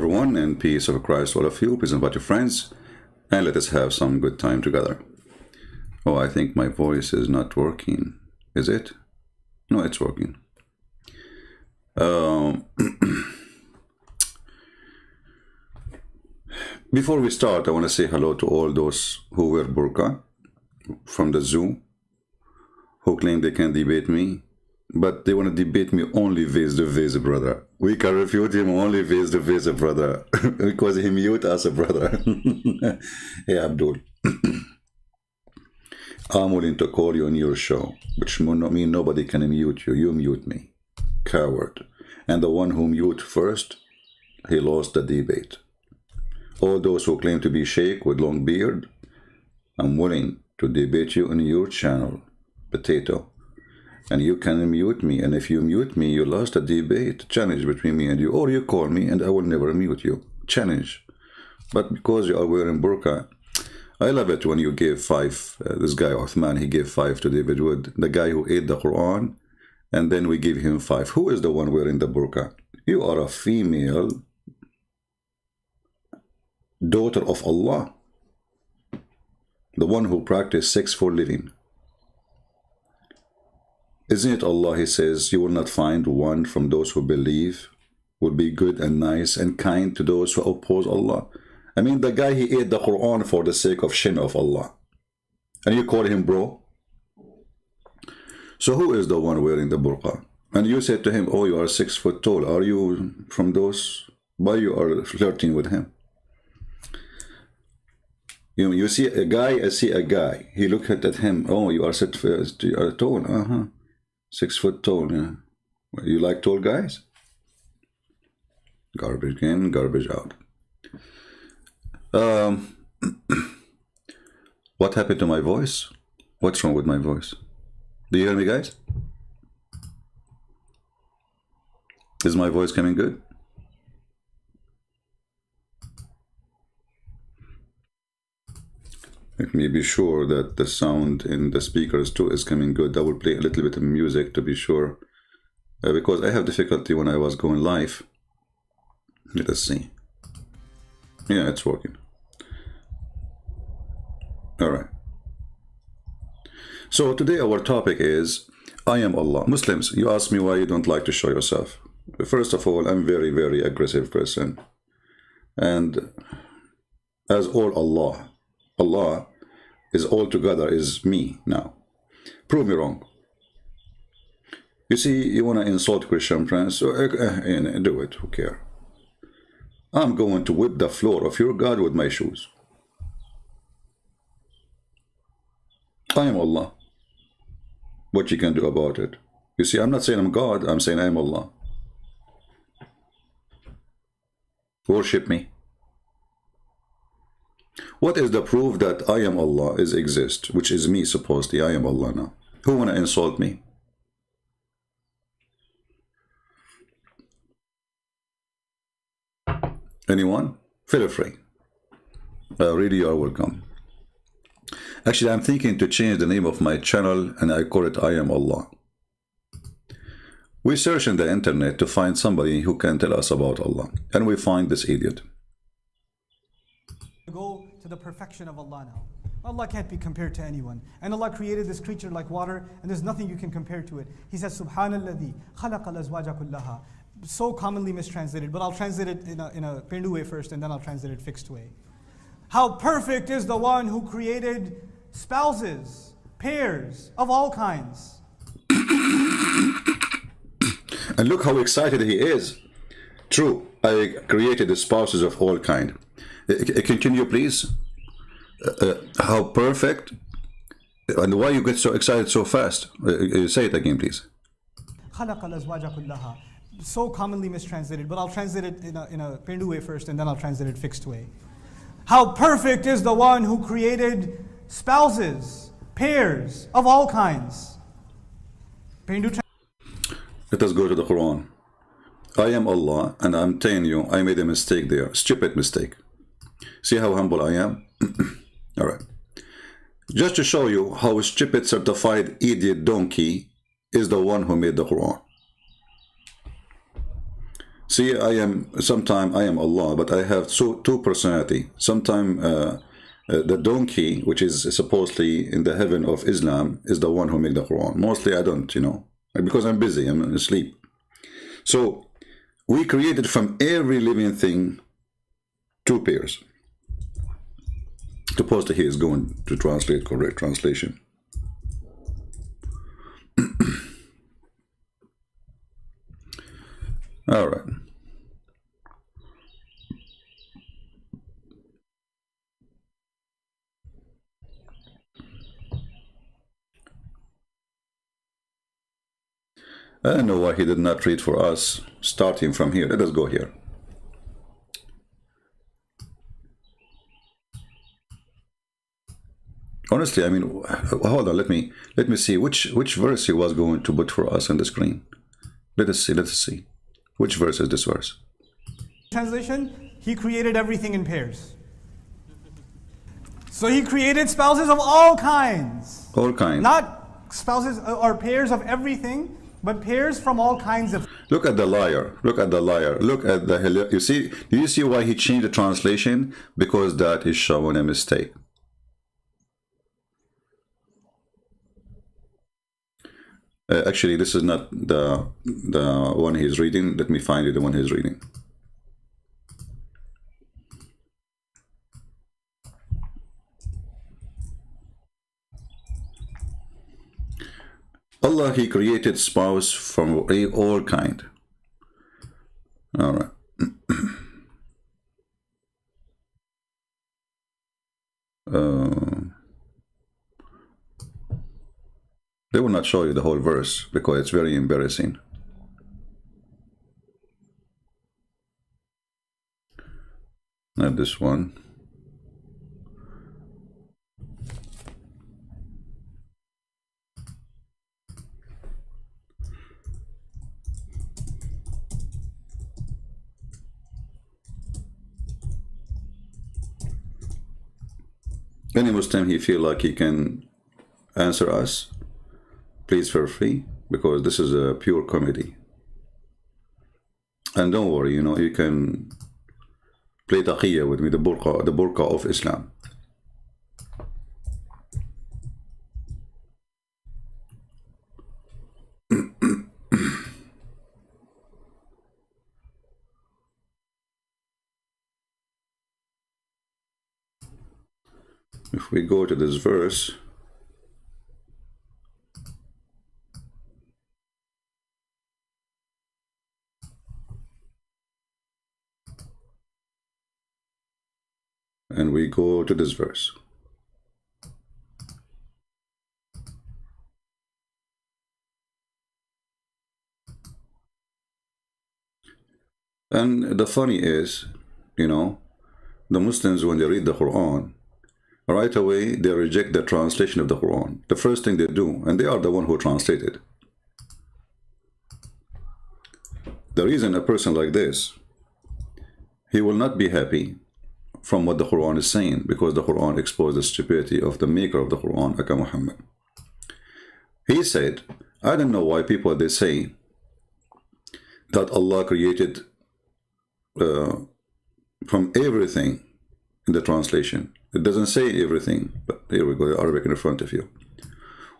everyone, and peace of Christ all of you. Please invite your friends, and let us have some good time together. Oh, I think my voice is not working. Is it? No, it's working. Before we start, I want to say hello to all those who wear burqa from the zoo, who claim they can debate me, but they want to debate me only face-to-face, brother. We can refute him only face-to-face, brother, because he mute us, brother. Hey, Abdul. I'm willing to call you on your show, which mean nobody can mute you. You mute me. Coward. And the one who mute first, he lost the debate. All those who claim to be sheikh with long beard, I'm willing to debate you on your channel, Potato. And you can mute me, and if you mute me, you lost a debate, challenge between me and you, or you call me and I will never mute you. Challenge. But because you are wearing burqa, I love it when you give 5, this guy Uthman, he gave 5 to David Wood, the guy who ate the Quran, and then we give him 5. Who is the one wearing the burqa? You are a female daughter of Allah, the one who practiced sex for living. Isn't it Allah, he says, you will not find one from those who believe, will be good and nice and kind to those who oppose Allah. I mean, the guy, he ate the Quran for the sake of shin of Allah. And you call him bro? So who is the one wearing the burqa? And you said to him, oh, you are 6 foot tall. Are you from those? Why you are flirting with him? You see a guy, I see a guy. He looked at him, oh, you are 6 foot, you are tall. 6 foot tall, yeah. You like tall guys? Garbage in, garbage out. What happened to my voice? What's wrong with my voice? Do you hear me, guys? Is my voice coming good? Let me be sure that the sound in the speakers too is coming good. I will play a little bit of music to be sure, because I have difficulty when I was going live. Let us see. Yeah, it's working. All right. So today our topic is I am Allah. Muslims, you ask me why you don't like to show yourself. First of all, I'm very, very aggressive person. And as all Allah is all together, is me now. Prove me wrong. You see, you want to insult Christian friends, so do it, who cares? I'm going to whip the floor of your God with my shoes. I am Allah. What you can do about it? You see, I'm not saying I'm God, I'm saying I am Allah. Worship me. What is the proof that I am Allah is exist, which is me supposedly? I am Allah now. Who want to insult me? Anyone? Feel free. Really, you are welcome. Actually, I'm thinking to change the name of my channel and I call it I am Allah. We search in the internet to find somebody who can tell us about Allah, and we find this idiot. Go to the perfection of Allah now. Allah can't be compared to anyone. And Allah created this creature like water, and there's nothing you can compare to it. He says, Subhanalladhi khalaqal azwaja kullaha. So commonly mistranslated, but I'll translate it in a Pindu way first, and then I'll translate it fixed way. How perfect is the one who created spouses, pairs of all kinds. And look how excited he is. True, I created the spouses of all kind. Continue, please. How perfect, and why you get so excited so fast? Say it again, please. So commonly mistranslated, but I'll translate it in a Pindu way first, and then I'll translate it fixed way. How perfect is the one who created spouses, pairs of all kinds. Let us go to the Quran. I am Allah, and I'm telling you, I made a mistake there. Stupid mistake. See how humble I am? All right. Just to show you how a stupid certified idiot donkey is the one who made the Quran. See, sometimes I am Allah, but I have two personality. Sometimes the donkey, which is supposedly in the heaven of Islam, is the one who make the Quran. Mostly I don't, because I'm busy, I'm asleep. So we created from every living thing two pairs. Supposedly he is going to translate correct translation. All right. I don't know why he did not read for us, starting from here. Let us go here. Honestly, I mean, hold on. Let me see which verse he was going to put for us on the screen. Let us see. Which verse is this verse? Translation: He created everything in pairs. So he created spouses of all kinds. All kinds. Not spouses or pairs of everything, but pairs from all kinds of. Look at the liar. Look at the liar. Look at the. You see? Do you see why he changed the translation? Because that is showing a mistake. Actually, this is not the one he's reading. Let me find you the one he's reading. Allah, He created spouse from all kind. All right. They will not show you the whole verse because it's very embarrassing. Not this one. Any Muslim he feel like he can answer us, please feel free, because this is a pure comedy. And don't worry, you can play taqiyya with me, the burqa of Islam. If we go to this verse, and we go to this verse, and the funny is, the Muslims, when they read the Quran, right away they reject the translation of the Quran. The first thing they do, and they are the one who translated. The reason a person like this, he will not be happy from what the Quran is saying, because the Quran exposed the stupidity of the maker of the Quran, Aka Muhammad. He said, I don't know why people, they say that Allah created from everything in the translation. It doesn't say everything, but here we go, the Arabic in front of you.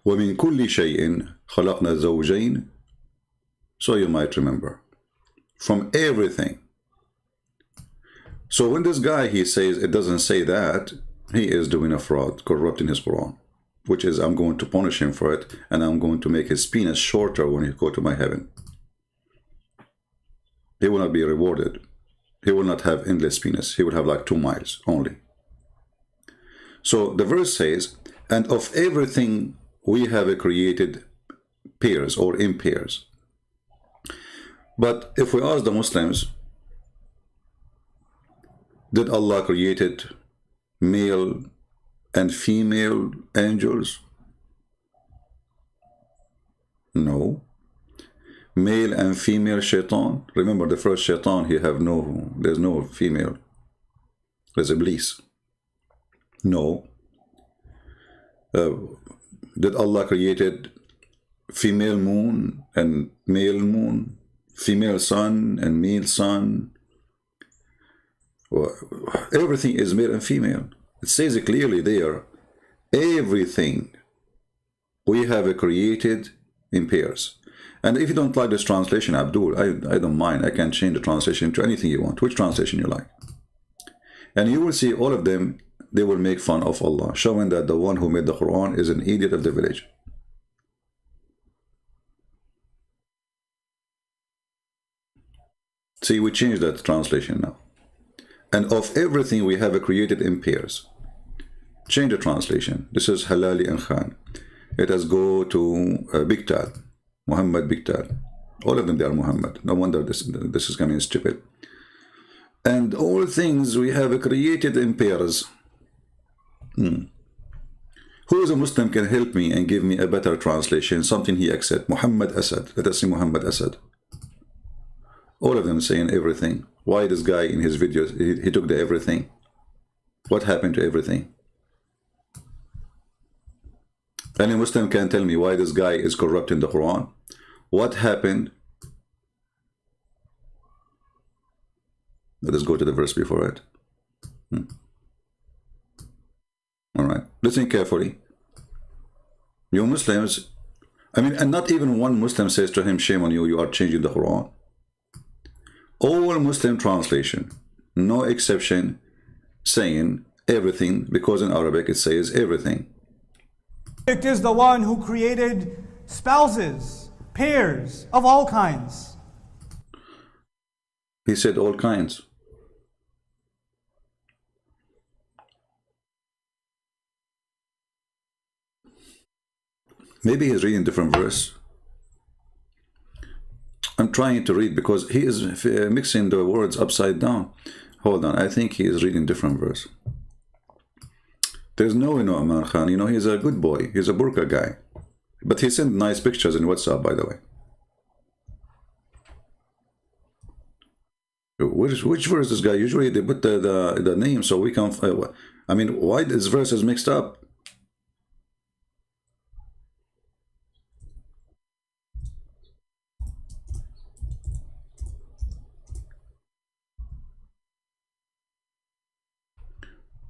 وَمِن كُلِّ شَيْءٍ خَلَقْنَا زَوْجَيْنِ. So you might remember. From everything. So when this guy, he says it doesn't say that, he is doing a fraud, corrupting his Quran, which is, I'm going to punish him for it, and I'm going to make his penis shorter when he go to my heaven. He will not be rewarded. He will not have endless penis. He will have like 2 miles only. So the verse says, and of everything we have created pairs or in pairs. But if we ask the Muslims, did Allah created male and female angels? No. Male and female shaitan? Remember the first shaitan, there's no female. There's Iblis. No. Did Allah created female moon and male moon? female son and male son. Everything is male and female. It says it clearly there. Everything we have created in pairs. And if you don't like this translation, Abdul, I don't mind. I can change the translation to anything you want. Which translation you like. And you will see all of them, they will make fun of Allah, showing that the one who made the Quran is an idiot of the village. See, we changed that translation now. And of everything we have created in pairs. Change the translation. This is Halali and Khan. Let us go to Bigtal. Muhammad Bigtal. All of them, they are Muhammad. No wonder this is coming stupid. And all things we have created in pairs. Who is a Muslim can help me and give me a better translation, something he accepts? Muhammad Asad. Let us see Muhammad Asad. All of them saying everything. Why this guy in his videos, he took the everything? What happened to everything? Any Muslim can tell me why this guy is corrupting the Quran? What happened? Let us go to the verse before it. All right, listen carefully. You Muslims, I mean, and not even one Muslim says to him, shame on you, you are changing the Quran. All Muslim translation, no exception, saying everything, because in Arabic it says everything. It is the one who created spouses, pairs of all kinds. He said all kinds. Maybe he's reading different verse. I'm trying to read because he is mixing the words upside down. Hold on, I think he is reading different verse. There's no Aman Khan, you know, he's a good boy. He's a burqa guy. But he sent nice pictures in WhatsApp, by the way. Which verse this guy? Usually they put the name so we can... I mean, why this verse is mixed up?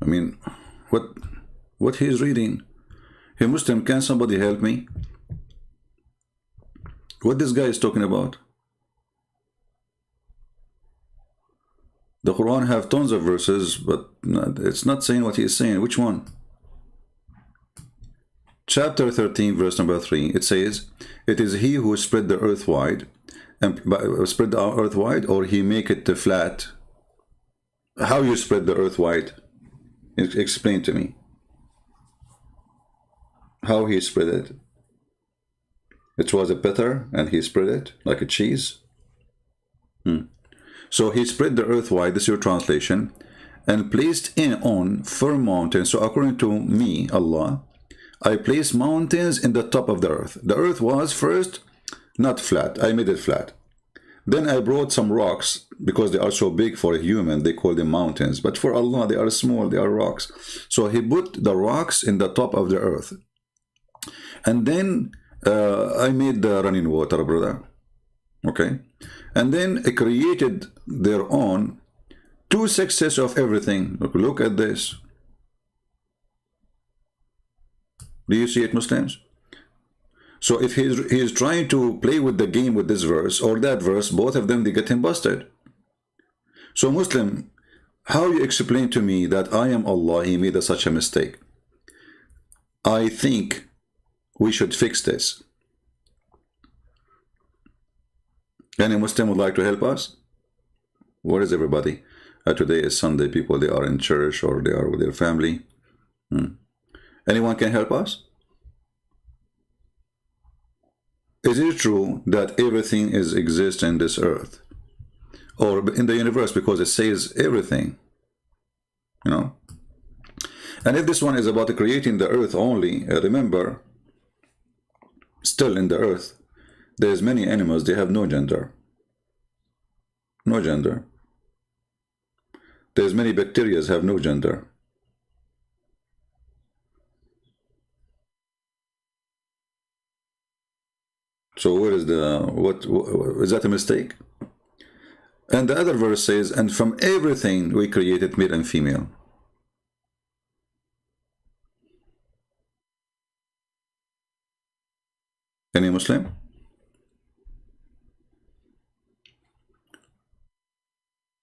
I mean, what he is reading? Hey Muslim, can somebody help me? What this guy is talking about? The Quran have tons of verses, but it's not saying what he is saying. Which one? Chapter 13, verse number 3. It says, it is he who spread the earth wide, and spread the earth wide, or he make it flat. How you spread the earth wide? Explain to me. How he spread it? It was a batter and he spread it like a cheese. So he spread the earth wide, this is your translation, and placed in on firm mountains. So according to me, Allah, I placed mountains in the top of the earth. The earth was first not flat. I made it flat. Then I brought some rocks, because they are so big for a human, they call them mountains. But for Allah, they are small, they are rocks. So he put the rocks in the top of the earth. And then I made the running water, brother. Okay? And then I created their own two sixths of everything. Look at this. Do you see it, Muslims? So if he is trying to play with the game with this verse or that verse, both of them, they get him busted. So Muslim, how you explain to me that I am Allah, he made such a mistake? I think we should fix this. Any Muslim would like to help us? Where is everybody? Today is Sunday. People, they are in church or they are with their family. Anyone can help us? Is it true that everything exists in this earth or in the universe, because it says everything, you know? And if this one is about creating the earth only, remember, still in the earth, there's many animals, they have no gender. No gender. There's many bacteria have no gender. So where is the, what is that a mistake? And the other verse says, and from everything we created male and female. Any Muslim?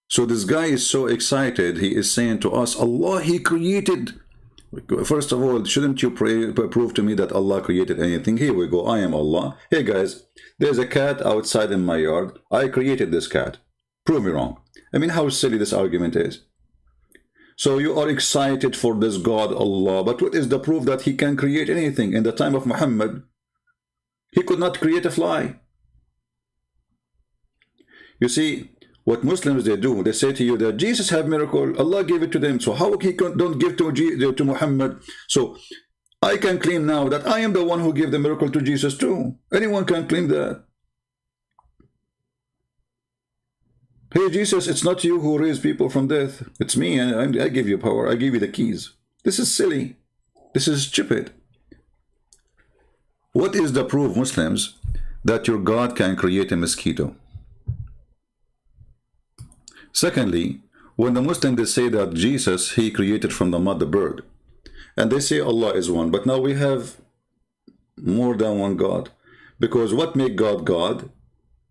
So this guy is so excited, he is saying to us, Allah, He created. First of all, shouldn't you prove to me that Allah created anything? Here we go, I am Allah. Hey guys, there's a cat outside in my yard. I created this cat. Prove me wrong. I mean, how silly this argument is. So you are excited for this God, Allah, but what is the proof that He can create anything? In the time of Muhammad, He could not create a fly. You see, what Muslims they do, they say to you that Jesus had miracle, Allah gave it to them, so how He don't give to Muhammad? So I can claim now that I am the one who gave the miracle to Jesus too. Anyone can claim that. Hey Jesus, it's not you who raised people from death. It's me, and I give you power. I give you the keys. This is silly. This is stupid. What is the proof, Muslims, that your God can create a mosquito? Secondly, when the Muslims they say that Jesus, He created from the mud the bird, and they say Allah is one, but now we have more than one God, because what make God God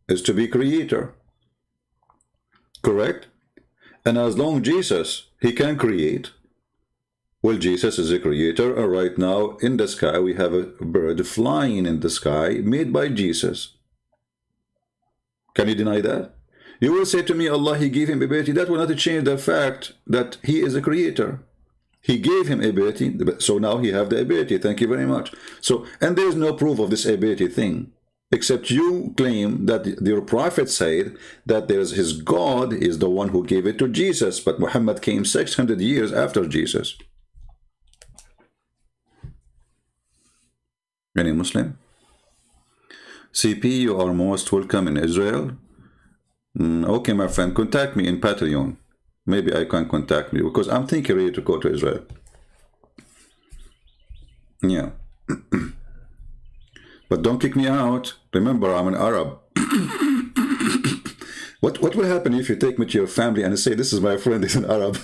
is to be creator. Correct? And as long Jesus, He can create, well, Jesus is a creator, and right now in the sky we have a bird flying in the sky made by Jesus. Can you deny that? You will say to me, Allah, He gave him ability. That will not change the fact that He is a creator. He gave him ability, so now he have the ability. Thank you very much. So, and there is no proof of this ability thing, except you claim that your prophet said that there's his God is the one who gave it to Jesus, but Muhammad came 600 years after Jesus. Any Muslim? CP, you are most welcome in Israel. Okay, my friend, contact me in Patreon. Maybe I can contact you, because I'm thinking really to go to Israel. Yeah. But don't kick me out. Remember, I'm an Arab. What will happen if you take me to your family and say, this is my friend, he's an Arab?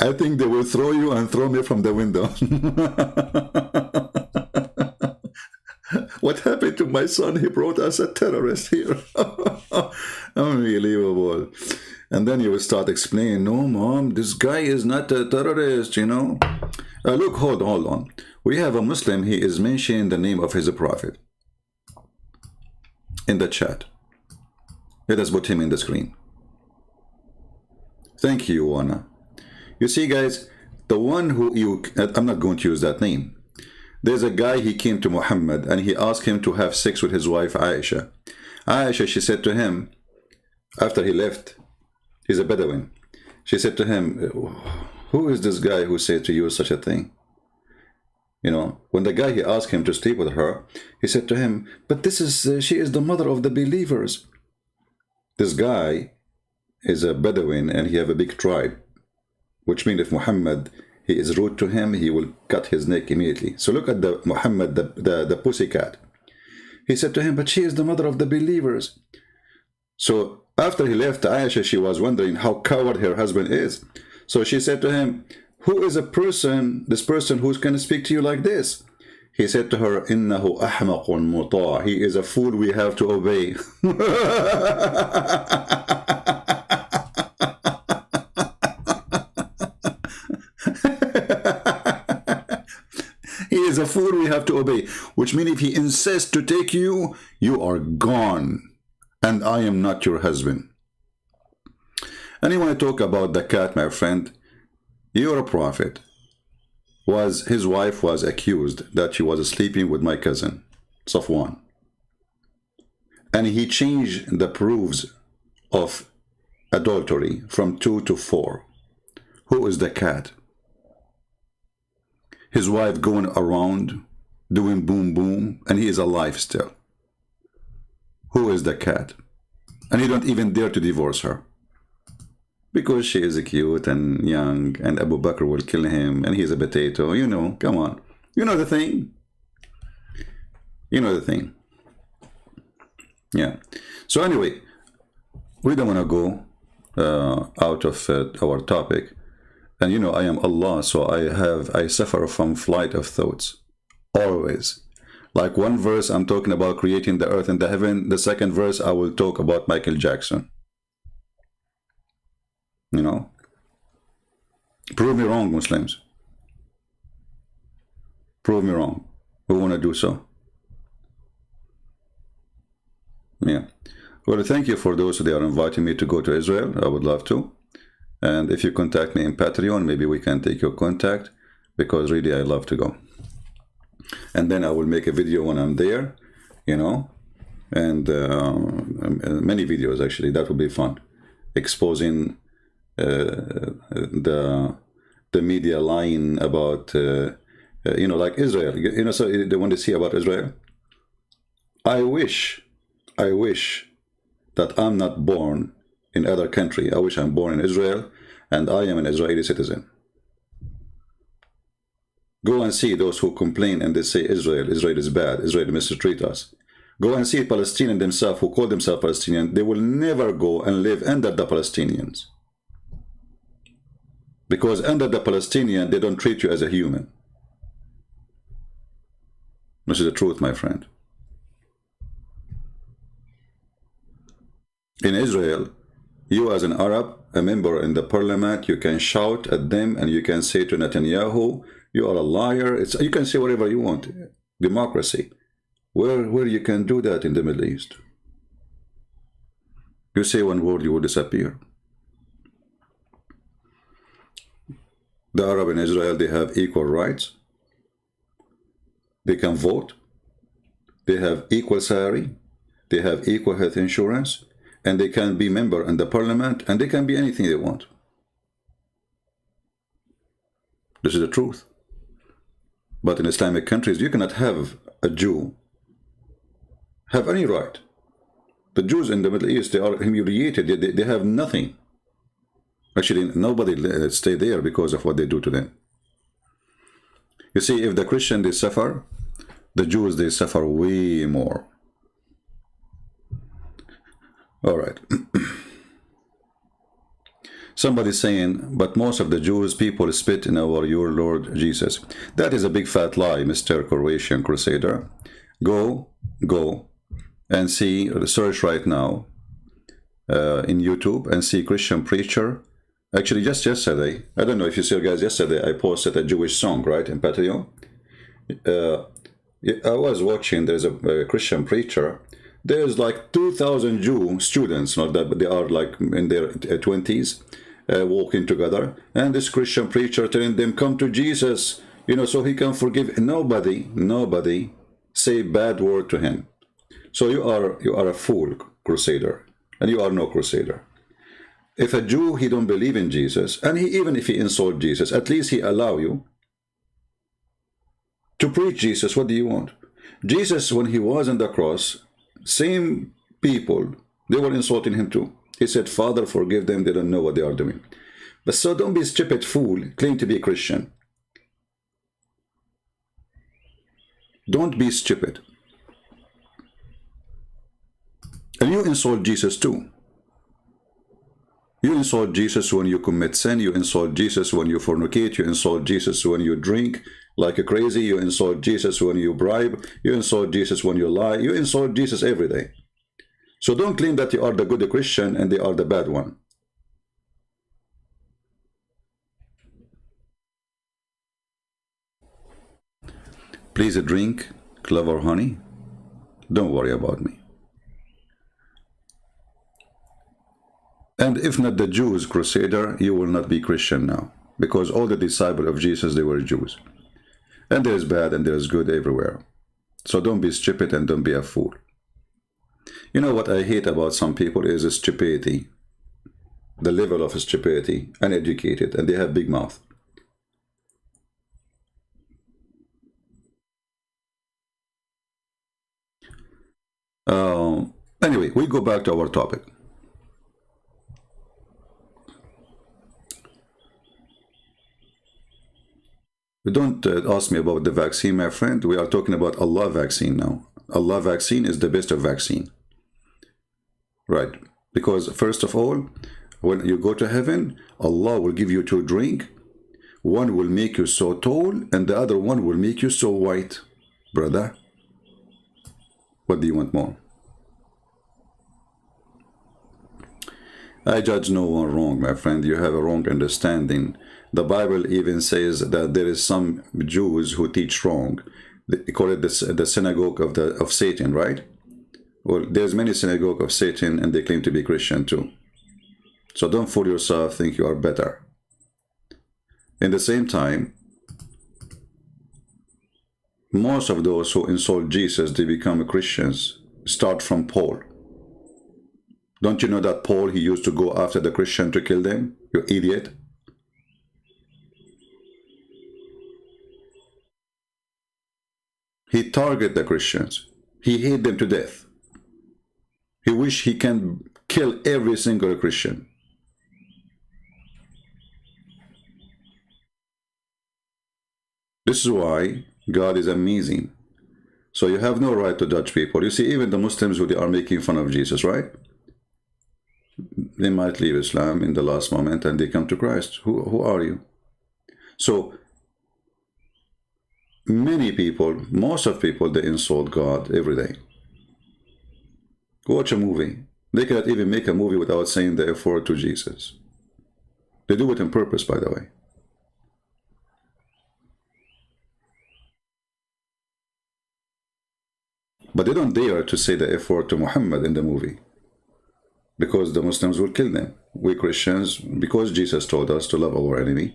I think they will throw you and throw me from the window. What happened to my son? He brought us a terrorist here. Unbelievable. And then you will start explaining, no, Mom, this guy is not a terrorist, you know. Look, hold on. We have a Muslim, he is mentioning the name of his prophet in the chat. Let us put him in the screen. Thank you, Anna. You see, guys, the one who you... I'm not going to use that name. There's a guy, he came to Muhammad and he asked him to have sex with his wife Aisha. Aisha, she said to him, after he left, he's a Bedouin. She said to him, who is this guy who said to you such a thing? You know, when the guy, he asked him to sleep with her, he said to him, but this is, she is the mother of the believers. This guy is a Bedouin and he have a big tribe, which means if Muhammad, he is rude to him, he will cut his neck immediately. So look at the Muhammad, the pussycat. He said to him, but she is the mother of the believers. So after he left, Aisha, she was wondering how coward her husband is. So she said to him, who is this person who's going to speak to you like this? He said to her, إِنَّهُ أَحْمَقٌ مُطَاعٌ. He is a fool we have to obey. He is a fool we have to obey, which means if he insists to take you, you are gone, and I am not your husband. And you want to talk about the cat, my friend? You're a prophet. His wife was accused that she was sleeping with my cousin, Safwan. And he changed the proofs of adultery from 2 to 4. Who is the cat? His wife going around doing boom boom, and he is alive still. Who is the cat? And he don't even dare to divorce her, because she is cute and young, and Abu Bakr will kill him, and he's a potato, you know, come on. You know the thing. You know the thing. Yeah. So anyway, we don't want to go out of our topic. And you know, I am Allah, so I suffer from flight of thoughts. Always. Like one verse, I'm talking about creating the earth and the heaven. The second verse, I will talk about Michael Jackson. You know? Prove me wrong, Muslims. Prove me wrong. Who want to do so? Yeah. Well, thank you for those who are inviting me to go to Israel. I would love to. And if you contact me in Patreon, maybe we can take your contact, because really I love to go. And then I will make a video when I'm there, you know, and many videos actually. That would be fun, exposing the media lying about you know, like Israel. You know, so they want to see about Israel. I wish that I'm not born in other country. I wish I'm born in Israel and I am an Israeli citizen. Go and see those who complain and they say Israel is bad, Israel mistreat us. Go and see Palestinians themselves who call themselves Palestinian. They will never go and live under the Palestinians. Because under the Palestinian, they don't treat you as a human. This is the truth, my friend. In Israel, you as an Arab, a member in the parliament, you can shout at them and you can say to Netanyahu, you are a liar. You can say whatever you want. Democracy. Where you can do that in the Middle East? You say one word, you will disappear. The Arab in Israel, they have equal rights. They can vote. They have equal salary. They have equal health insurance. And they can be member in the parliament, and they can be anything they want. This is the truth. But in Islamic countries, you cannot have a Jew have any right. The Jews in the Middle East, they are humiliated. They have nothing. Actually, nobody stay there because of what they do to them. You see, if the Christians, they suffer, the Jews, they suffer way more. All right. Somebody saying, but most of the Jews people spit in your Lord Jesus. That is a big fat lie, Mr. Croatian Crusader. Go and see, search right now in YouTube and see Christian preacher. Actually, just yesterday, I don't know if you see, guys, yesterday I posted a Jewish song, right, in Patreon. I was watching, there's a Christian preacher. There's like 2,000 Jew students, not that, but they are like in their 20s, walking together. And this Christian preacher telling them, come to Jesus, you know, so he can forgive. Nobody say bad word to him. So you are a fool, crusader, and you are no crusader. If a Jew, he don't believe in Jesus, and even if he insult Jesus, at least he allow you to preach Jesus. What do you want? Jesus, when he was on the cross, same people, they were insulting him too. He said, Father, forgive them, they don't know what they are doing. But so don't be a stupid fool, claim to be a Christian. Don't be stupid. And you insult Jesus too. You insult Jesus when you commit sin. You insult Jesus when you fornicate. You insult Jesus when you drink like a crazy. You insult Jesus when you bribe. You insult Jesus when you lie. You insult Jesus every day. So don't claim that you are the good Christian and they are the bad one. Please drink clover honey. Don't worry about me. And if not the Jews, crusader, you will not be Christian now. Because all the disciples of Jesus, they were Jews. And there's bad and there's good everywhere. So don't be stupid and don't be a fool. You know what I hate about some people is stupidity. The level of stupidity, uneducated, and they have big mouth. Anyway, we go back to our topic. Don't ask me about the vaccine, my friend. We are talking about Allah vaccine now. Allah vaccine is the best of vaccine. Right. Because first of all, when you go to heaven, Allah will give you two drink. One will make you so tall, and the other one will make you so white. Brother, what do you want more? I judge no one wrong, my friend. You have a wrong understanding. The Bible even says that there is some Jews who teach wrong. They call it the synagogue of Satan, right? Well, there's many synagogue of Satan, and they claim to be Christian too. So don't fool yourself, think you are better. In the same time, most of those who insult Jesus, they become Christians, start from Paul. Don't you know that Paul, he used to go after the Christian to kill them? You idiot. He targeted the Christians. He hated them to death. He wished he can kill every single Christian. This is why God is amazing. So you have no right to judge people. You see, even the Muslims who they are making fun of Jesus, right? They might leave Islam in the last moment and they come to Christ. Who are you? So many people, most of people, they insult God every day. Watch a movie. They cannot even make a movie without saying the F word to Jesus. They do it on purpose, by the way. But they don't dare to say the F word to Muhammad in the movie, because the Muslims will kill them. We Christians, because Jesus told us to love our enemy,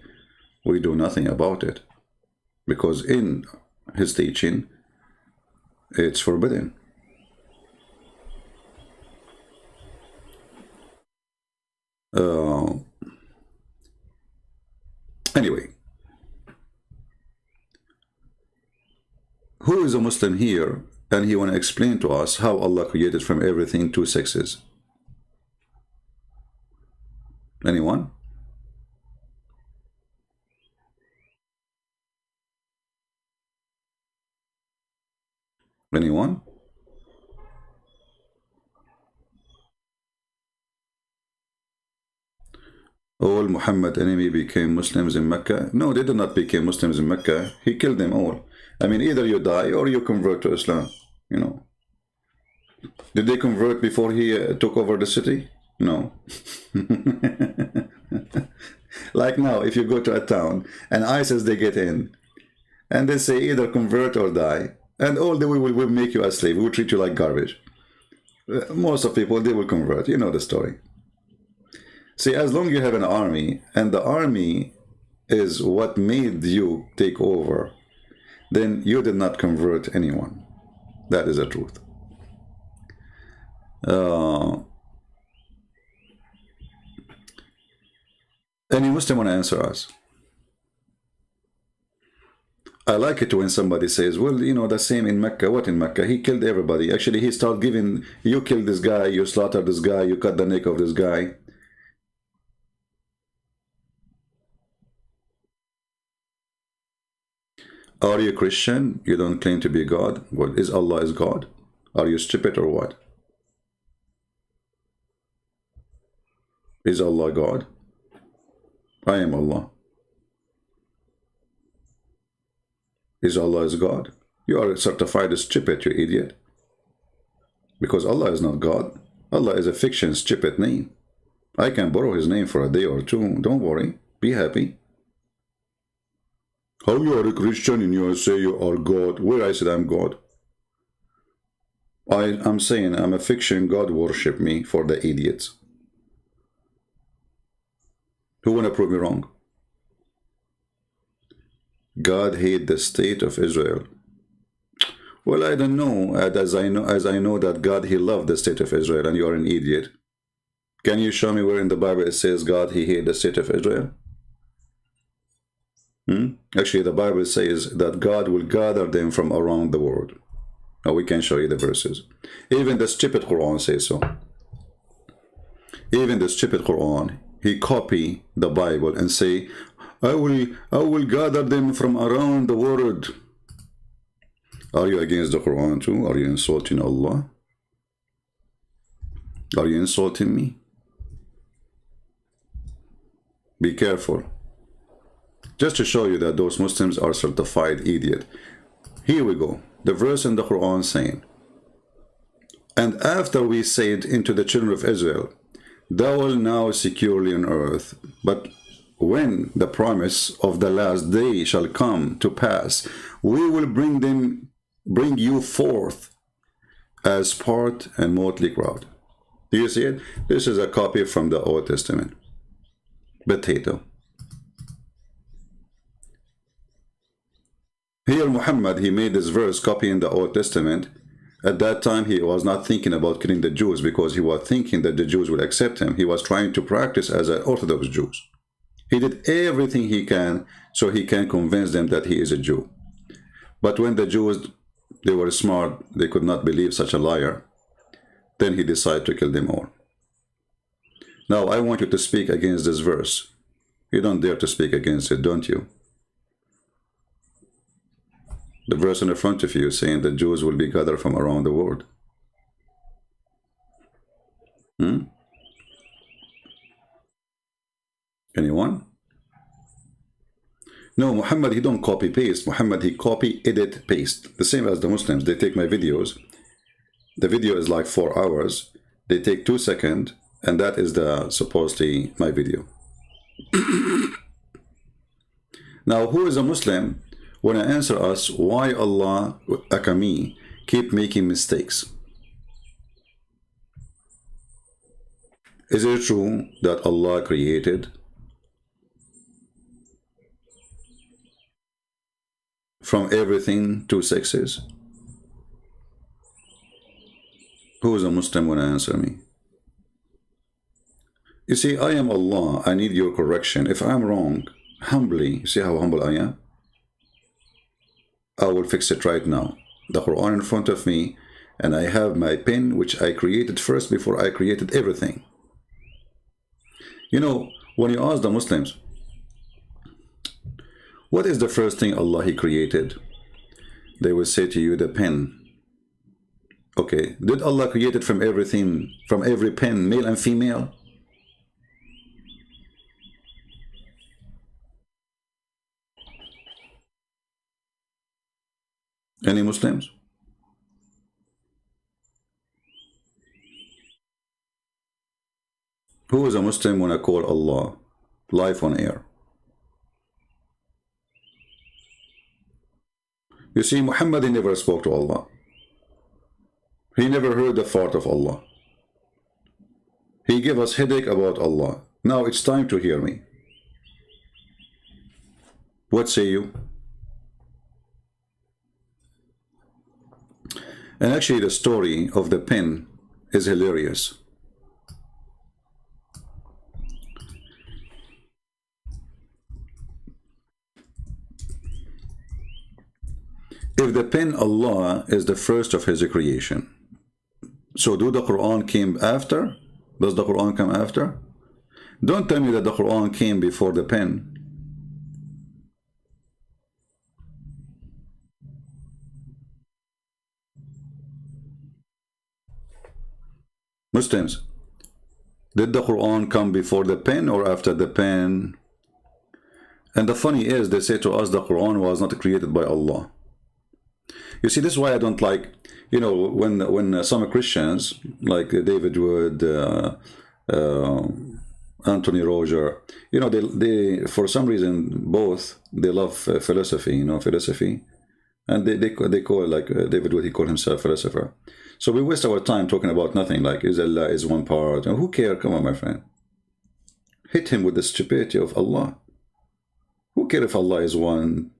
we do nothing about it, because in his teaching, it's forbidden. Anyway, who is a Muslim here and he want to explain to us how Allah created from everything two sexes? Anyone? Anyone? All Muhammad enemy became Muslims in Mecca? No, they did not become Muslims in Mecca. He killed them all. I mean, either you die or you convert to Islam, you know. Did they convert before he took over the city? No. Like now, if you go to a town and ISIS, they get in and they say either convert or die, and all they will make you a slave. We will treat you like garbage. Most of people, they will convert. You know the story. See, as long as you have an army, and the army is what made you take over, then you did not convert anyone. That is the truth. Any Muslim want to answer us? I like it when somebody says, well, you know, the same in Mecca. What in Mecca? He killed everybody. Actually, he started giving, you killed this guy, you slaughtered this guy, you cut the neck of this guy. Are you Christian? You don't claim to be God? Well, is Allah is God? Are you stupid or what? Is Allah God? I am Allah. Is Allah is God? You are certified as stupid, you idiot. Because Allah is not God. Allah is a fiction, stupid name. I can borrow his name for a day or two. Don't worry. Be happy. How you are a Christian and you say you are God? Where I said I'm God? I'm saying I'm a fiction. God worship me for the idiots. Who want to prove me wrong? God hate the state of Israel. Well, I don't know. As I know that God, he loved the state of Israel, and you are an idiot. Can you show me where in the Bible it says God, he hate the state of Israel? Actually, the Bible says that God will gather them from around the world. Now, we can show you the verses. Even the stupid Quran says so. Even the stupid Quran, he copy the Bible and say, I will gather them from around the world. Are you against the Quran too? Are you insulting Allah? Are you insulting me? Be careful. Just to show you that those Muslims are certified idiot. Here we go. The verse in the Quran saying, and after we said into the children of Israel, thou will now securely on earth, but when the promise of the last day shall come to pass, we will bring you forth as part and motley crowd. Do you see it? This is a copy from the Old Testament. Potato. Here Muhammad, he made this verse copying the Old Testament. At that time, he was not thinking about killing the Jews because he was thinking that the Jews would accept him. He was trying to practice as an Orthodox Jew. He did everything he can so he can convince them that he is a Jew. But when the Jews, they were smart, they could not believe such a liar, then he decided to kill them all. Now, I want you to speak against this verse. You don't dare to speak against it, don't you? The verse in the front of you saying that Jews will be gathered from around the world. Anyone? No, Muhammad, he don't copy paste. Muhammad, he copy, edit, paste. The same as the Muslims. They take my videos. The video is like 4 hours. They take 2 seconds, and that is the supposedly my video. Now, who is a Muslim? Want to answer us why Allah, Akami, keep making mistakes? Is it true that Allah created from everything 2 sexes? Who is a Muslim want to answer me? You see, I am Allah. I need your correction. If I'm wrong, humbly, see how humble I am? I will fix it right now. The Quran in front of me, and I have my pen, which I created first before I created everything. You know, when you ask the Muslims, what is the first thing Allah He created? They will say to you, the pen. Okay, did Allah create it from everything, from every pen, male and female? Any Muslims? Who is a Muslim when I call Allah live on air? You see, Muhammad, he never spoke to Allah. He never heard the thought of Allah. He gave us headache about Allah. Now it's time to hear me. What say you? And actually the story of the pen is hilarious. If the pen Allah is the first of His creation, so do the Quran came after? Does the Quran come after? Don't tell me that the Quran came before the pen. Muslims, did the Quran come before the pen or after the pen? And the funny is, they say to us the Quran was not created by Allah. You see, this is why I don't like, you know, when some Christians, like David Wood, Anthony Roger, you know, they for some reason, both, they love philosophy, you know, philosophy. And they call, like David Wood, he called himself philosopher. So we waste our time talking about nothing, like is Allah is one part. And who cares? Come on, my friend. Hit him with the stupidity of Allah. Who cares if Allah is one?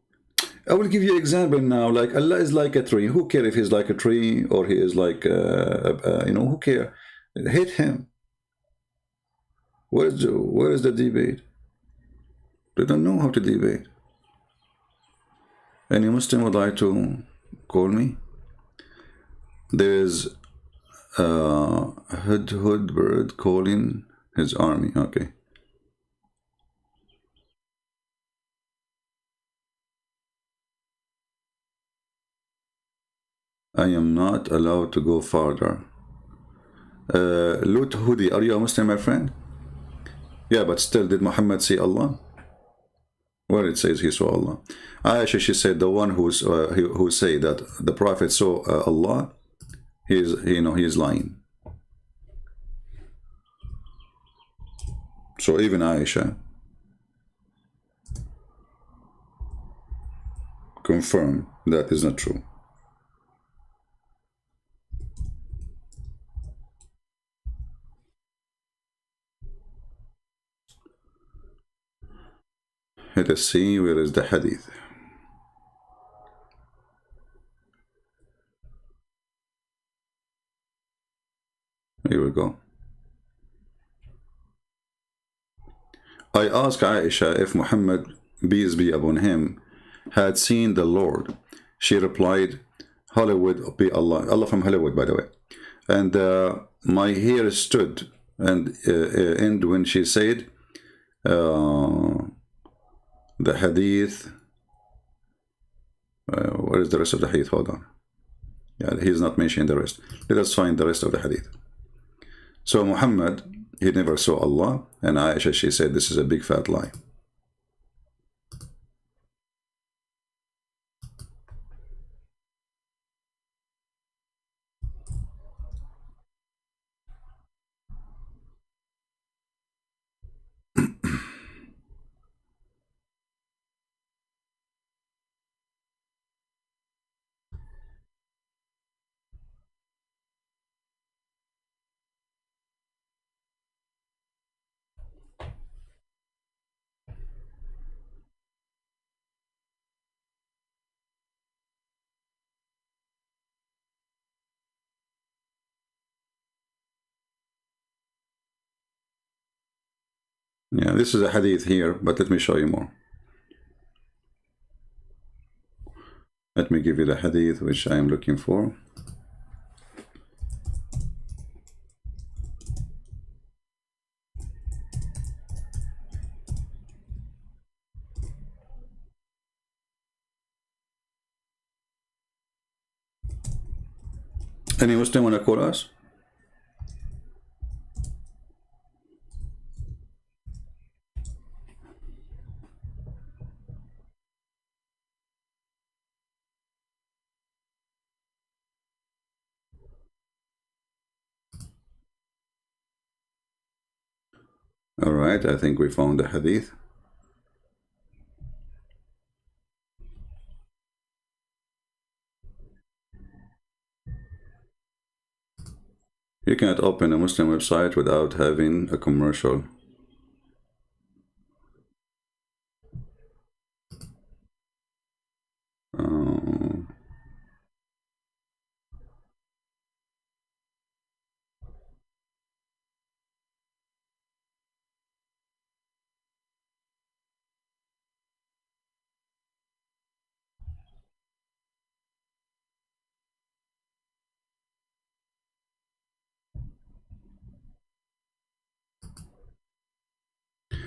I will give you an example now. Like Allah is like a tree. Who cares if he's like a tree or he is like, you know, who cares? Hit him. Where is the debate? They don't know how to debate. Any Muslim would like to call me? There's a hood bird calling his army. Okay. I am not allowed to go farther. Lut Hudi, are you a Muslim, my friend? Yeah, but still, did Muhammad see Allah? Well, it says he saw Allah. Aisha, she said the one who say that the Prophet saw Allah, he is lying. So even Aisha confirmed that is not true. Let us see where is the hadith. Here we go. I asked Aisha if Muhammad, peace be upon him, had seen the Lord. She replied, Hollywood be Allah. Allah from Hollywood, by the way. And my hair stood and when she said the hadith, where is the rest of the hadith? Hold on. Yeah, he's not mentioning the rest. Let us find the rest of the hadith. So Muhammad, he never saw Allah, and Aisha, she said this is a big fat lie. Yeah, this is a hadith here, but let me show you more. Let me give you the hadith which I am looking for. Any Muslim want to call us? All right, I think we found the hadith. You cannot open a Muslim website without having a commercial.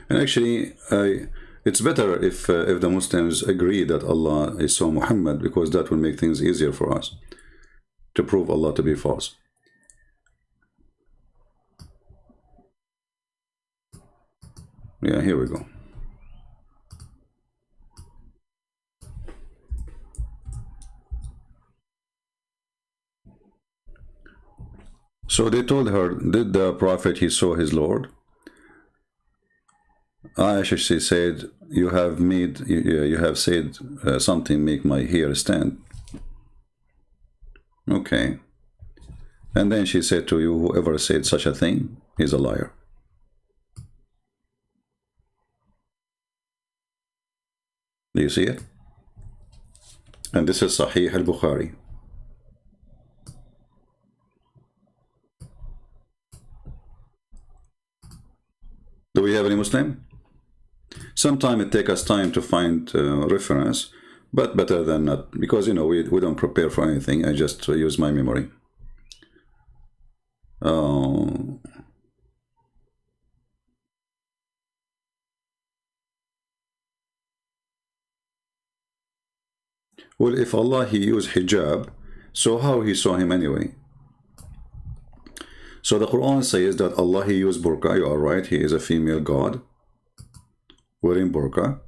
And actually, it's better if the Muslims agree that Allah is so Muhammad, because that will make things easier for us to prove Allah to be false. Yeah, here we go. So they told her, did the Prophet, he saw his Lord? Aisha, she said, you have said something make my hair stand. Okay. And then she said to you, whoever said such a thing, he's a liar. Do you see it? And this is Sahih al-Bukhari. Do we have any Muslim? Sometimes it takes us time to find reference, but better than not, because we don't prepare for anything. I just use my memory. Well, if Allah, he used hijab, So how he saw him anyway? So the Quran says that Allah, he used burqa. You are right, he is a female god wearing burqa.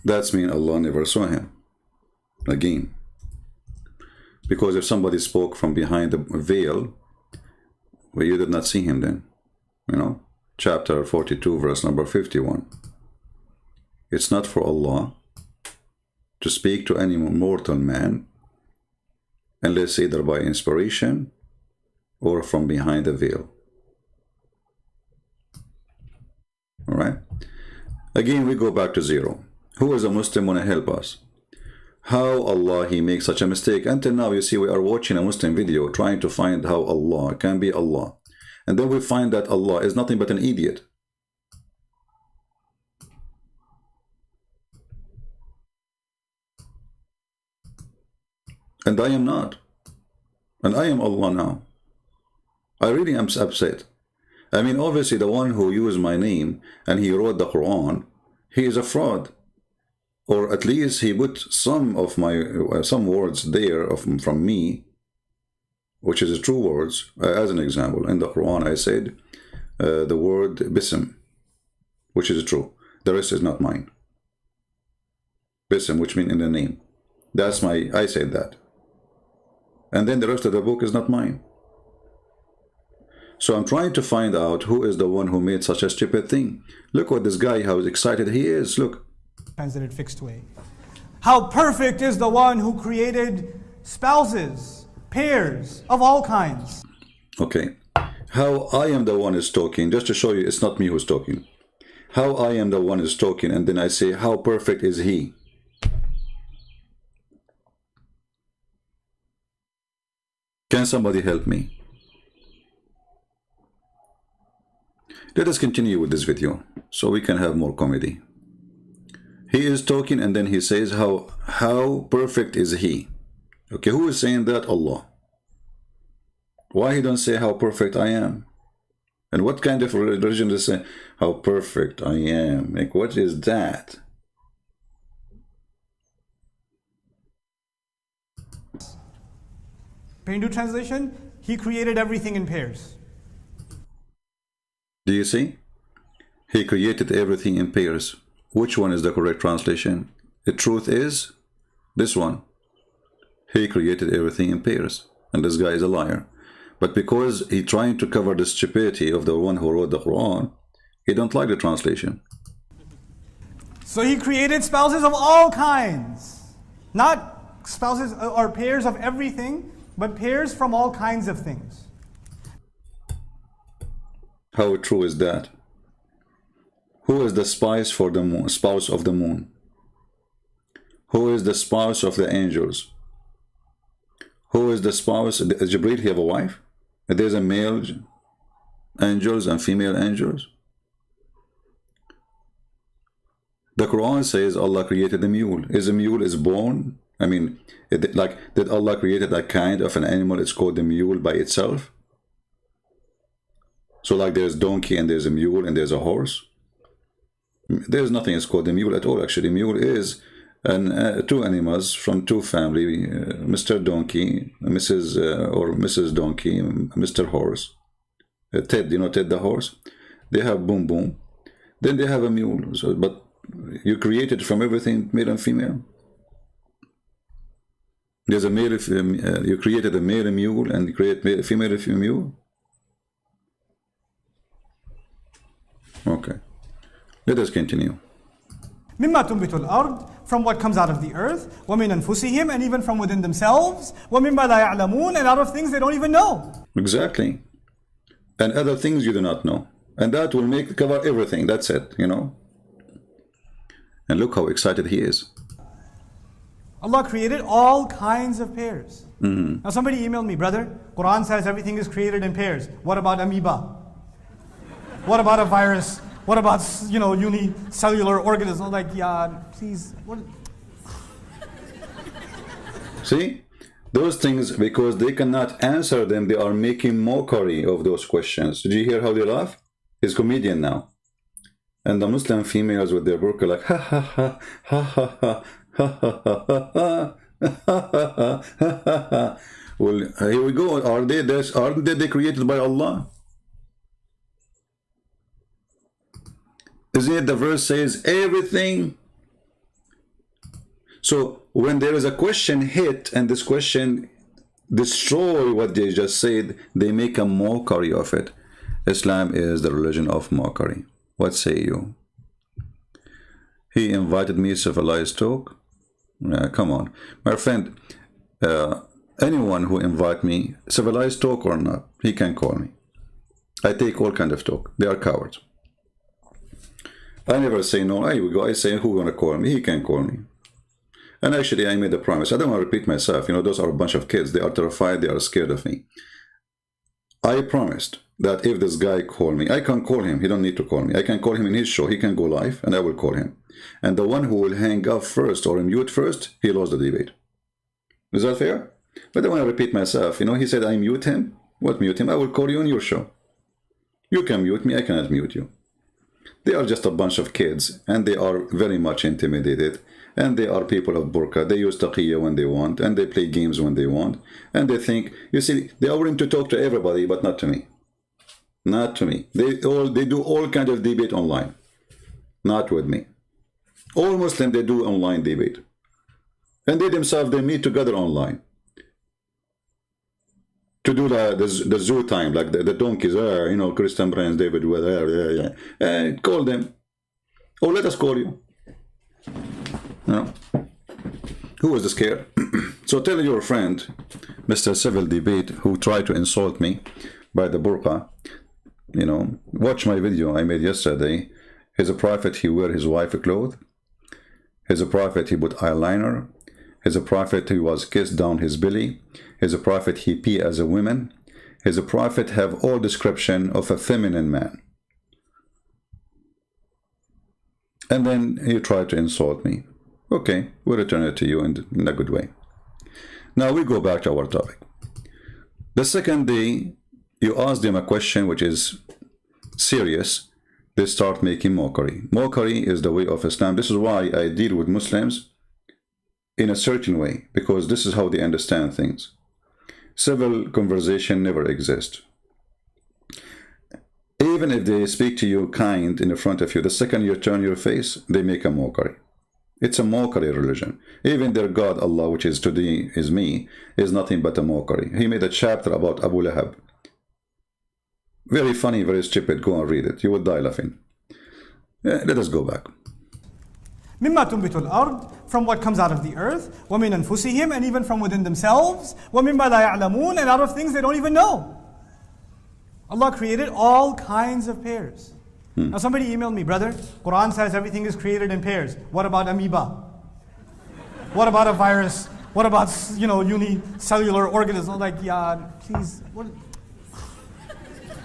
That's mean Allah never saw him again. Because if somebody spoke from behind the veil, well, you did not see him then. You know, chapter 42, verse number 51. It's not for Allah to speak to any mortal man unless either by inspiration or from behind the veil. All right. Again, we go back to zero. Who is a Muslim want to help us? How Allah, he makes such a mistake? Until now, you see, we are watching a Muslim video trying to find how Allah can be Allah. And then we find that Allah is nothing but an idiot. And I am not. And I am Allah now. I really am upset. I mean, obviously, the one who used my name and he wrote the Quran, he is a fraud. Or at least he put some of my some words there from me, which is true words. As an example, in the Quran, I said the word bism, which is true. The rest is not mine. Bism, which means in the name. That's my. I said that. And then the rest of the book is not mine. So I'm trying to find out who is the one who made such a stupid thing. Look what this guy, how excited he is. Look. Translated fixed way. How perfect is the one who created spouses, pairs of all kinds. Okay. How I am the one is talking, just to show you it's not me who's talking. How I am the one is talking, and then I say, how perfect is he? Can somebody help me? Let us continue with this video so we can have more comedy. He is talking and then he says, how perfect is he? Okay, who is saying that? Allah. Why he don't say how perfect I am? And what kind of religion does say how perfect I am? Like, what is that? Hindu translation, he created everything in pairs. Do you see? He created everything in pairs. Which one is the correct translation? The truth is this one. He created everything in pairs. And this guy is a liar. But because he's trying to cover the stupidity of the one who wrote the Quran, he don't like the translation. So he created spouses of all kinds. Not spouses or pairs of everything, but pairs from all kinds of things. How true is that? Who is the spouse for the moon? Spouse of the moon? Who is the spouse of the angels? Who is the spouse? Does Jibreel have a wife? There's a male angels and female angels. The Quran says Allah created a mule. Is a mule is born? I mean, did Allah create a kind of an animal? It's called the mule by itself. So like there's donkey and there's a mule and there's a horse. There's nothing is called a mule at all. Actually, mule is two animals from two family, Mr. Donkey, Mrs. Or Mrs. Donkey, Mr. Horse, Ted. You know Ted the horse. They have boom boom. Then they have a mule. So, but you created from everything, male and female. There's a male. You created a male mule and you create a female mule. Okay. Let us continue. مِمَّا تُنْبِتُ الْأَرْضِ, from what comes out of the earth, وَمِنْ أَنفُسِهِمْ, and even from within themselves, وَمِمَّا لَا يَعْلَمُونَ, and out of things they don't even know. Exactly. And other things you do not know. And that will cover everything. That's it, you know. And look how excited he is. Allah created all kinds of pairs. Now somebody emailed me, brother, Quran says everything is created in pairs. What about amoeba? What about a virus? What about, you know, unicellular organisms? I'm like, yeah, please. What? See? Those things, because they cannot answer them, they are making mockery of those questions. Did you hear how they laugh? He's a comedian now. And the Muslim females with their burqa like, ha ha ha, ha ha ha, ha ha ha ha. Well, here we go. Aren't they created by Allah? Isn't it the verse says everything? So when there is a question hit and this question destroy what they just said, they make a mockery of it. Islam is the religion of mockery. What say you? He invited me civilized talk. Come on, my friend. Anyone who invite me, civilized talk or not, he can call me. I take all kind of talk. They are cowards. I never say no. Here we go. I say who gonna call me? He can call me. And actually, I made a promise. I don't want to repeat myself. You know, those are a bunch of kids. They are terrified. They are scared of me. I promised that if this guy call me, I can call him. He don't need to call me. I can call him in his show. He can go live, and I will call him. And the one who will hang up first or mute first, he lost the debate. Is that fair? But I don't want to repeat myself. You know, he said I mute him. What mute him? I will call you on your show. You can mute me. I cannot mute you. They are just a bunch of kids, and they are very much intimidated. And they are people of burqa. They use taqiyya when they want, and they play games when they want. And they think, you see, they are willing to talk to everybody, but not to me. Not to me. They do all kind of debate online. Not with me. All Muslims, they do online debate. And they themselves, they meet together online. To do the zoo time, like the donkeys, you know, Christian Brains, David, call them. Or let us call you. No. Who is scared? So tell your friend, Mr. Civil Debate, who tried to insult me by the burqa, you know, watch my video I made yesterday. He's a prophet, he wear his wife clothes. He's a prophet, he put eyeliner. He's a prophet, he was kissed down his belly. He's a prophet, he pee as a woman. He's a prophet, have all description of a feminine man. And then he tried to insult me. Okay, we'll return it to you in a good way. Now we go back to our topic. The second day, you ask them a question which is serious, they start making mockery. Mockery is the way of Islam. This is why I deal with Muslims in a certain way, because this is how they understand things. Civil conversation never exists. Even if they speak to you kind in front of you, the second you turn your face, they make a mockery. It's a mockery religion. Even their God, Allah, which is today is me, is nothing but a mockery. He made a chapter about Abu Lahab. Very funny, very stupid. Go and read it. You will die laughing. Let us go back. مما تنبت الأرض, from what comes out of the earth, ومن أنفسهم, and even from within themselves, ومما لا يعلمون, and out of things they don't even know. Allah created all kinds of pairs. Now somebody emailed me, brother, Quran says everything is created in pairs. What about amoeba? What about a virus? What about, you know, unicellular organisms? I'm like, yeah, please. What?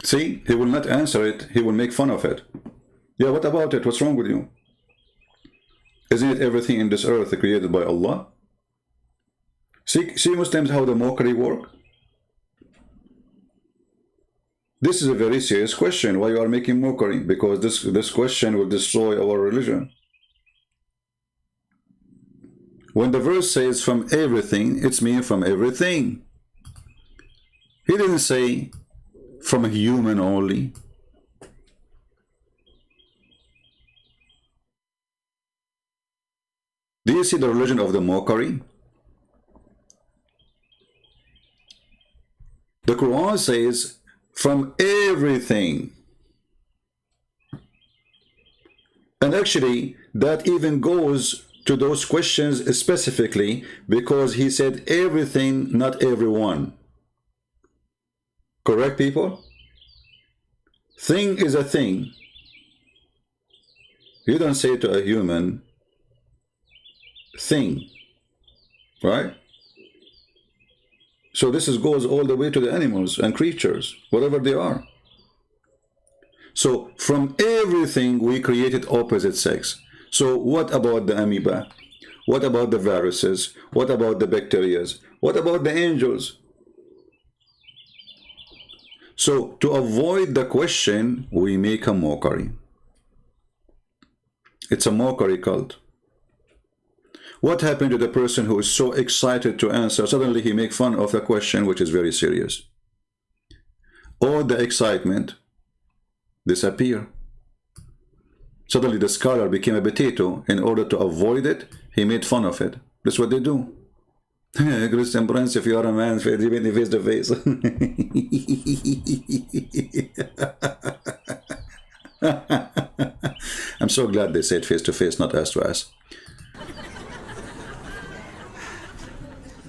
See, he will not answer it. He will make fun of it. Yeah, what about it? What's wrong with you? Isn't it everything in this earth created by Allah? See Muslims, how the mockery work? This is a very serious question. Why you are making mockery? Because this question will destroy our religion. When the verse says from everything, it's mean from everything. He didn't say from a human only. Do you see the religion of the mockery? The Quran says from everything. And actually, that even goes to those questions specifically, because he said everything, not everyone. Correct, people? Thing is a thing. You don't say to a human, thing, right? So this goes all the way to the animals and creatures, whatever they are. So from everything we created opposite sex. So what about the amoeba? What about the viruses? What about the bacteria? What about the angels? So to avoid the question, we make a mockery. It's a mockery cult. What happened to the person who is so excited to answer? Suddenly he makes fun of a question which is very serious. All the excitement disappear. Suddenly the scholar became a potato. In order to avoid it, he made fun of it. That's what they do. Christian Prince, if you are a man, face to face. I'm so glad they said face to face, not ass to ass.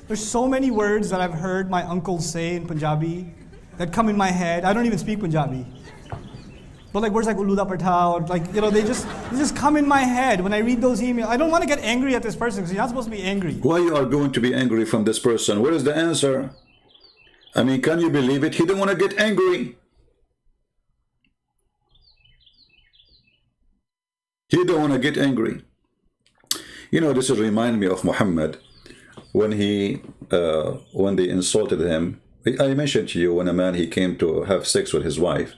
There's so many words that I've heard my uncles say in Punjabi that come in my head. I don't even speak Punjabi. But like words like uluda partha, or like, you know, they just come in my head when I read those emails. I don't want to get angry at this person because you're not supposed to be angry. Why you are going to be angry from this person? What is the answer? I mean, can you believe it? He didn't want to get angry. He didn't want to get angry. You know, this reminds me of Muhammad when he when they insulted him. I mentioned to you when a man, he came to have sex with his wife,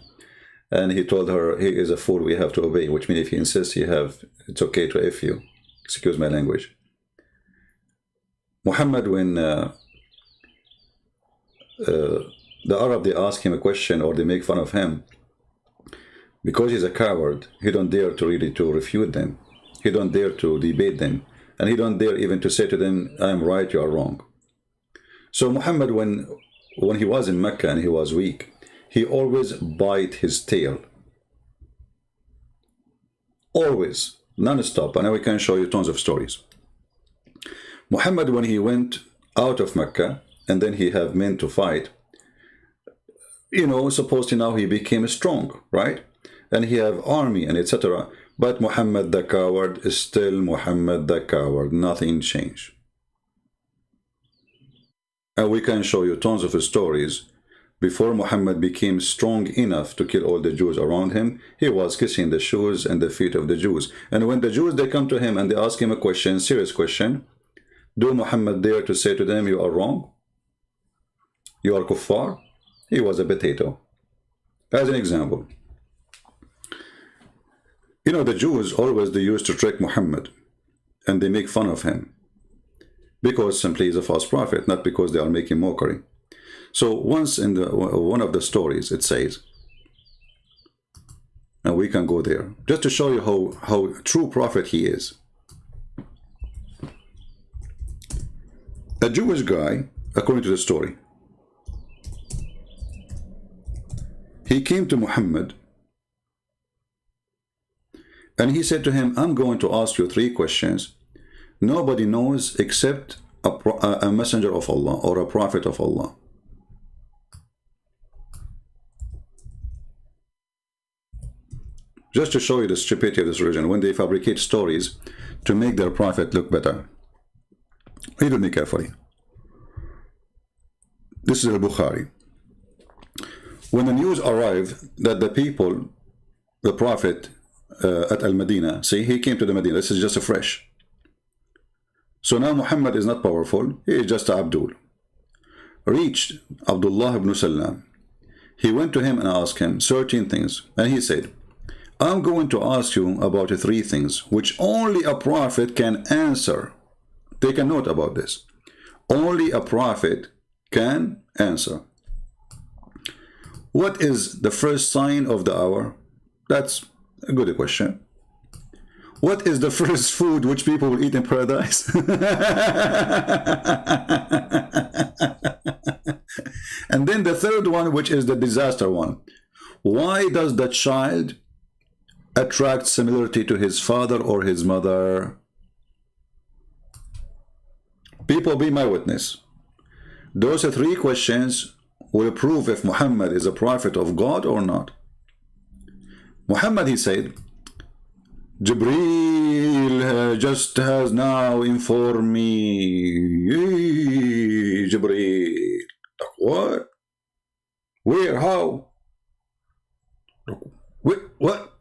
and he told her he is a fool, we have to obey, which means if he insists, it's okay to F you. Excuse my language. Muhammad, when the Arab, they ask him a question or they make fun of him, because he's a coward, he don't dare to really to refute them. He don't dare to debate them. And he don't dare even to say to them, I am right, you are wrong. So Muhammad, when he was in Mecca and he was weak, he always bite his tail. Always, non-stop. And we can show you tons of stories. Muhammad, when he went out of Mecca, and then he have men to fight, you know, supposedly now he became strong, right? And he have army and etc. But Muhammad the coward is still Muhammad the coward. Nothing changed. And we can show you tons of stories. Before Muhammad became strong enough to kill all the Jews around him, he was kissing the shoes and the feet of the Jews. And when the Jews, they come to him and they ask him a question, serious question, do Muhammad dare to say to them, you are wrong? You are kuffar? He was a potato. As an example. You know, the Jews always, they used to trick Muhammad and they make fun of him because simply he's a false prophet, not because they are making mockery. So once in one of the stories, it says, and we can go there, just to show you how true prophet he is. A Jewish guy, according to the story, he came to Muhammad and he said to him, I'm going to ask you 3 questions. Nobody knows except a messenger of Allah or a prophet of Allah. Just to show you the stupidity of this religion, when they fabricate stories to make their prophet look better. Read with me carefully. This is al-Bukhari. When the news arrived that the people, the prophet at Al-Madinah, see, he came to the Medina, this is just a fresh. So now Muhammad is not powerful, he is just Abdul. Reached Abdullah ibn Salam. He went to him and asked him certain things, and he said, I'm going to ask you about 3 things which only a prophet can answer. Take a note about this. Only a prophet can answer. What is the first sign of the hour? That's a good question. What is the first food which people will eat in paradise? And then the third one, which is the disaster one. Why does the child attract similarity to his father or his mother? People, be my witness. Those 3 questions will prove if Muhammad is a prophet of God or not. Muhammad, he said, Jibreel just has now informed me. Jibreel. What? Where? How? What?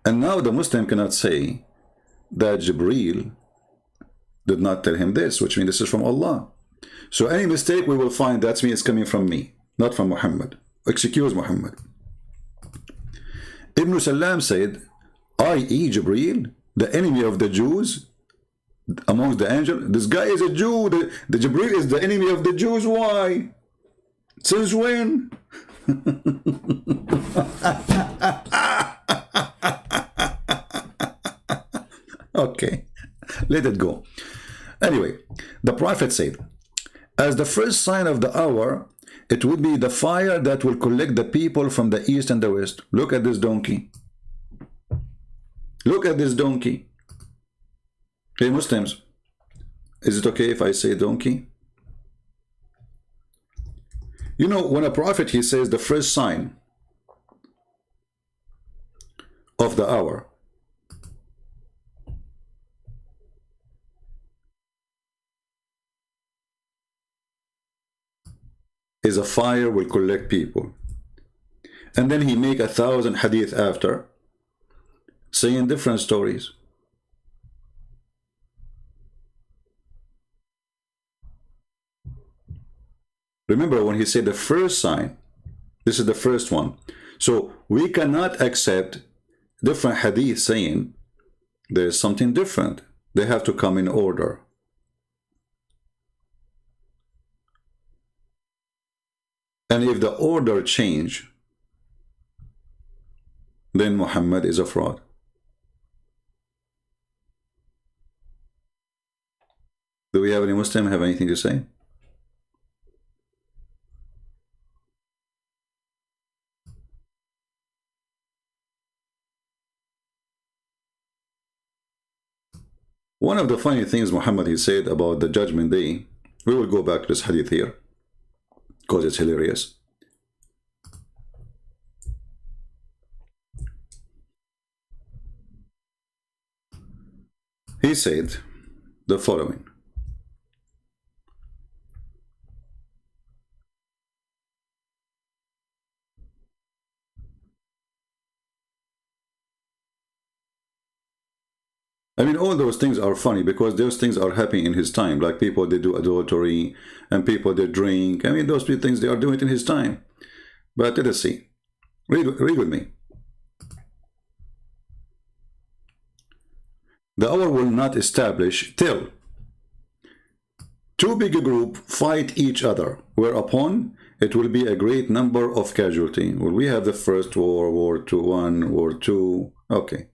And now the Muslim cannot say that Jibreel did not tell him this, which means this is from Allah. So any mistake we will find, that means it's coming from me, not from Muhammad. Excuse Muhammad. Ibn Salam said, i.e. Jibreel, the enemy of the Jews, amongst the angels. This guy is a Jew. The Jibreel is the enemy of the Jews. Why? Since when? Okay, let it go. Anyway, the Prophet said, as the first sign of the hour, it would be the fire that will collect the people from the east and the west. Look at this donkey. Look at this donkey. Hey Muslims, is it okay if I say donkey? You know, when a prophet, he says the first sign of the hour, is a fire will collect people. And then he make 1,000 hadith after, saying different stories. Remember when he said the first sign, this is the first one. So we cannot accept different hadith saying there's something different. They have to come in order. And if the order change, then Muhammad is a fraud. Do we have any Muslim have anything to say? One of the funny things Muhammad he said about the judgment day, we will go back to this hadith here because it's hilarious. He said the following. I mean, all those things are funny because those things are happening in his time. Like people, they do adultery, and people, they drink. I mean, those things, they are doing it in his time. But let us see. Read with me. The hour will not establish till too big a group fight each other, whereupon it will be a great number of casualty. Well, we have the first war, War II, War II. Okay.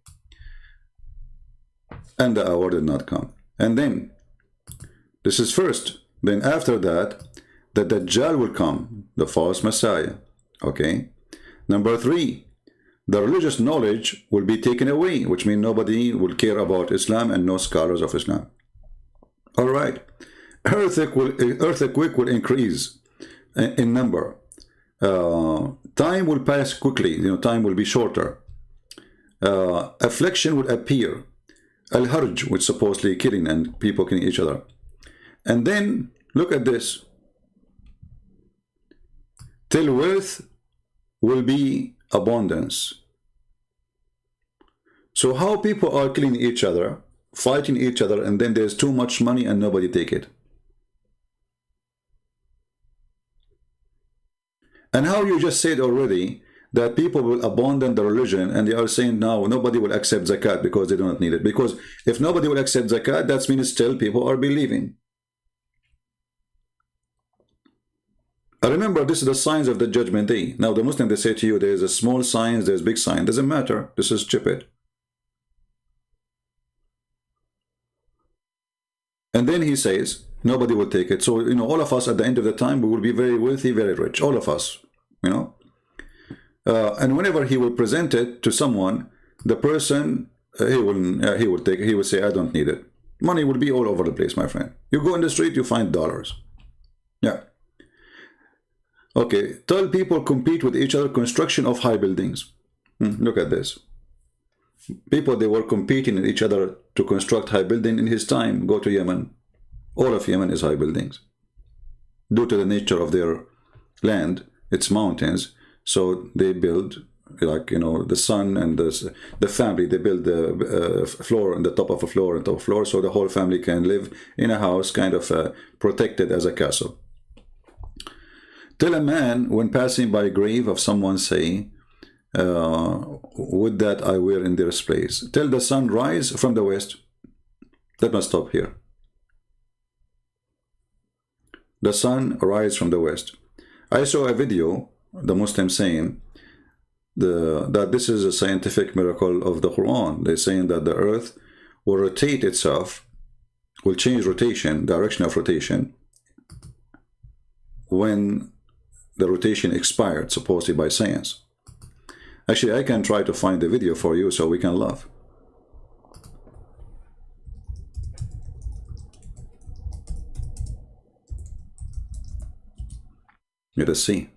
And the hour did not come. And then, this is first. Then after that, the Dajjal will come, the false Messiah. Okay. Number 3, the religious knowledge will be taken away, which means nobody will care about Islam and no scholars of Islam. All right. Earthquake will increase in number. Time will pass quickly. You know, time will be shorter. Affliction will appear. Al-Harj, which supposedly killing and people killing each other. And then, look at this. Till wealth will be abundance. So how people are killing each other, fighting each other, and then there's too much money and nobody take it. And how you just said already that people will abandon the religion, and they are saying now nobody will accept zakat because they do not need it. Because if nobody will accept zakat, that means still people are believing. I remember this is the signs of the judgment day. Now the Muslim, they say to you there is a small sign, there's big sign. Doesn't matter. This is stupid. And then he says nobody will take it. So, you know, all of us at the end of the time, we will be very wealthy, very rich. All of us, you know. And whenever he will present it to someone, the person, he will take it. He will say, I don't need it. Money will be all over the place, my friend. You go in the street, you find dollars. Yeah. Okay. Tell people compete with each other, construction of high buildings. Look at this. People, they were competing with each other to construct high building in his time. Go to Yemen. All of Yemen is high buildings. Due to the nature of their land, it's mountains. So they build, like, you know, the son and the family, they build the floor on the top of a floor and top of a floor, so the whole family can live in a house kind of protected as a castle. Tell a man when passing by a grave of someone, say, would that I were in their place. Till the sun rise from the west. Let me stop here. The sun rises from the west. I saw a video, the Muslim saying that this is a scientific miracle of the Quran. They're saying that the earth will rotate itself, will change rotation, direction of rotation, when the rotation expired, supposedly by science. Actually, I can try to find the video for you so we can laugh. Let us see.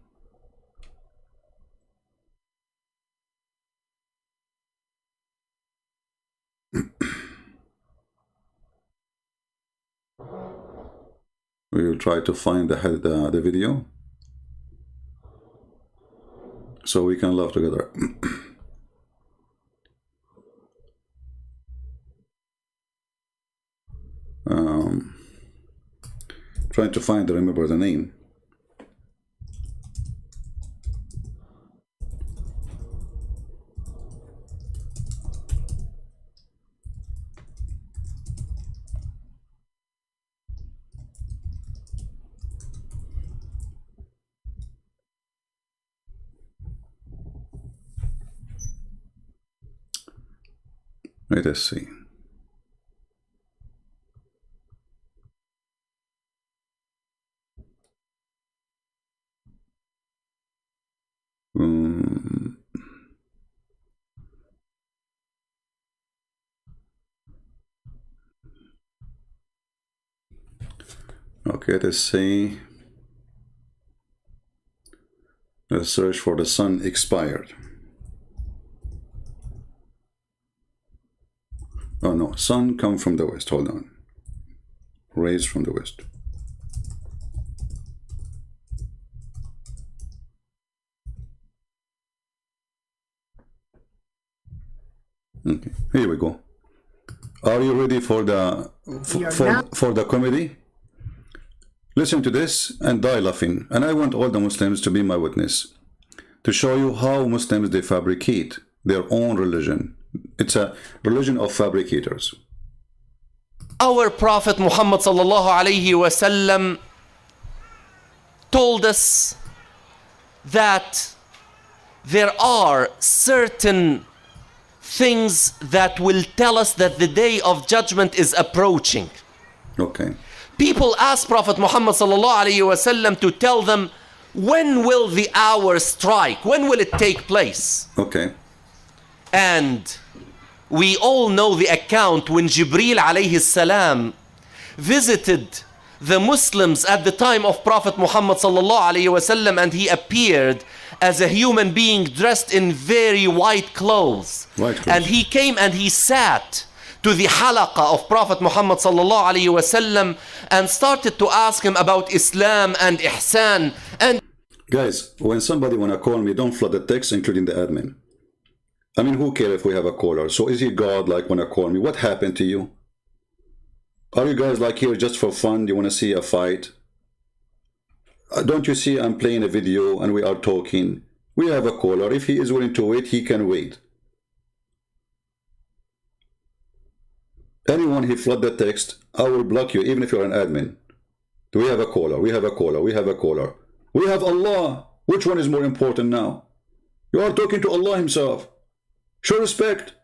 We will try to find the video so we can laugh together. Trying to remember the name. Let us see. Okay, let us see. Let's search for the sun expired. Oh no, sun come from the west. Hold on. Rays from the west. Okay, here we go. Are you ready for the for the comedy? Listen to this and die laughing. And I want all the Muslims to be my witness, to show you how Muslims, they fabricate their own religion. It's a religion of fabricators. Our Prophet Muhammad sallallahu alayhi wasallam told us that there are certain things that will tell us that the day of judgment is approaching. Okay. People ask Prophet Muhammad sallallahu alayhi wasallam to tell them, when will the hour strike? When will it take place? Okay. And we all know the account when Jibreel alayhi salam visited the Muslims at the time of Prophet Muhammad sallallahu alayhi wasallam, and he appeared as a human being dressed in very white clothes. And he came and he sat to the halaqah of Prophet Muhammad sallallahu alayhi wasallam and started to ask him about Islam and ihsan. And guys, when somebody wanna call me, don't flood the text, including the admin. I mean, who cares if we have a caller? So is he God, like, wanna call me? What happened to you? Are you guys like here just for fun? Do you wanna see a fight? Don't you see I'm playing a video and we are talking? We have a caller. If he is willing to wait, he can wait. Anyone who flood the text, I will block you, even if you're an admin. Do we have a caller? We have a caller. We have a caller. We have Allah. Which one is more important now? You are talking to Allah himself. Show respect.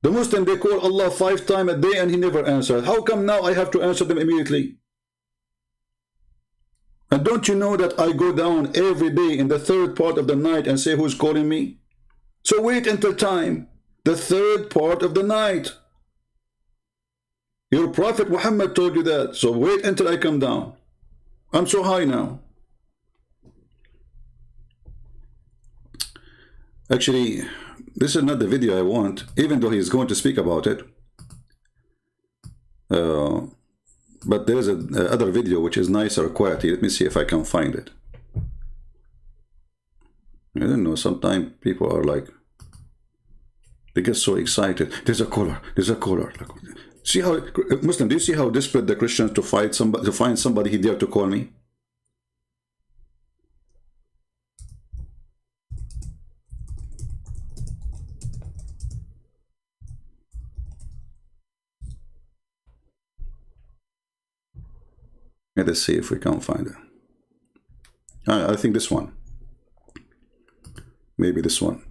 The Muslim, they call Allah 5 times a day and he never answered. How come now I have to answer them immediately? And don't you know that I go down every day in the 3rd part of the night and say who's calling me? So wait until time. The 3rd part of the night. Your Prophet Muhammad told you that. So wait until I come down. I'm so high now. Actually, this is not the video I want, even though he's going to speak about it. But there's a other video which is nicer quality. Let me see if I can find it. I don't know, sometimes people are like, they get so excited. There's a caller, there's a caller. See how, Muslim, do you see how desperate the Christians to fight somebody, to find somebody he dared to call me? Let us see if we can find it. I think this one. Maybe this one.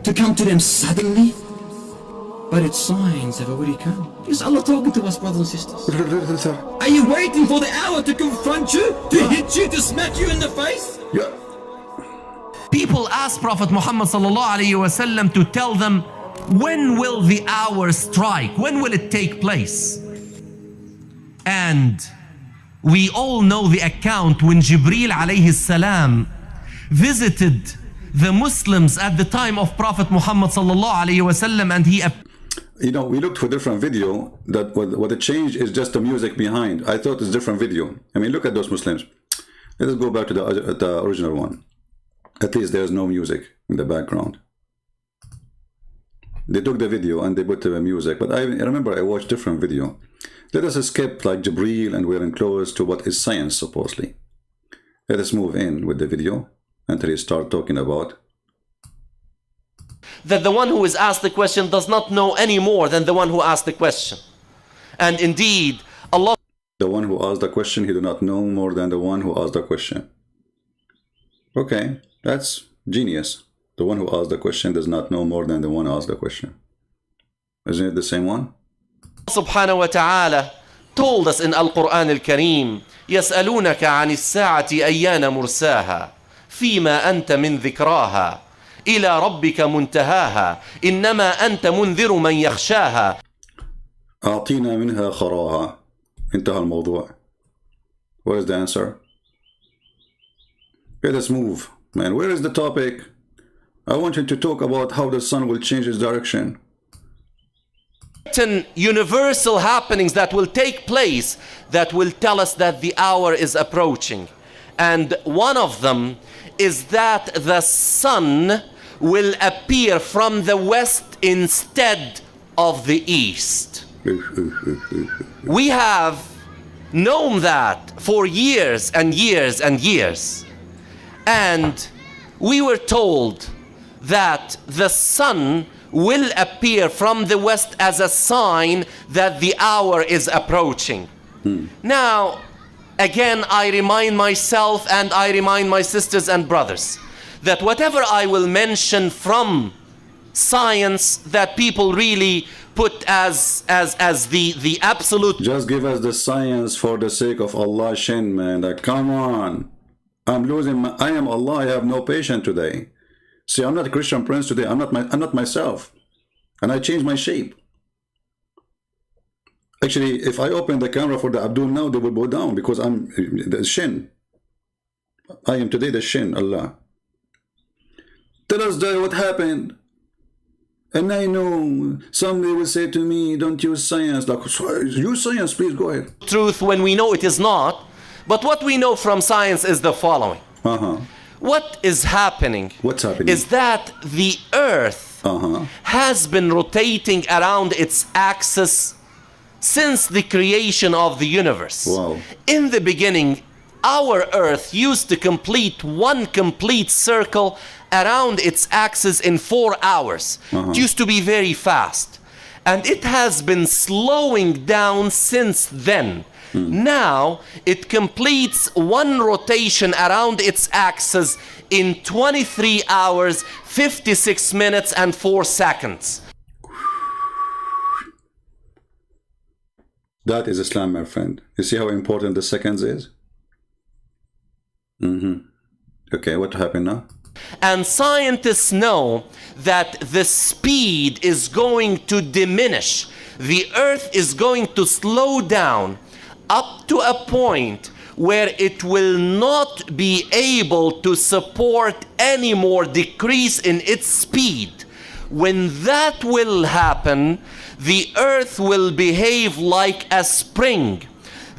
To come to them suddenly, but its signs have already come. Is Allah talking to us, brothers and sisters? Are you waiting for the hour to confront you, to hit you, to smack you in the face? Yeah. People ask Prophet Muhammad sallallahu alaihi wasallam to tell them, when will the hour strike? When will it take place? And we all know the account when Jibreel alayhi salam visited the Muslims at the time of Prophet Muhammad sallallahu alaihi wasallam, and he, you know, we looked for different video. That what the change is just the music behind. I thought it's different video. I mean, look at those Muslims. Let us go back to the original one. At least there's no music in the background. They took the video and they put the music, but I remember I watched different video. Let us skip like Jibreel and wearing clothes to what is science supposedly. Let us move in with the video until he start talking about that the one who is asked the question does not know any more than the one who asked the question. And indeed, Allah, the one who asked the question, he do not know more than the one who asked the question. Okay, that's genius. The one who asked the question does not know more than the one who asked the question. Isn't it the same one? subhanahu wa ta'ala told us in Al-Quran Al-Kareem, يَسْأَلُونَكَ عَنِ السَّاعَةِ أَيَّانَ مُرْسَاهَا فِيمَا أَنْتَ مِنْ ذِكْرَاهَا إِلَى رَبِّكَ مُنْتَهَاهَا إِنَّمَا أَنْتَ مُنْذِرُ مَنْ يَخْشَاهَا أعطينا منها خراها. انتهى الموضوع. What is the answer? Let us move. Man, where is the topic? I want you to talk about how the sun will change its direction. Certain universal happenings that will take place that will tell us that the hour is approaching. And one of them is that the sun will appear from the west instead of the east. We have known that for years and years and years. And we were told that the sun will appear from the west as a sign that the hour is approaching. Now, again, I remind myself and I remind my sisters and brothers that whatever I will mention from science that people really put as the absolute. Just give us the science for the sake of Allah, Shin, man. Like, come on. I'm losing I am Allah. I have no patience today. See, I'm not a Christian prince today. I'm not myself. And I changed my shape. Actually, if I open the camera for the Abdul now, they will go down because I'm the Shin. I am today the Shin, Allah. Tell us what happened. And I know somebody will say to me, don't use science. Like, use science, please, go ahead. Truth when we know it is not. But what we know from science is the following. What is happening? What's happening? Is that the earth has been rotating around its axis since the creation of the universe. Wow. In the beginning, our earth used to complete one complete circle around its axis in 4 hours. It used to be very fast. And it has been slowing down since then. Now, it completes one rotation around its axis in 23 hours, 56 minutes, and 4 seconds. That is Islam, my friend. You see how important the seconds is? Okay, what happened now? And scientists know that the speed is going to diminish. The earth is going to slow down up to a point where it will not be able to support any more decrease in its speed. When that will happen, the earth will behave like a spring,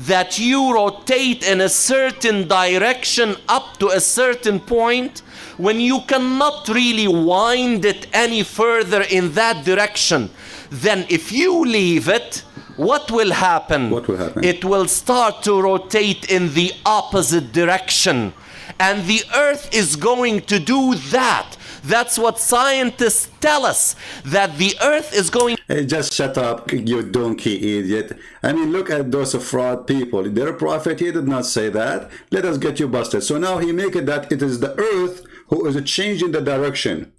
that you rotate in a certain direction up to a certain point when you cannot really wind it any further in that direction. Then if you leave it, what will happen? What will happen? It will start to rotate in the opposite direction. And the earth is going to do that. That's what scientists tell us, that the earth is going... Hey, just shut up, you donkey idiot. I mean, look at those fraud people. Their prophet, he did not say that. Let us get you busted. So now he make it that it is the earth who is changing the direction.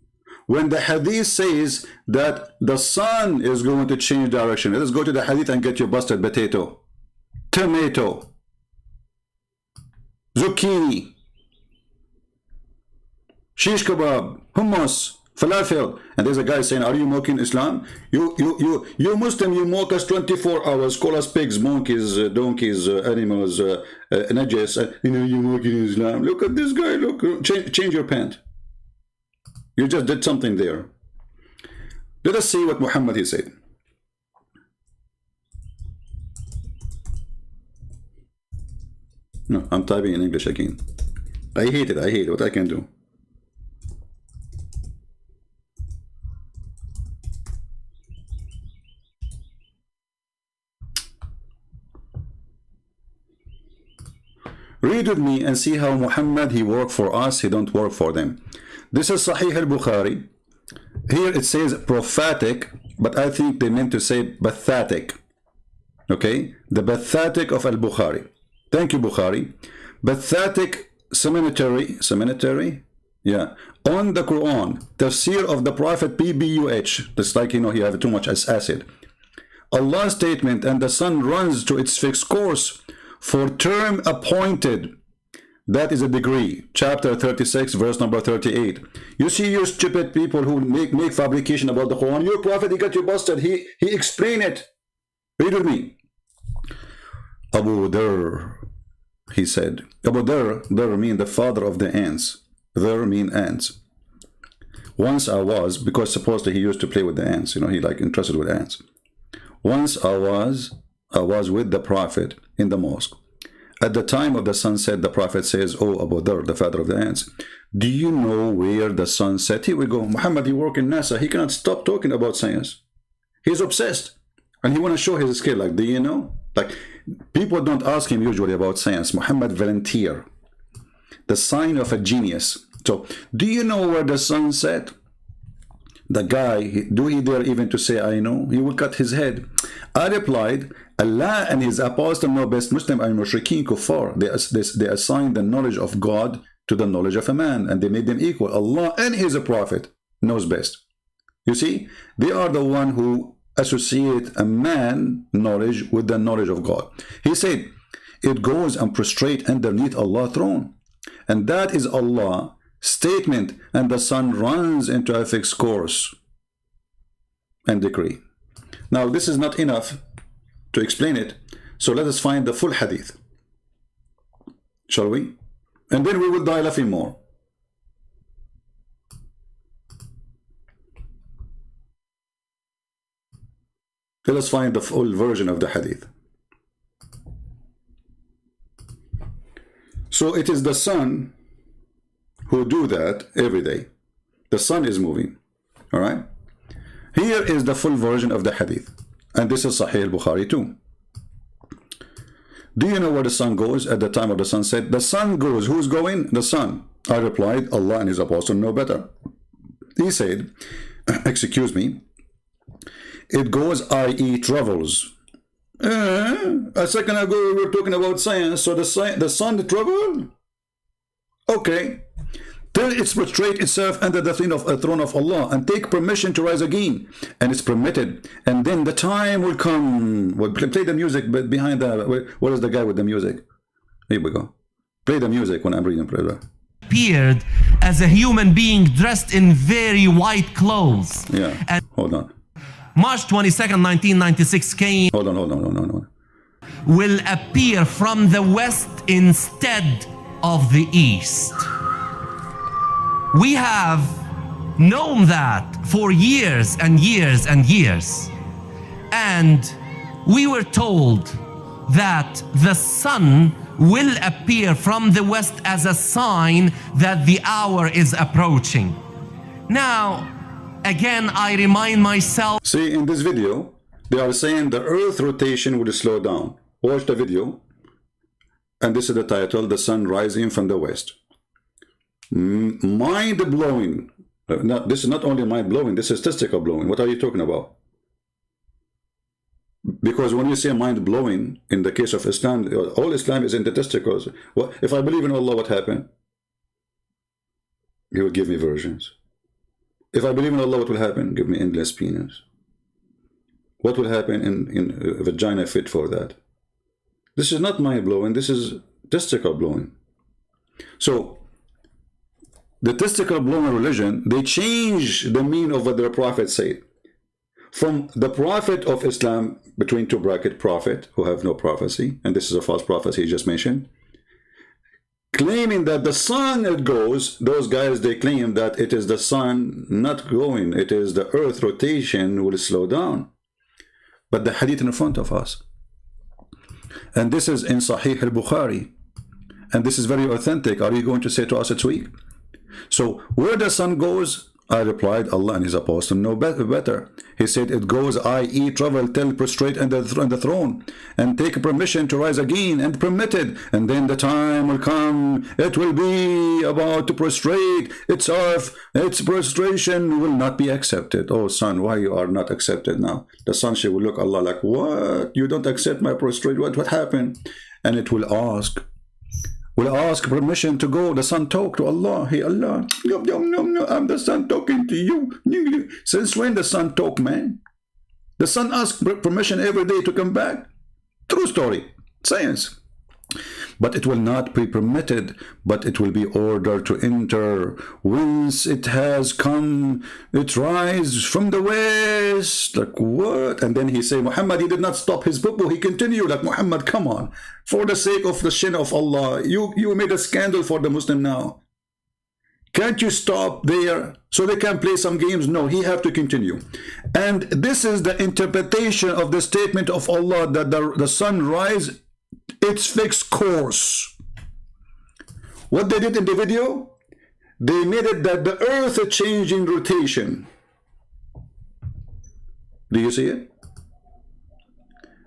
When the hadith says that the sun is going to change direction, let us go to the hadith and get you busted. Potato, tomato, zucchini, shish kebab, hummus, falafel. And there's a guy saying, are you mocking Islam? You Muslim, you mock us 24 hours, call us pigs, monkeys, donkeys, animals, najis. You know, you mocking Islam. Look at this guy, look, change your pant. You just did something there. Let us see what Muhammad he said. No, I'm typing in English again. I hate it. I hate it. What I can do. Read with me and see how Muhammad he worked for us, he don't work for them. This is Sahih al-Bukhari. Here it says prophetic, but I think they meant to say bathatic. Okay? The bathatic of al-Bukhari. Thank you, Bukhari. Bathatic cemetery, yeah, on the Quran, tafsir of the Prophet PBUH. That's like, you know, he have too much acid. Allah's statement, and the sun runs to its fixed course for term appointed. That is a degree. Chapter 36, verse number 38. You see, you stupid people who make fabrication about the Quran. Your prophet, he got you busted. He explained it. Read with me. Abu Dhar, he said. Abu Dhar mean the father of the ants. Dhar mean ants. Once I was, because supposedly he used to play with the ants. You know, he like interested with ants. Once I was with the prophet in the mosque. At the time of the sunset, the prophet says, oh, Abu Dhar, the father of the ants, do you know where the sun set? Here we go. Muhammad, he work in NASA. He cannot stop talking about science. He's obsessed. And he want to show his skill. Like, do you know? Like, people don't ask him usually about science. Muhammad volunteer. The sign of a genius. So, do you know where the sun set? The guy, do he dare even to say, I know? He will cut his head. I replied, Allah and his apostle know best. Muslim and mushrikeen kuffar. They assigned the knowledge of God to the knowledge of a man, and they made them equal. Allah and his prophet knows best. You see, they are the one who associate a man knowledge with the knowledge of God. He said, it goes and prostrate underneath Allah's throne. And that is Allah statement, and the sun runs into a fixed course and decree. Now, this is not enough to explain it, so let us find the full hadith, shall we? And then we will die laughing more. Let us find the full version of the hadith. So it is the sun who do that every day. The sun is moving. All right. Here is the full version of the hadith. And this is Sahih al-Bukhari too. Do you know where the sun goes at the time of the sunset? The sun goes. Who's going? The sun. I replied, Allah and his apostle know better. He said, excuse me, it goes, i.e. travels. A second ago we were talking about science. So the sun traveled? Okay. Till it prostrate itself under the throne of Allah and take permission to rise again, and it's permitted. And then the time will come. We'll play the music, but behind the, what is the guy with the music? Here we go. Play the music when I'm reading prayer. Appeared as a human being dressed in very white clothes. Yeah. And hold on. March 22nd, 1996 came. Hold on. Will appear from the west instead of the east. We have known that for years and years and years. And we were told that the sun will appear from the west as a sign that the hour is approaching. Now, again, I remind myself. See, in this video, they are saying the earth rotation will slow down. Watch the video. And this is the title, The Sun Rising from the West. Mind-blowing. This is not only mind-blowing, this is testicle-blowing. What are you talking about? Because when you say mind-blowing, in the case of Islam, all Islam is in the testicles. What, if I believe in Allah, what happened? He will give me versions. If I believe in Allah, what will happen? Give me endless penis. What will happen in a vagina fit for that? This is not mind-blowing, this is testicle-blowing. So, the testicle-blowing religion, they change the meaning of what their prophet said. From the prophet of Islam, between two bracket prophet, who have no prophecy, and this is a false prophecy he just mentioned, claiming that the sun it goes, those guys, they claim that it is the sun not going, it is the earth rotation will slow down. But the hadith in front of us, and this is in Sahih al-Bukhari, and this is very authentic. Are you going to say to us it's weak? So where the sun goes, I replied, Allah and his apostle know better. He said it goes, i.e. travel till prostrate on the throne, and take permission to rise again, and permitted, and then the time will come, it will be about to prostrate itself, its prostration will not be accepted. Oh son, why you are not accepted now? The son, she will look Allah like, what? You don't accept my prostrate? What happened? And it will ask permission to go. The son talk to Allah. Hey Allah, no, I'm the son talking to you. Since when the son talk, man? The son ask permission every day to come back. True story, science. But it will not be permitted, but it will be ordered to enter. Whence it has come, it rise from the west. Like what? And then he say, Muhammad, he did not stop his poo-poo. He continued like, Muhammad, come on. For the sake of the shin of Allah, you made a scandal for the Muslim now. Can't you stop there so they can play some games? No, he have to continue. And this is the interpretation of the statement of Allah that the sun rise its fixed course. What they did in the video, they made it that the earth is changing rotation. Do you see it?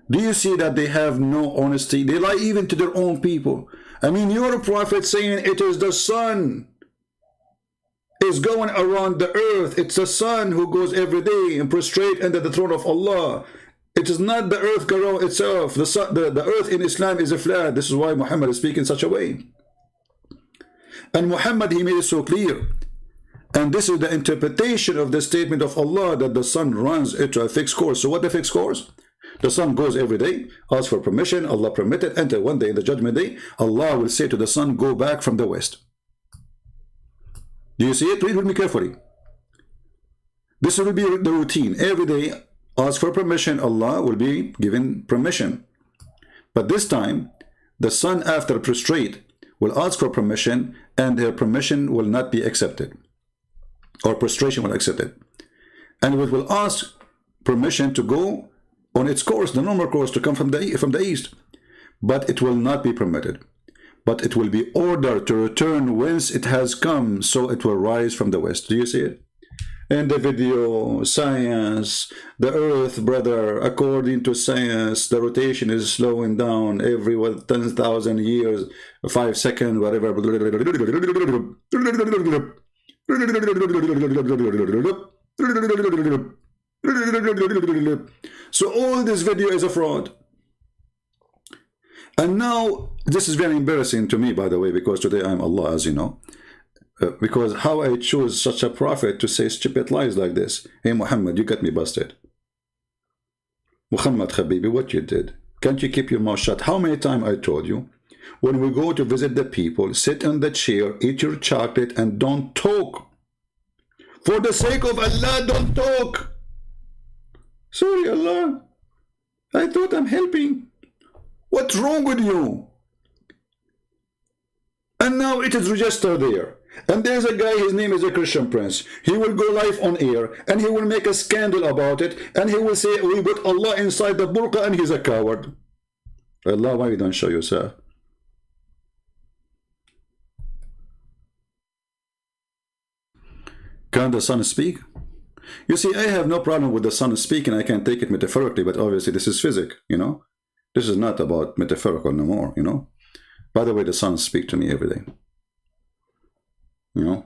Do you see that they have no honesty? They lie even to their own people. I mean, your prophet saying it is the sun is going around the earth. It's the sun who goes every day and prostrate under the throne of Allah. It is not the earth around itself. The earth in Islam is a flat. This is why Muhammad is speaking such a way. And Muhammad, he made it so clear. And this is the interpretation of the statement of Allah that the sun runs into a fixed course. So what the fixed course? The sun goes every day, asks for permission, Allah permitted, until one day in the judgment day, Allah will say to the sun, go back from the west. Do you see it? Read with me carefully. This will be the routine. Every day, ask for permission, Allah will be given permission. But this time, the sun after prostrate will ask for permission, and their permission will not be accepted. Or prostration will accept it. And it will ask permission to go on its course, the normal course, to come from the east. But it will not be permitted. But it will be ordered to return whence it has come, so it will rise from the west. Do you see it? In the video, science, the earth, brother, according to science, the rotation is slowing down every 10,000 years, 5 seconds, whatever. So all this video is a fraud. And now, this is very embarrassing to me, by the way, because today I'm Allah, as you know. Because how I choose such a prophet to say stupid lies like this. Hey Muhammad, you got me busted. Muhammad Habibi, what you did? Can't you keep your mouth shut? How many times I told you? When we go to visit the people, sit on the chair, eat your chocolate, and don't talk. For the sake of Allah, don't talk. Sorry, Allah. I thought I'm helping. What's wrong with you? And now it is registered there. And there's a guy, his name is a Christian Prince. He will go live on air, and he will make a scandal about it, and he will say, we put Allah inside the burqa, and he's a coward. Allah, why you don't show yourself? Can the sun speak? You see, I have no problem with the sun speaking. I can take it metaphorically, but obviously this is physics, you know. This is not about metaphorical no more, you know. By the way, the sun speaks to me every day. You know,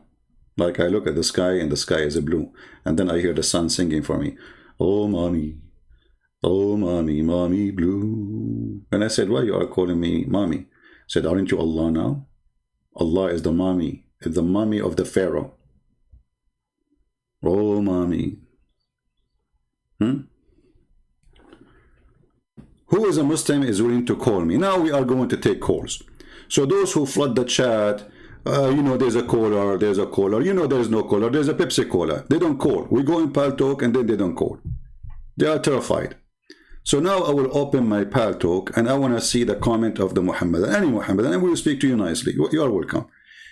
Like I look at the sky and the sky is blue. And then I hear the sun singing for me. Oh, mommy, mommy blue. And I said, why you are calling me mommy? I said, aren't you Allah now? Allah is the mommy of the Pharaoh. Oh, mommy. Who is a Muslim is willing to call me? Now we are going to take calls. So those who flood the chat, you know, there's a caller, you know, there's no caller, there's a Pepsi Cola. They don't call. We go in Pal Talk and then they don't call. They are terrified. So now I will open my Pal Talk and I want to see the comment of the Muhammadan, any Muhammadan, and we will speak to you nicely. You are welcome.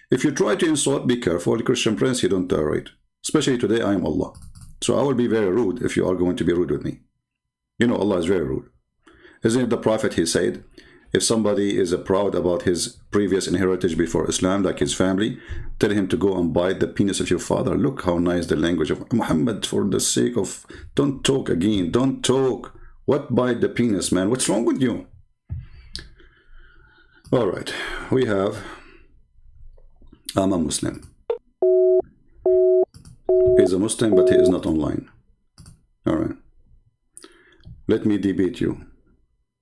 If you try to insult, be careful. The Christian Prince, you don't tolerate. Especially today, I am Allah. So I will be very rude if you are going to be rude with me. You know, Allah is very rude. Isn't it the Prophet, he said, if somebody is proud about his previous inheritance before Islam, like his family, tell him to go and bite the penis of your father. Look how nice the language of Muhammad, for the sake of, don't talk again, don't talk. What bite the penis, man? What's wrong with you? All right, we have, I'm a Muslim. He's a Muslim, but he is not online. All right. Let me debate you.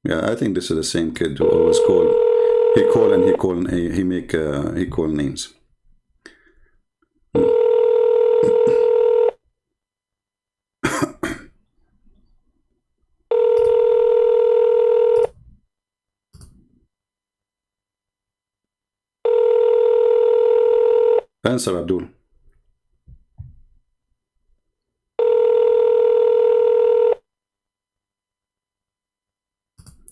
Yeah, I think this is the same kid who always call. He call names. Answer, Abdul.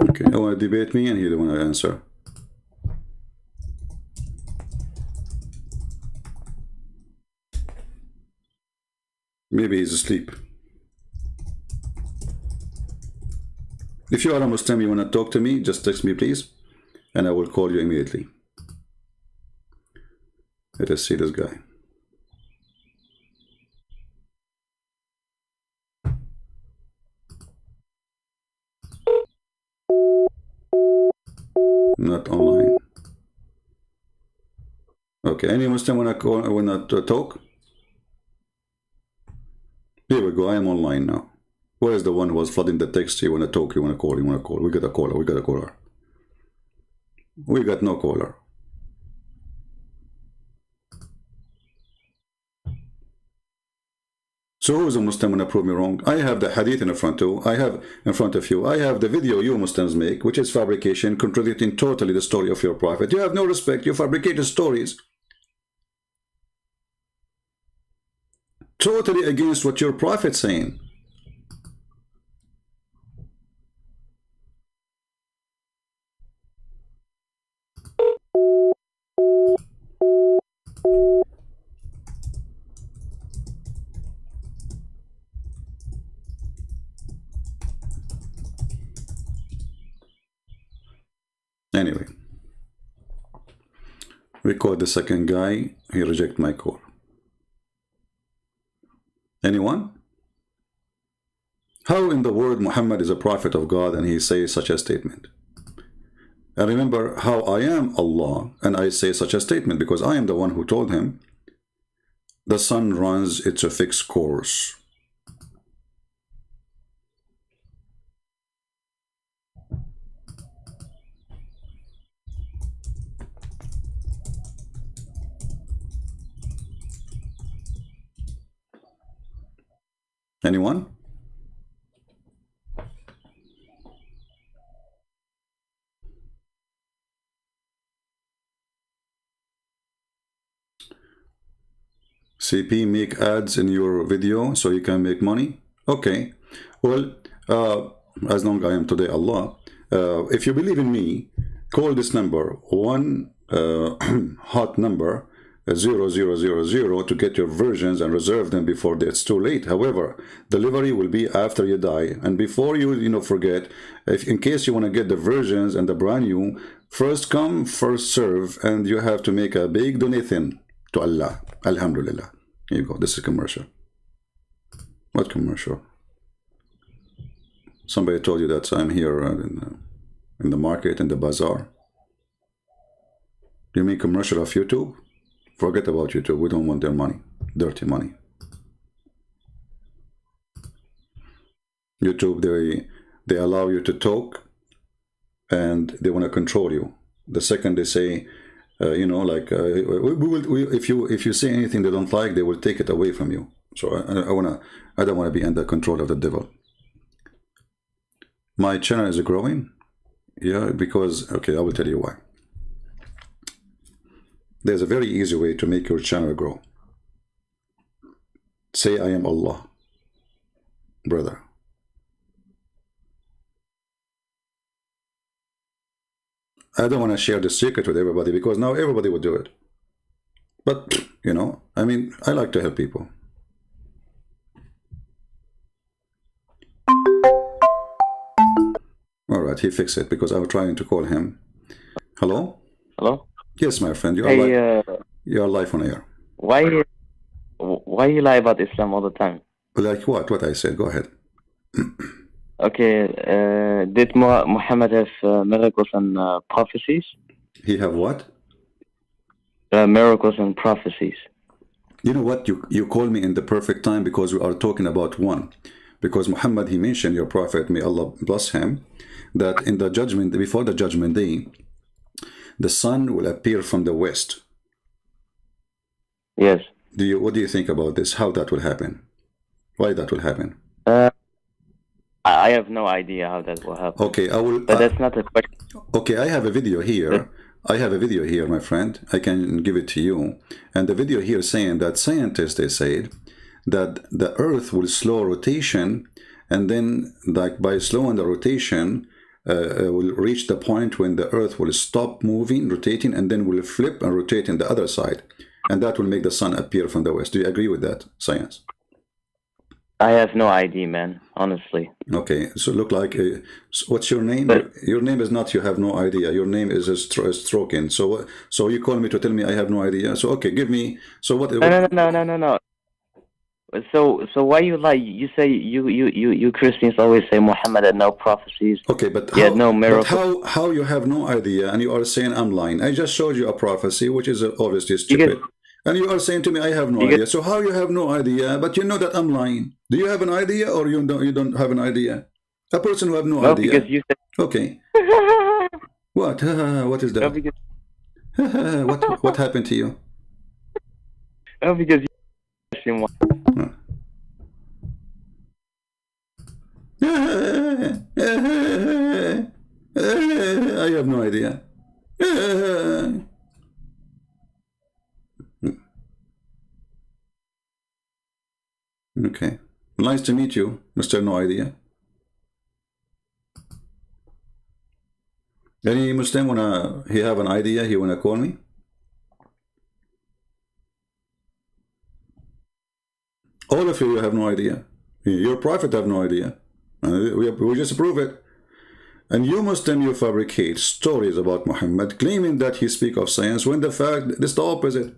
Okay, I want to debate me and he don't want to answer. Maybe he's asleep. If you are a Muslim, you want to talk to me, just text me please, and I will call you immediately. Let us see this guy. Not online. Okay, any Muslim wanna talk? Here we go, I am online now. Where is the one who was flooding the text? You wanna talk, you wanna call, you wanna call. We got a caller, we got a caller. We got no caller. So who is a Muslim when I prove me wrong? I have the hadith in front of you. I have the video you Muslims make, which is fabrication, contradicting totally the story of your prophet. You have no respect. You fabricated stories totally against what your prophet's saying. Anyway, we called the second guy. He rejected my call. Anyone? How in the world Muhammad is a prophet of God and he says such a statement? And remember how I am Allah and I say such a statement because I am the one who told him the sun runs its fixed course. Anyone? CP, make ads in your video so you can make money? Okay. Well, as long as I am today Allah, if you believe in me, call this number, one hot number, 0000 to get your versions and reserve them before it's too late. However, delivery will be after you die. And before you forget, if in case you want to get the versions and the brand new, first come, first serve, and you have to make a big donation to Allah. Alhamdulillah. Here you go. This is commercial. What commercial? Somebody told you that I'm here in the market, in the bazaar. You mean commercial of YouTube? Forget about YouTube. We don't want their money. Dirty money. YouTube, they allow you to talk and they want to control you. The second they say, you know, like, if you say anything they don't like, they will take it away from you. So I don't want to be under control of the devil. My channel is growing. Yeah, because, okay, I will tell you why. There's a very easy way to make your channel grow. Say, I am Allah, brother. I don't want to share the secret with everybody because now everybody will do it. But, you know, I mean, I like to help people. All right, he fixed it because I was trying to call him. Hello? Hello? Yes, my friend. You are live on air. Why you lie about Islam all the time? Like what? What I said? Go ahead. Okay, did Muhammad have miracles and prophecies? He have what? Miracles and prophecies. You know what? You call me in the perfect time because we are talking about one. Because Muhammad, he mentioned, your prophet, may Allah bless him, that in the judgment, before the judgment day, the sun will appear from the west. Yes. What do you think about this? How that will happen? Why that will happen? I have no idea how that will happen. Okay, I will. But that's not a question. Okay, I have a video here. I have a video here, my friend. I can give it to you. And the video here saying that scientists, they said that the Earth will slow rotation, and then, like by slowing the rotation, will reach the point when the Earth will stop moving, rotating, and then will flip and rotate in the other side, and that will make the sun appear from the west. Do you agree with that, science? I have no idea, man, honestly. Okay, so look like, what's your name? Your name is not, you have no idea. Your name is Stroking. So you call me to tell me I have no idea. So, okay, give me, so what? No. So why you lie? You say you Christians always say Muhammad had no prophecies. Okay, but he had no miracles. But how you have no idea and you are saying I'm lying? I just showed you a prophecy, which is obviously stupid. And you are saying to me, I have no idea. So how you have no idea, but you know that I'm lying? Do you have an idea or you don't have an idea? A person who have no idea. Because you said... Okay. What? What is that? No, because... what happened to you? No, because you... I have no idea. Okay. Nice to meet you, Mr. No Idea. Any Muslim he have an idea, he wanna call me? All of you have no idea. Your prophet have no idea. We just prove it. And you Muslim, you fabricate stories about Muhammad, claiming that he speak of science, when the fact is the opposite.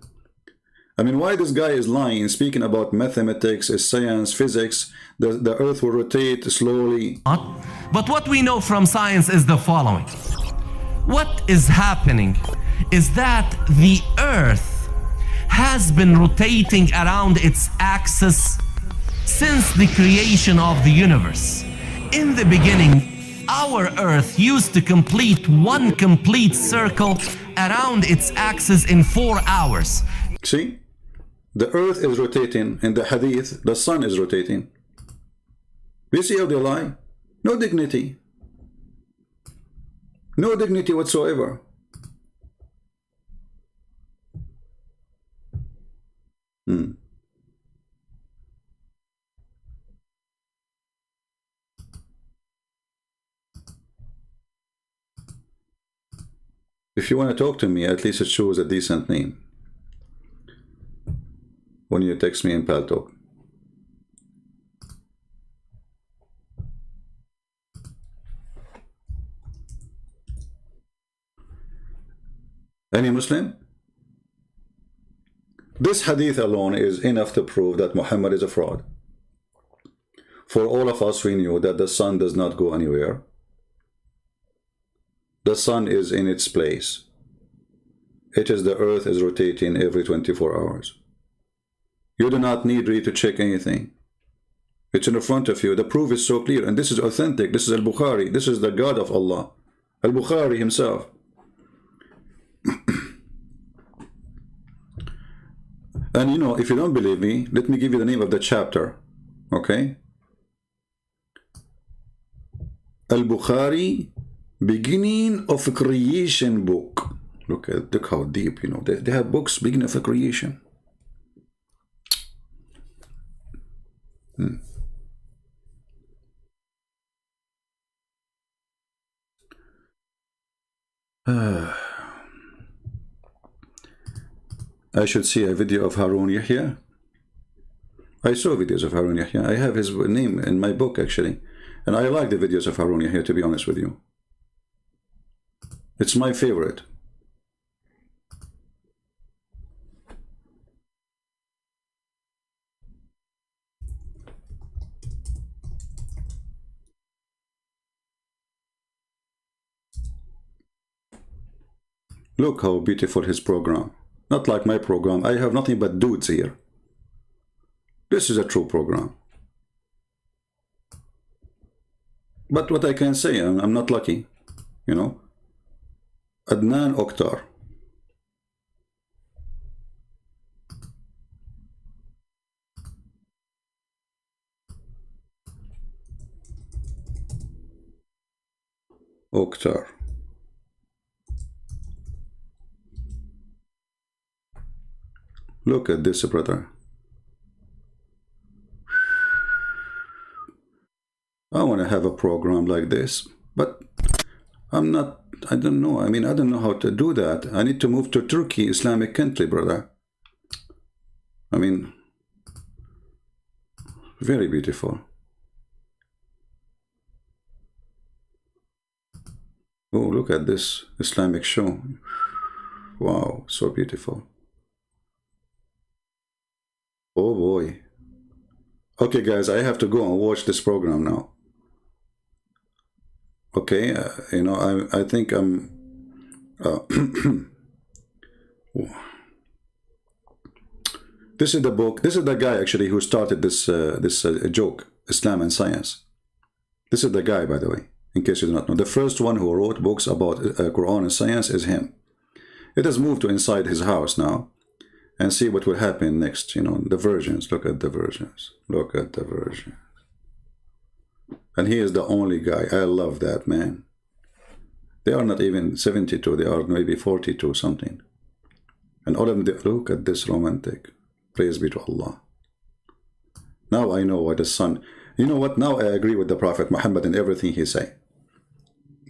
I mean, why this guy is lying, speaking about mathematics, science, physics, the earth will rotate slowly. But what we know from science is the following. What is happening is that the earth has been rotating around its axis since the creation of the universe. In the beginning, our earth used to complete one complete circle around its axis in 4 hours. See? The earth is rotating. In the hadith, the sun is rotating. You see how they lie? No dignity. No dignity whatsoever. If you want to talk to me, at least choose a decent name when you text me in Paltalk. Any Muslim? This hadith alone is enough to prove that Muhammad is a fraud. For all of us, we knew that the sun does not go anywhere. The sun is in its place. It is the earth is rotating every 24 hours. You do not need really to check anything. It's in front of you. The proof is so clear. And this is authentic. This is Al-Bukhari. This is the God of Allah. Al-Bukhari himself. And you know, if you don't believe me, let me give you the name of the chapter. Okay? Al-Bukhari, beginning of creation book. Look how deep, you know. They have books, beginning of creation. I should see a video of Harun Yahya. I saw videos of Harun Yahya. I have his name in my book, actually. And I like the videos of Harun Yahya, to be honest with you. It's my favorite. Look how beautiful his program. Not like my program. I have nothing but dudes here. This is a true program. But what I can say, I'm not lucky. You know. Adnan Oktar. Oktar. Look at this, brother. I want to have a program like this, but I'm not, I don't know. I mean, I don't know how to do that. I need to move to Turkey, Islamic country, brother. I mean, very beautiful. Oh, look at this Islamic show. Wow, so beautiful. Oh boy. Okay, guys, I have to go and watch this program now. Okay, you know, I think I'm... This is the book. This is the guy, actually, who started this joke, Islam and Science. This is the guy, by the way, in case you do not know. The first one who wrote books about Quran and science is him. It has moved to inside his house now. And see what will happen next, you know, the versions. Look at the versions. Look at the versions. And he is the only guy. I love that, man. They are not even 72. They are maybe 42 something. And all of them, look at this romantic. Praise be to Allah. Now I know why the sun... You know what? Now I agree with the Prophet Muhammad in everything he say.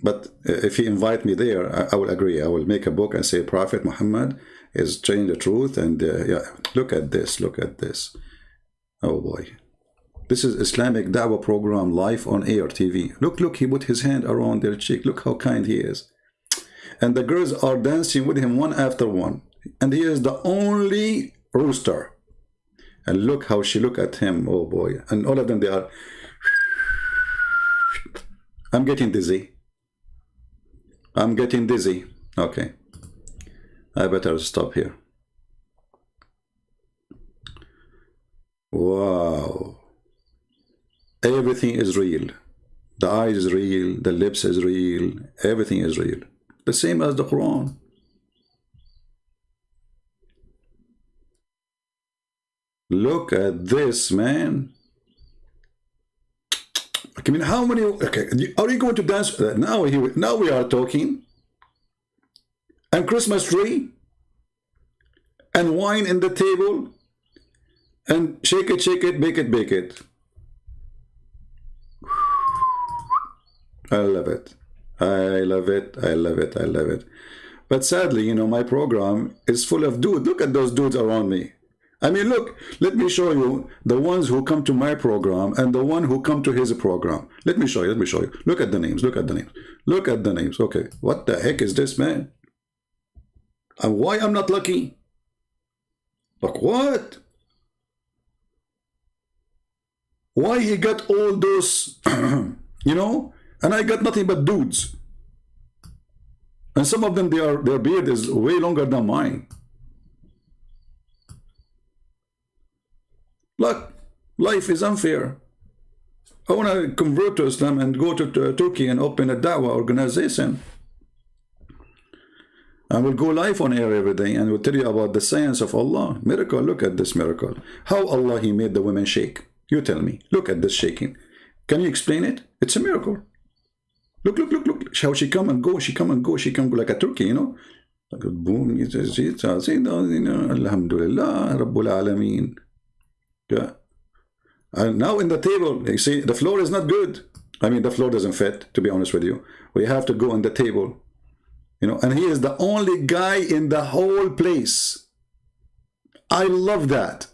But if he invite me there, I will agree. I will make a book and say Prophet Muhammad is telling the truth. And yeah, look at this. Look at this. Oh boy. This is Islamic Dawah program live on air TV. Look, he put his hand around their cheek. Look how kind he is. And the girls are dancing with him one after one. And he is the only rooster. And look how she look at him. Oh boy. And all of them, they are... I'm getting dizzy. I'm getting dizzy. Okay. I better stop here. Wow. Everything is real. The eyes is real. The lips is real. Everything is real. The same as the Quran. Look at this, man. I mean, how many... Okay, are you going to dance? Now we are talking. And Christmas tree. And wine in the table. And shake it, bake it. I love it. I love it. But sadly, you know, my program is full of dudes. Look at those dudes around me. I mean, look, let me show you the ones who come to my program and the one who come to his program. Let me show you. Look at the names. Okay, what the heck is this, man? And why I'm not lucky? Like what? Why he got all those, you know? And I got nothing but dudes. And some of them, their beard is way longer than mine. Look, life is unfair. I want to convert to Islam and go to Turkey and open a da'wah organization. I will go live on air every day and will tell you about the science of Allah. Miracle, look at this miracle. How Allah, He made the women shake. You tell me. Look at this shaking. Can you explain it? It's a miracle. Look, look, look, look. How she come and go, she come and go, she come like a turkey, you know. Like a boom, Alhamdulillah, Rabbul Alameen. Yeah. And now in the table, you see, the floor is not good. I mean, the floor doesn't fit, to be honest with you. We have to go on the table. You know, and he is the only guy in the whole place. I love that.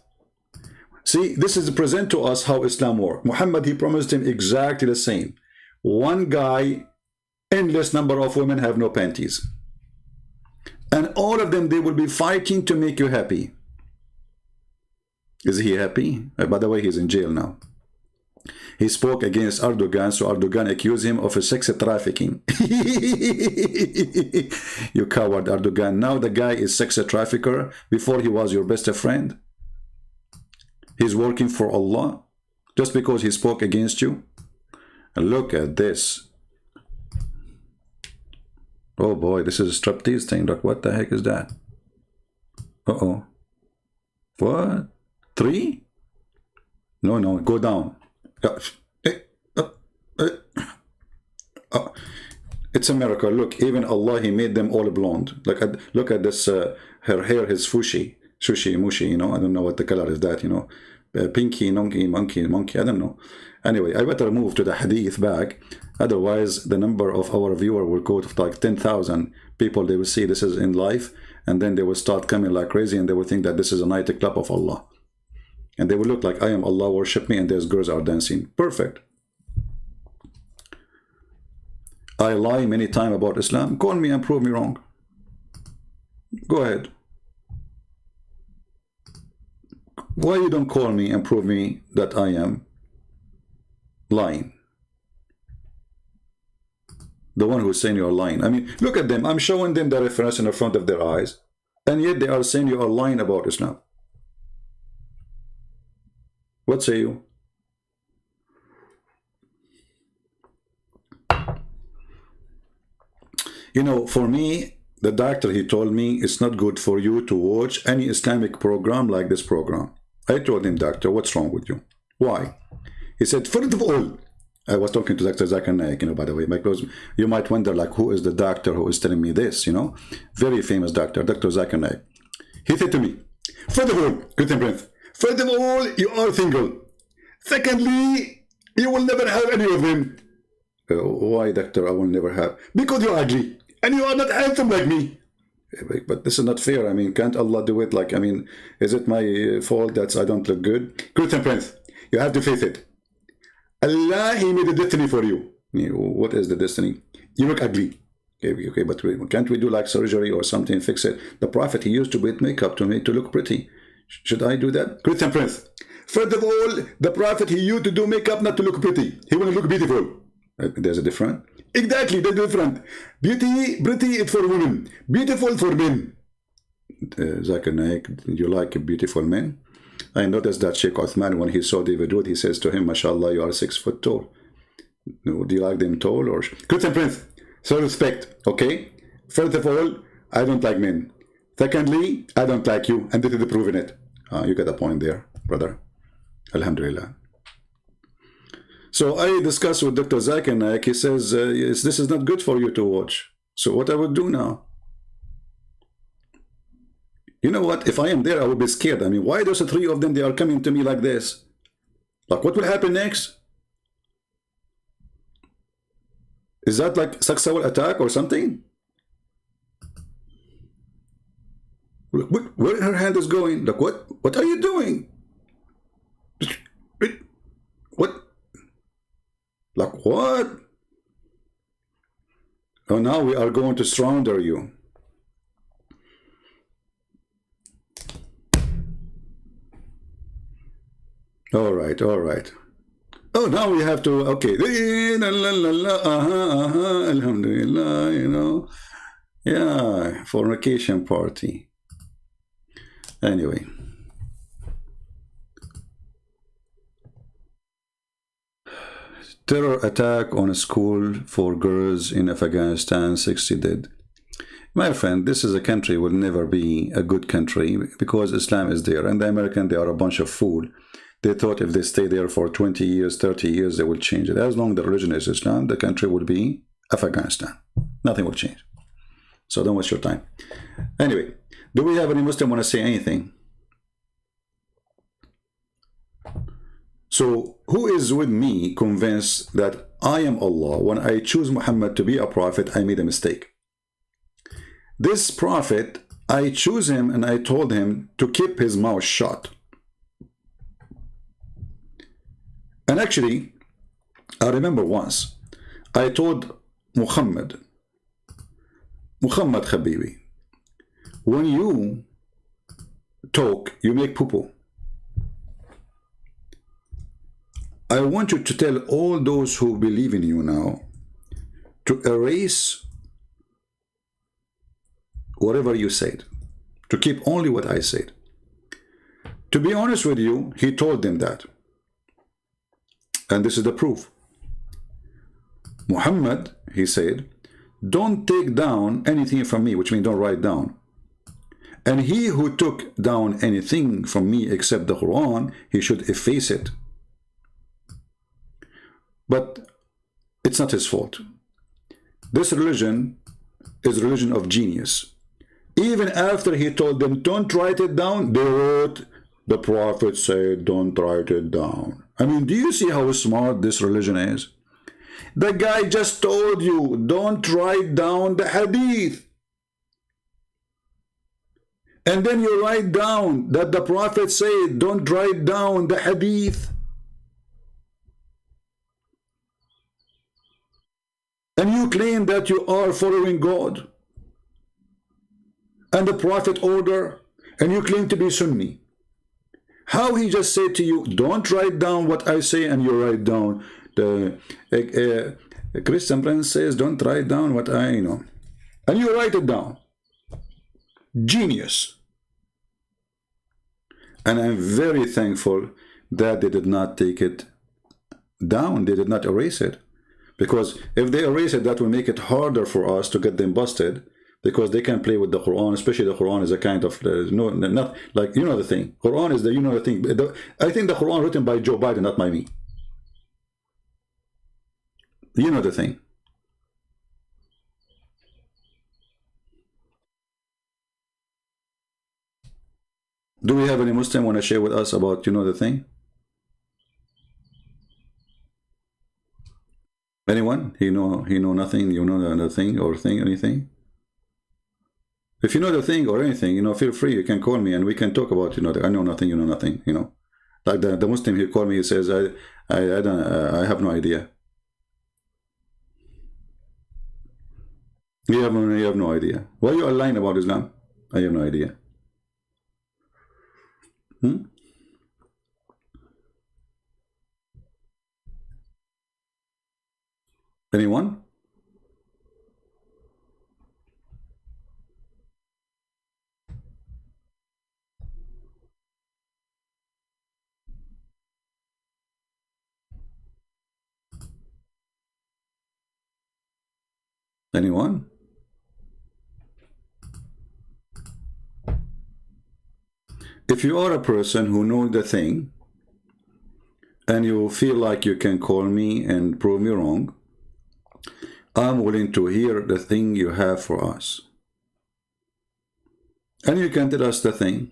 See, this is present to us how Islam works. Muhammad, he promised him exactly the same. One guy, endless number of women have no panties. And all of them, they will be fighting to make you happy. Is he happy? By the way, he's in jail now. He spoke against Erdogan, so Erdogan accused him of sex trafficking. You coward, Erdogan. Now the guy is sex trafficker. Before he was your best friend. He's working for Allah just because he spoke against you. And look at this. Oh boy, this is a striptease thing. Look, what the heck is that? Uh-oh. What? 3? No, no, go down. It's a miracle. Look, even Allah, He made them all blonde. Look at this. Her hair is fushi, sushi, mushi. You know, I don't know what the color is. That, you know, pinky, monkey. I don't know. Anyway, I better move to the hadith back. Otherwise, the number of our viewer will go to like 10,000 people. They will see this is in life, and then they will start coming like crazy, and they will think that this is a nightclub of Allah. And they will look like I am Allah, worship me, and these girls are dancing. Perfect. I lie many times about Islam. Call me and prove me wrong. Go ahead. Why you don't call me and prove me that I am lying? The one who's saying you're lying. I mean, look at them. I'm showing them the reference in the front of their eyes. And yet they are saying you are lying about Islam. What say you? You know, for me, the doctor, he told me it's not good for you to watch any Islamic program like this program. I told him, doctor, what's wrong with you? Why? He said, first of all, I was talking to Dr. Zakir Naik, you know, by the way, because you might wonder, like, who is the doctor who is telling me this, you know? Very famous doctor, Dr. Zakir Naik. He said to me, first of all, Christian Prince, first of all, you are single. Secondly, you will never have any of them. Why, doctor, I will never have? Because you're ugly, and you are not handsome like me. But this is not fair. I mean, can't Allah do it? Like, I mean, is it my fault that I don't look good? Christian Prince, you have to face it. Allah, He made a destiny for you. What is the destiny? You look ugly. Okay, but can't we do like surgery or something, fix it? The Prophet, he used to put makeup to look pretty. Should I do that? Christian Prince, first of all, the Prophet, he used to do makeup not to look pretty. He want to look beautiful. There's a difference. Exactly, there's a difference. Beauty, pretty is for women. Beautiful for men. Zakir Naik, you like beautiful men? I noticed that Sheikh Uthman, when he saw David Wood, he says to him, MashaAllah, you are 6 foot tall. No, do you like them tall? Or Christian Prince, so respect, okay? First of all, I don't like men. Secondly, I don't like you, and this is proving it. You get a point there, brother. Alhamdulillah. So I discussed with Dr. Zakir Naik. He says, this is not good for you to watch. So what I would do now? You know what? If I am there, I would be scared. I mean, why those 3 of them, they are coming to me like this? Like, what will happen next? Is that like sexual attack or something? Where her hand is going? Like, what are you doing? What? Like, what? Oh, now we are going to surrender you. All right, all right. Oh, now we have to, okay. Alhamdulillah, you know. Yeah, fornication party. Anyway. Terror attack on a school for girls in Afghanistan, 60 dead. My friend, this is a country will never be a good country because Islam is there. And the Americans, they are a bunch of fool. They thought if they stay there for 20 years, 30 years, they will change it. As long as the religion is Islam, the country will be Afghanistan. Nothing will change. So don't waste your time. Anyway, do we have any Muslim want to say anything? So who is with me convinced that I am Allah? When I choose Muhammad to be a prophet, I made a mistake. This prophet, I choose him and I told him to keep his mouth shut. And actually, I remember once, I told Muhammad Habibi, when you talk, you make poo-poo. I want you to tell all those who believe in you now to erase whatever you said, to keep only what I said. To be honest with you, he told them that. And this is the proof. Muhammad, he said, don't take down anything from me, which means don't write down. And he who took down anything from me except the Quran, he should efface it. But it's not his fault. This religion is a religion of genius. Even after he told them, don't write it down, they wrote, the Prophet said, don't write it down. I mean, do you see how smart this religion is? The guy just told you, don't write down the hadith. And then you write down that the Prophet said, don't write down the hadith. And you claim that you are following God and the Prophet order, and you claim to be Sunni. How he just said to you, don't write down what I say, and you write down. The Christian Prince says, don't write down what I know. And you write it down. Genius. And I'm very thankful that they did not take it down. They did not erase it. Because if they erase it, that will make it harder for us to get them busted, because they can play with the Quran, especially the Quran is a kind of, no, not like, you know the thing. Quran is the, you know the thing. I think the Quran written by Joe Biden, not by me. You know the thing. Do we have any Muslim want to share with us about, you know the thing? Anyone? He know nothing, you know the thing or thing, anything? If you know the thing or anything, you know, feel free, you can call me and we can talk about, you know, I know nothing, you know nothing, you know. Like the Muslim, he called me, he says, I have no idea. You have no idea. Why you are lying about Islam? I have no idea. Anyone? Anyone? If you are a person who knows the thing and you feel like you can call me and prove me wrong, I'm willing to hear the thing you have for us. And you can tell us the thing.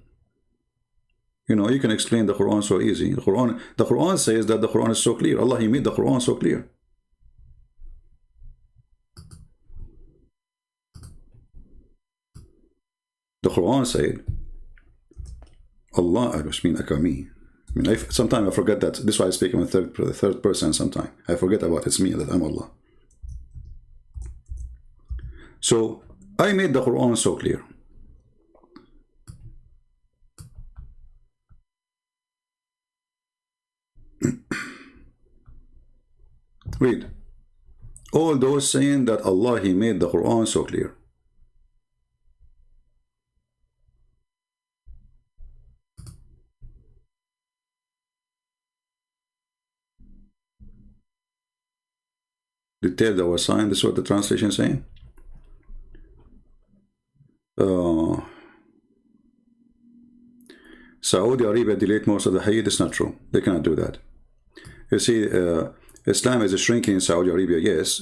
You know, you can explain the Quran so easy. The Quran says that the Quran is so clear. Allah, He made the Quran so clear. The Quran said, Allah, I mean, Akami. I mean, sometimes I forget that. This is why I speak in the third person sometimes. I forget about it's me, that I'm Allah. So, I made the Quran so clear. Read. All those saying that Allah, He made the Quran so clear. Detailed our sign. This is what the translation is saying. Saudi Arabia delayed most of the Hajj. It's not true. They cannot do that. You see, Islam is shrinking in Saudi Arabia, yes.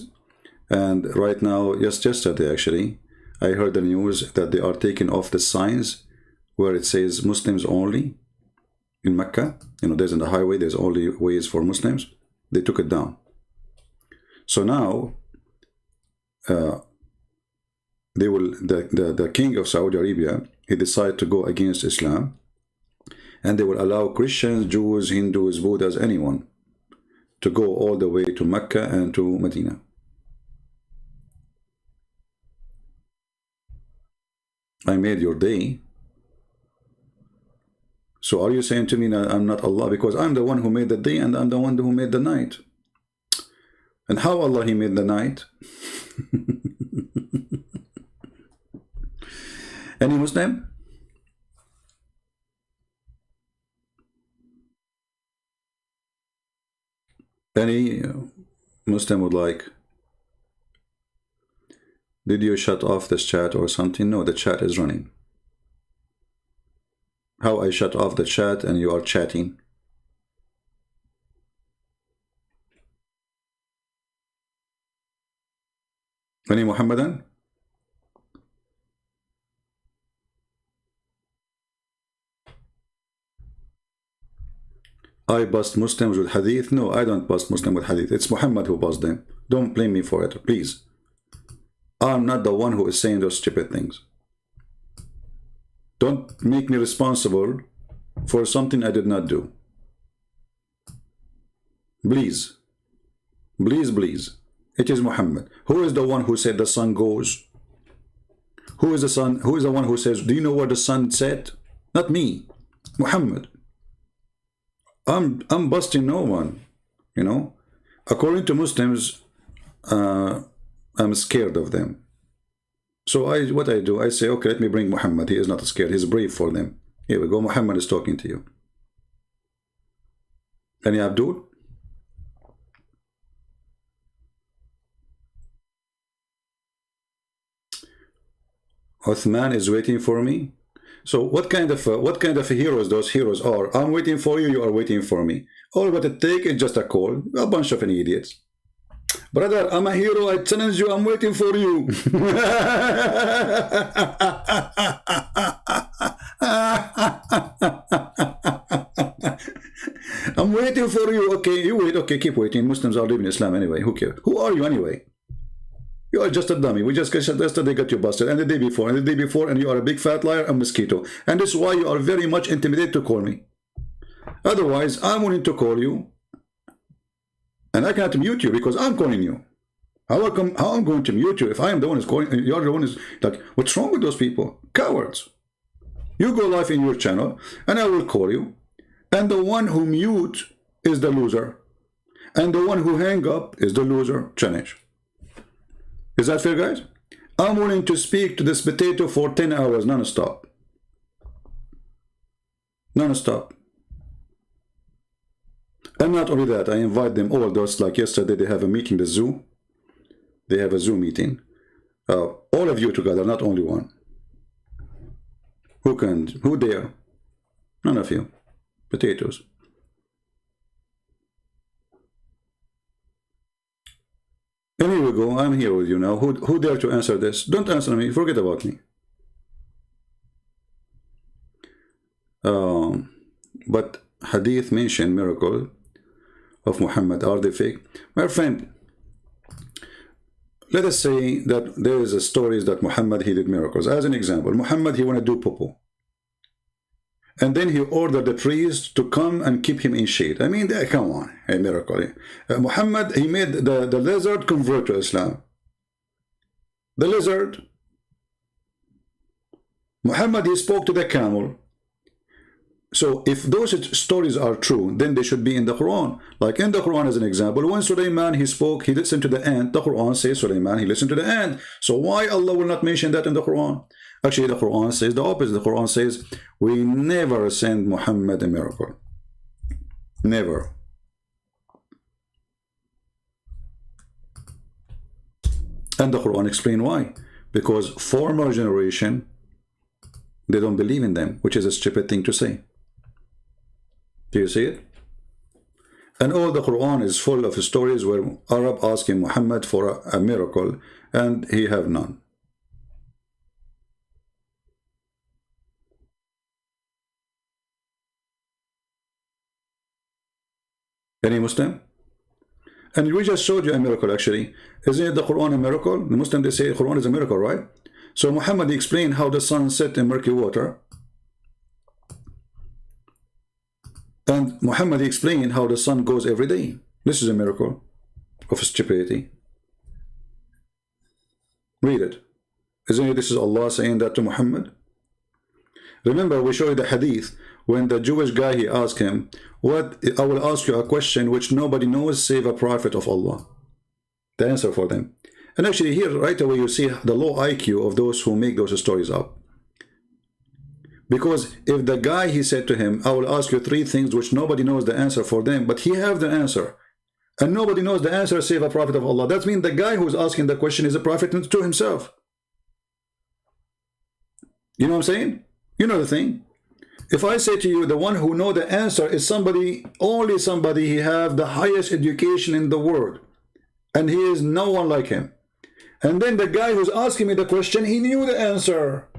And right now, just yesterday actually, I heard the news that they are taking off the signs where it says Muslims only in Mecca. You know, there's in the highway, there's only ways for Muslims. They took it down. So now, they will, the king of Saudi Arabia, he decided to go against Islam, and they will allow Christians, Jews, Hindus, Buddhas, anyone to go all the way to Mecca and to Medina. I made your day. So are you saying to me that I'm not Allah? Because I'm the one who made the day and I'm the one who made the night. And how Allah He made the night? Any Muslim? Any Muslim would like? Did you shut off this chat or something? No, the chat is running. How I shut off the chat and you are chatting? Any Muhammadan? I bust Muslims with hadith? No, I don't bust Muslims with hadith. It's Muhammad who busts them. Don't blame me for it, please. I'm not the one who is saying those stupid things. Don't make me responsible for something I did not do. Please. Please, please. It is Muhammad. Who is the one who said the sun goes? Who is the sun? Who is the one who says, do you know where the sun set? Not me. Muhammad. I'm busting no one. You know? According to Muslims, I'm scared of them. So what I do, I say, okay, let me bring Muhammad. He is not scared. He's brave for them. Here we go. Muhammad is talking to you. Any Abdul? Uthman is waiting for me. So what kind of heroes those heroes are? I'm waiting for you. You are waiting for me. All what it takes is just a call. A bunch of idiots. Brother, I'm a hero. I challenge you. I'm waiting for you. I'm waiting for you. Okay, you wait. Okay, keep waiting. Muslims are leaving Islam anyway. Who cares? Who are you anyway? You are just a dummy. We just yesterday got you busted, and the day before, and the day before, and you are a big fat liar, a mosquito. And this is why you are very much intimidated to call me. Otherwise, I'm willing to call you, and I cannot mute you because I'm calling you. How I'm going to mute you if I am the one who's calling? You're the one who's like, what's wrong with those people? Cowards. You go live in your channel, and I will call you, and the one who mute is the loser, and the one who hang up is the loser. Challenge. Is that fair, guys? I'm willing to speak to this potato for 10 hours non-stop. Non-stop. And not only that, I invite them all. Those, like yesterday, they have a meeting, the zoo. They have a Zoom meeting. All of you together, not only one. Who dare? None of you. Potatoes. And here we go. I'm here with you now. Who dare to answer this? Don't answer me. Forget about me. But hadith mention miracle of Muhammad. Are they fake? My friend, let us say that there is a stories that Muhammad, he did miracles. As an example, Muhammad, he want to do popo. And then he ordered the priest to come and keep him in shade. I mean, come on, a miracle. Muhammad, he made the lizard convert to Islam. The lizard. Muhammad, he spoke to the camel. So if those stories are true, then they should be in the Quran. Like in the Quran as an example, when Sulaiman, he spoke, he listened to the ant. The Quran says Sulaiman, he listened to the ant. So why Allah will not mention that in the Quran? Actually, the Quran says the opposite. The Quran says, we never send Muhammad a miracle. Never. And the Quran explain why. Because former generation, they don't believe in them, which is a stupid thing to say. Do you see it? And all the Quran is full of stories where Arab asking Muhammad for a miracle and he have none. Any Muslim? And we just showed you a miracle actually. Isn't it the Quran a miracle? The Muslim, they say the Quran is a miracle, right? So Muhammad explained how the sun set in murky water. And Muhammad explained how the sun goes every day. This is a miracle of stupidity. Read it. Isn't it this is Allah saying that to Muhammad? Remember, we showed you the hadith when the Jewish guy, he asked him, "What? I will ask you a question which nobody knows save a prophet of Allah." The answer for them. And actually here right away you see the low IQ of those who make those stories up. Because if the guy, he said to him, "I will ask you 3 things which nobody knows the answer for them," but he have the answer, and nobody knows the answer save a prophet of Allah, that means the guy who's asking the question is a prophet to himself. You know what I'm saying? You know the thing. If I say to you, the one who know the answer is somebody, only somebody, he have the highest education in the world, and he is no one like him. And then the guy who's asking me the question, he knew the answer.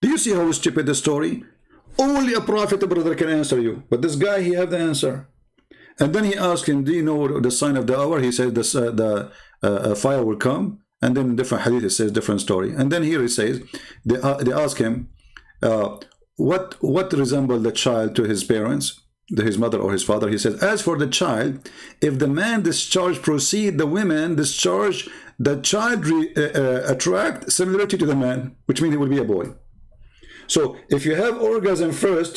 Do you see how stupid the story? Only a prophet, brother, can answer you. But this guy, he have the answer. And then he asked him, "Do you know the sign of the hour?" He said, "The fire will come." And then in different hadith, it says different story. And then here it says, they ask him, what resembled the child to his parents, his mother or his father? He says, "As for the child, if the man discharge proceed, the women discharge, the child attract similarity to the man," which means he will be a boy. So if you have orgasm first,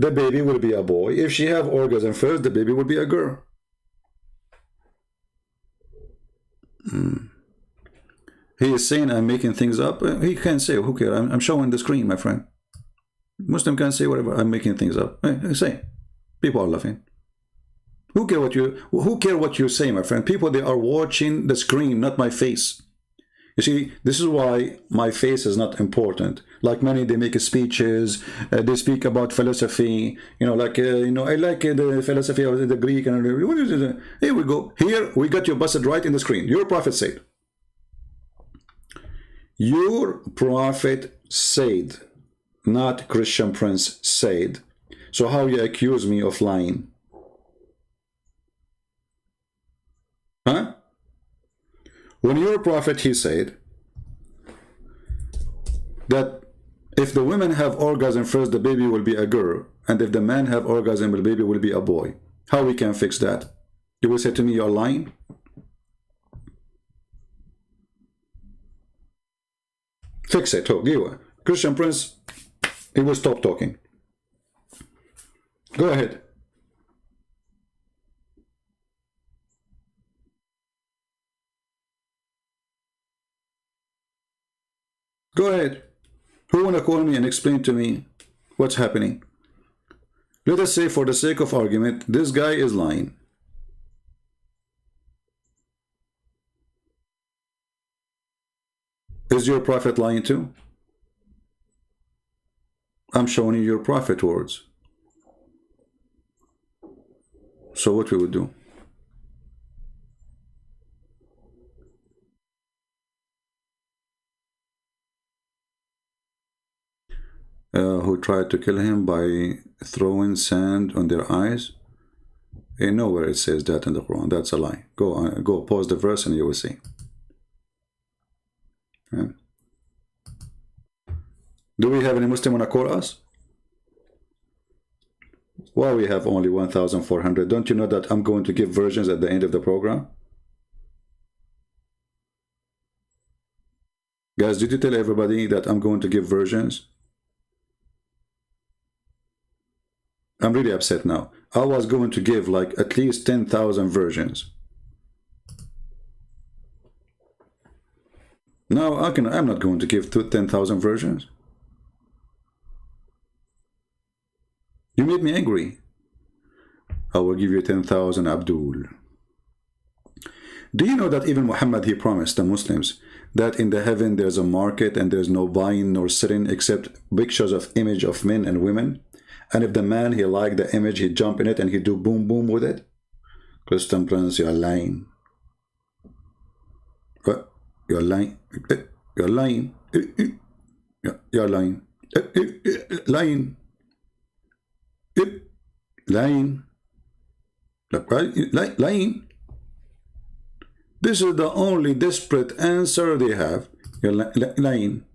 the baby will be a boy. If she have orgasm first, the baby will be a girl. He is saying I'm making things up. He can say, who cares? I'm showing the screen, my friend. Muslim can say whatever. I'm making things up. Say. People are laughing. Who care what you say, my friend? People, they are watching the screen, not my face. You see, this is why my face is not important. Like many, they make speeches, they speak about philosophy, you know, like, I like the philosophy of the Greek. And what is it? Here we go. Here, we got you busted right in the screen. Your prophet said. Your prophet said, not Christian Prince said. So how you accuse me of lying? Huh? When your prophet, he said that if the women have orgasm first, the baby will be a girl, and if the man have orgasm, the baby will be a boy. How we can fix that? You will say to me, you're lying? Fix it. Oh, give Christian Prince, he will stop talking. Go ahead. Go ahead. Who want to call me and explain to me what's happening? Let us say, for the sake of argument, this guy is lying. Is your prophet lying too? I'm showing you your prophet words. So what we would do? Who tried to kill him by throwing sand on their eyes? Nowhere it says that in the Quran. That's a lie. Go pause the verse and you will see. Yeah. Do we have any Muslim want to call us? Well, we have only 1,400. Don't you know that I'm going to give versions at the end of the program? Guys, did you tell everybody that I'm going to give versions? I'm really upset now. I was going to give like at least 10,000 versions. Now I'm not going to give 10,000 versions. You made me angry. I will give you 10,000 Abdul. Do you know that even Muhammad, he promised the Muslims that in the heaven there's a market and there's no buying nor selling except pictures of image of men and women? And if the man, he liked the image, he'd jump in it and he'd do boom boom with it? Christian Prince, you're lying. What? You're lying. You're lying. You're lying. Lying. Lying. Lying. This is the only desperate answer they have. You're lying.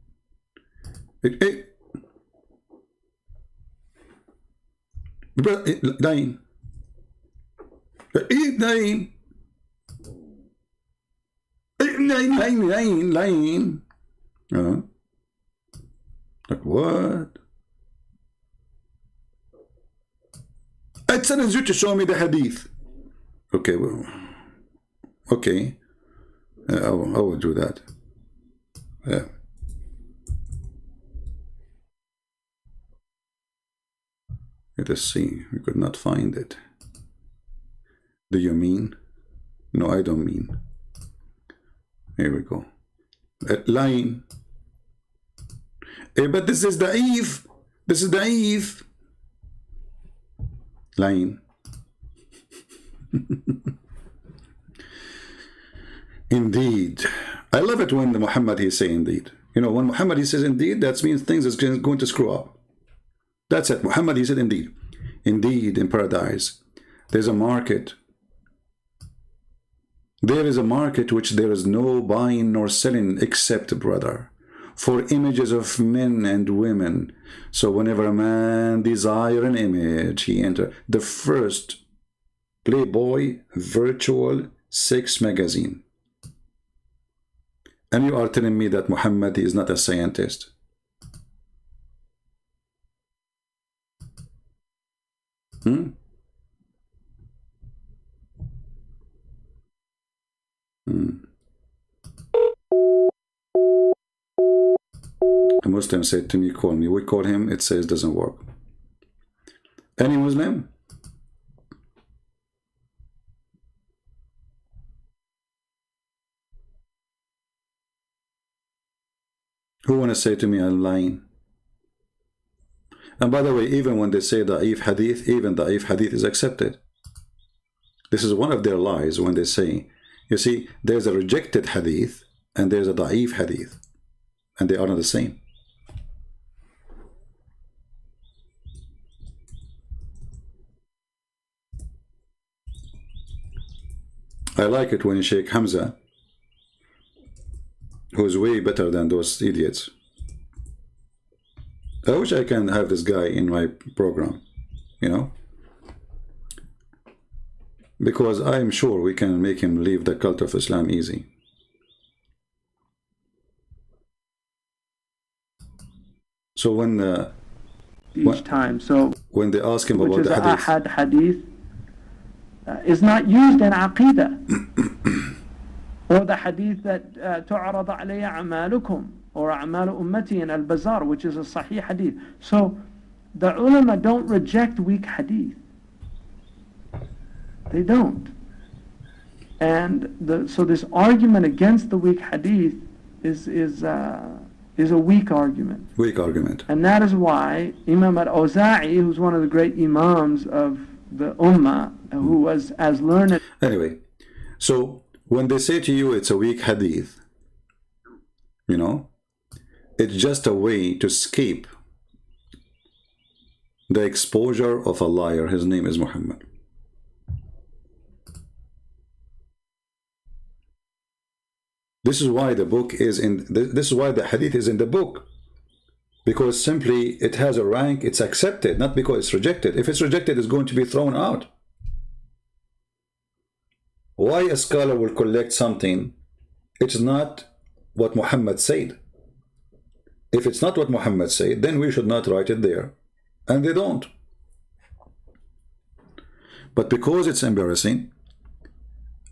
Lying. Lying. Lying. Like what? I challenge you to show me the hadith. Okay, well, okay. I will do that. Yeah. Let us see. We could not find it. Do you mean? No, I don't mean. Here we go. Lying. But this is da'if. This is da'if. Lying. Indeed. I love it when Muhammad he say indeed. You know, when Muhammad he says indeed, that means things is going to screw up. That's it. Muhammad he said indeed. Indeed, in paradise, there's a market. There is a market which there is no buying nor selling except, brother, for images of men and women. So whenever a man desire an image, he enter the first Playboy virtual sex magazine. And you are telling me that Muhammad is not a scientist? The Muslim said to me, call me. We call him, it says doesn't work. Any Muslim? Who want to say to me I'm lying? And by the way, even when they say da'if hadith, even da'if hadith is accepted. This is one of their lies when they say, you see, there's a rejected hadith and there's a da'if hadith. And they are not the same. I like it when Sheikh Hamza, who is way better than those idiots. I wish I can have this guy in my program, you know, because I'm sure we can make him leave the cult of Islam easy. So when when they ask him about the hadith, is not used in Aqidah. Or the hadith that تُعْرَضَ عَلَيَّ أَعْمَالُكُمْ or أَعْمَالُ أُمَّتِي in Al-Bazar, which is a Sahih hadith. So the ulama don't reject weak hadith. They don't. And so this argument against the weak hadith is a weak argument. Weak argument. And that is why Imam al-Awza'i, who's one of the great imams of the Ummah, who was as learned... Anyway, so when they say to you it's a weak hadith, you know, it's just a way to escape the exposure of a liar. His name is Muhammad. This is why the book is in, this is why the hadith is in the book. Because simply it has a rank, it's accepted, not because it's rejected. If it's rejected, it's going to be thrown out. Why a scholar will collect something, it's not what Muhammad said. If it's not what Muhammad said, then we should not write it there. And they don't. But because it's embarrassing,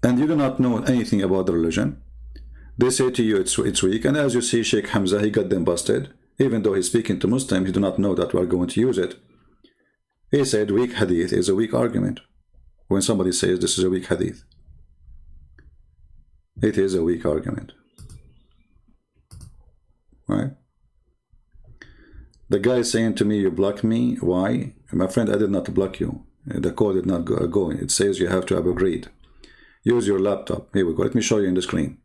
and you do not know anything about the religion, they say to you it's weak. And as you see, Sheikh Hamza, he got them busted. Even though he's speaking to Muslims, he do not know that we are going to use it. He said weak hadith is a weak argument. when somebody says this is a weak hadith. It is a weak argument. Right? The guy is saying to me, you blocked me. Why? My friend, I did not block you. The code did not go. It says you have to upgrade. Use your laptop. Here we go. Let me show you in the screen.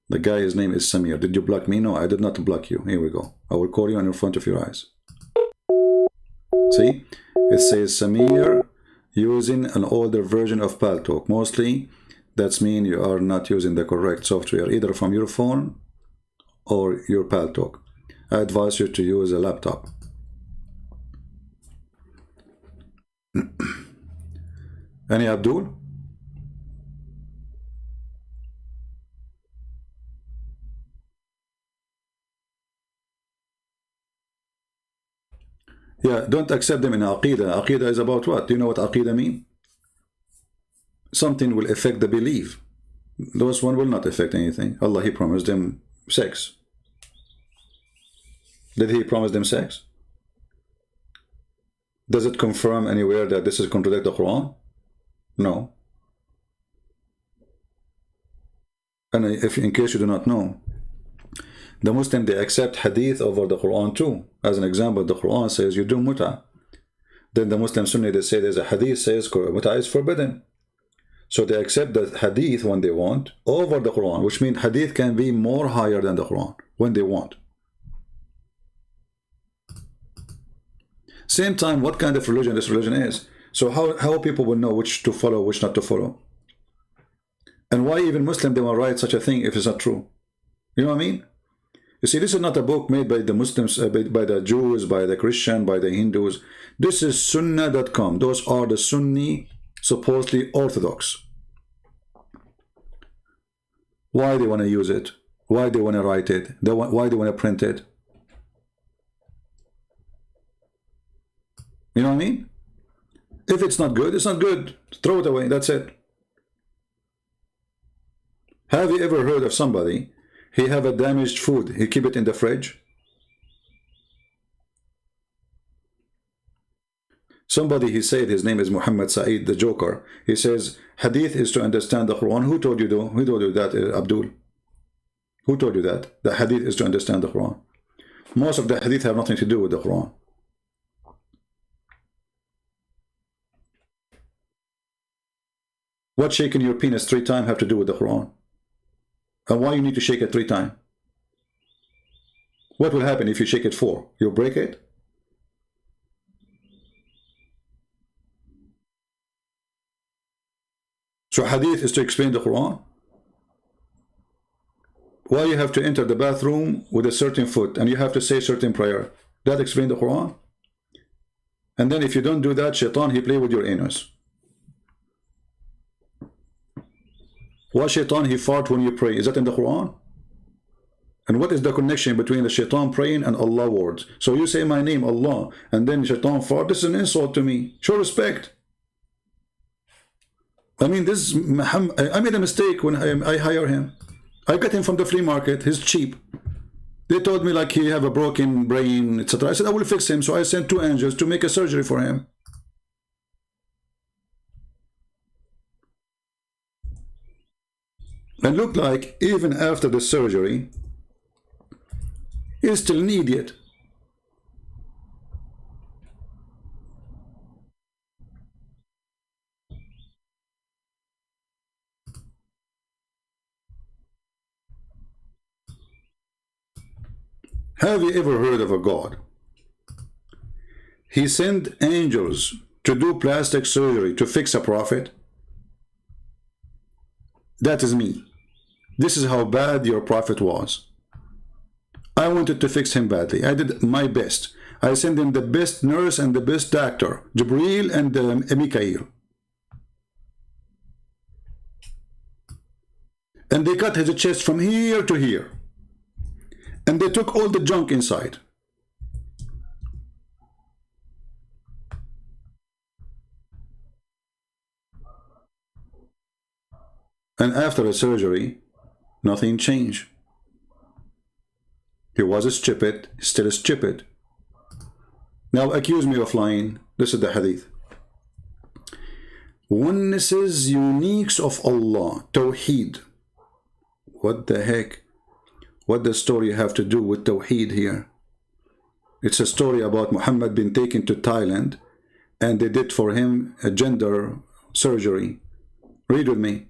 The guy, his name is Samir. Did you block me? No, I did not block you. Here we go. I will call you in front of your eyes. See? It says Samir using an older version of Paltalk. Mostly, that's mean you are not using the correct software, either from your phone or your Paltalk. I advise you to use a laptop. Any Abdul? Yeah, don't accept them in Aqidah. Aqidah is about what? Do you know what Aqidah mean? Something will affect the belief. Those one will not affect anything. Allah, He promised them sex. Did He promise them sex? Does it confirm anywhere that this is contradict the Quran? No. And if in case you do not know, the Muslim, they accept hadith over the Quran too. As an example, the Quran says you do muta. Then the Muslim Sunni, they say there's a hadith says muta is forbidden. So they accept the hadith when they want over the Quran, which means hadith can be more higher than the Quran when they want. Same time, what kind of religion this religion is. So how people will know which to follow, which not to follow. And why even Muslim, they will write such a thing if it's not true. You know what I mean? You see, this is not a book made by the Muslims, by the Jews, by the Christian, by the Hindus. This is Sunnah.com. Those are the Sunni, supposedly Orthodox. Why they want to use it? Why they want to write it? Why they want to print it? You know what I mean? If it's not good, it's not good. Throw it away. That's it. Have you ever heard of somebody, he have a damaged food, he keep it in the fridge? Somebody, he said, his name is Muhammad Saeed, the Joker. He says, hadith is to understand the Quran. Who told you that, Abdul? Who told you that? The hadith is to understand the Quran. Most of the hadith have nothing to do with the Quran. What shaking your penis 3 times have to do with the Quran? And why you need to shake it 3 times? What will happen if you shake it 4? You'll break it? So hadith is to explain the Quran? Why you have to enter the bathroom with a certain foot and you have to say certain prayer? That explain the Quran? And then if you don't do that, shaitan, he play with your anus. Why shaitan, he fart when you pray? Is that in the Quran? And what is the connection between the shaitan praying and Allah words? So you say my name, Allah, and then shaitan fart. This is an insult to me. Show respect. I mean, this Muhammad, I made a mistake when I hire him. I got him from the flea market. He's cheap. They told me like he have a broken brain, etc. I said I will fix him. So I sent 2 angels to make a surgery for him. And looked like even after the surgery, he still need it. Have you ever heard of a God? He sent angels to do plastic surgery to fix a prophet? That is me. This is how bad your prophet was. I wanted to fix him badly. I did my best. I sent him the best nurse and the best doctor, Jibril and Mikael. And they cut his chest from here to here. And they took all the junk inside. And after the surgery, nothing changed. He was stupid, still stupid. Now accuse me of lying. This is the hadith. Onenesses, uniques of Allah, Tawheed. What the heck? What does story have to do with Tawheed here? It's a story about Muhammad being taken to Thailand and they did for him a gender surgery. Read with me.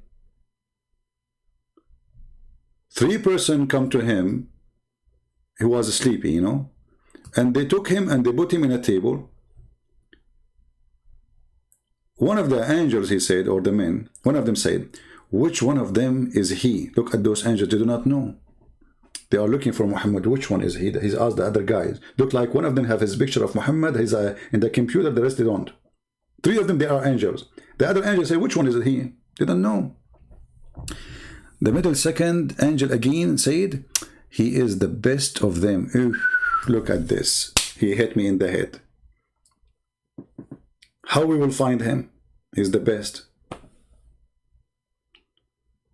3 persons come to him. He was sleepy, you know, and they took him and they put him in a table. One of the angels, he said, or the men, one of them said, which one of them is he? Look at those angels, they do not know. They are looking for Muhammad. Which one is he? He's asked the other guys. Look like one of them have his picture of Muhammad. He's in the computer, the rest they don't. 3 of them, they are angels. The other angel say, which one is it he? They don't know. The middle second angel again said, he is the best of them. Oof, look at this. He hit me in the head. How we will find him? He's the best.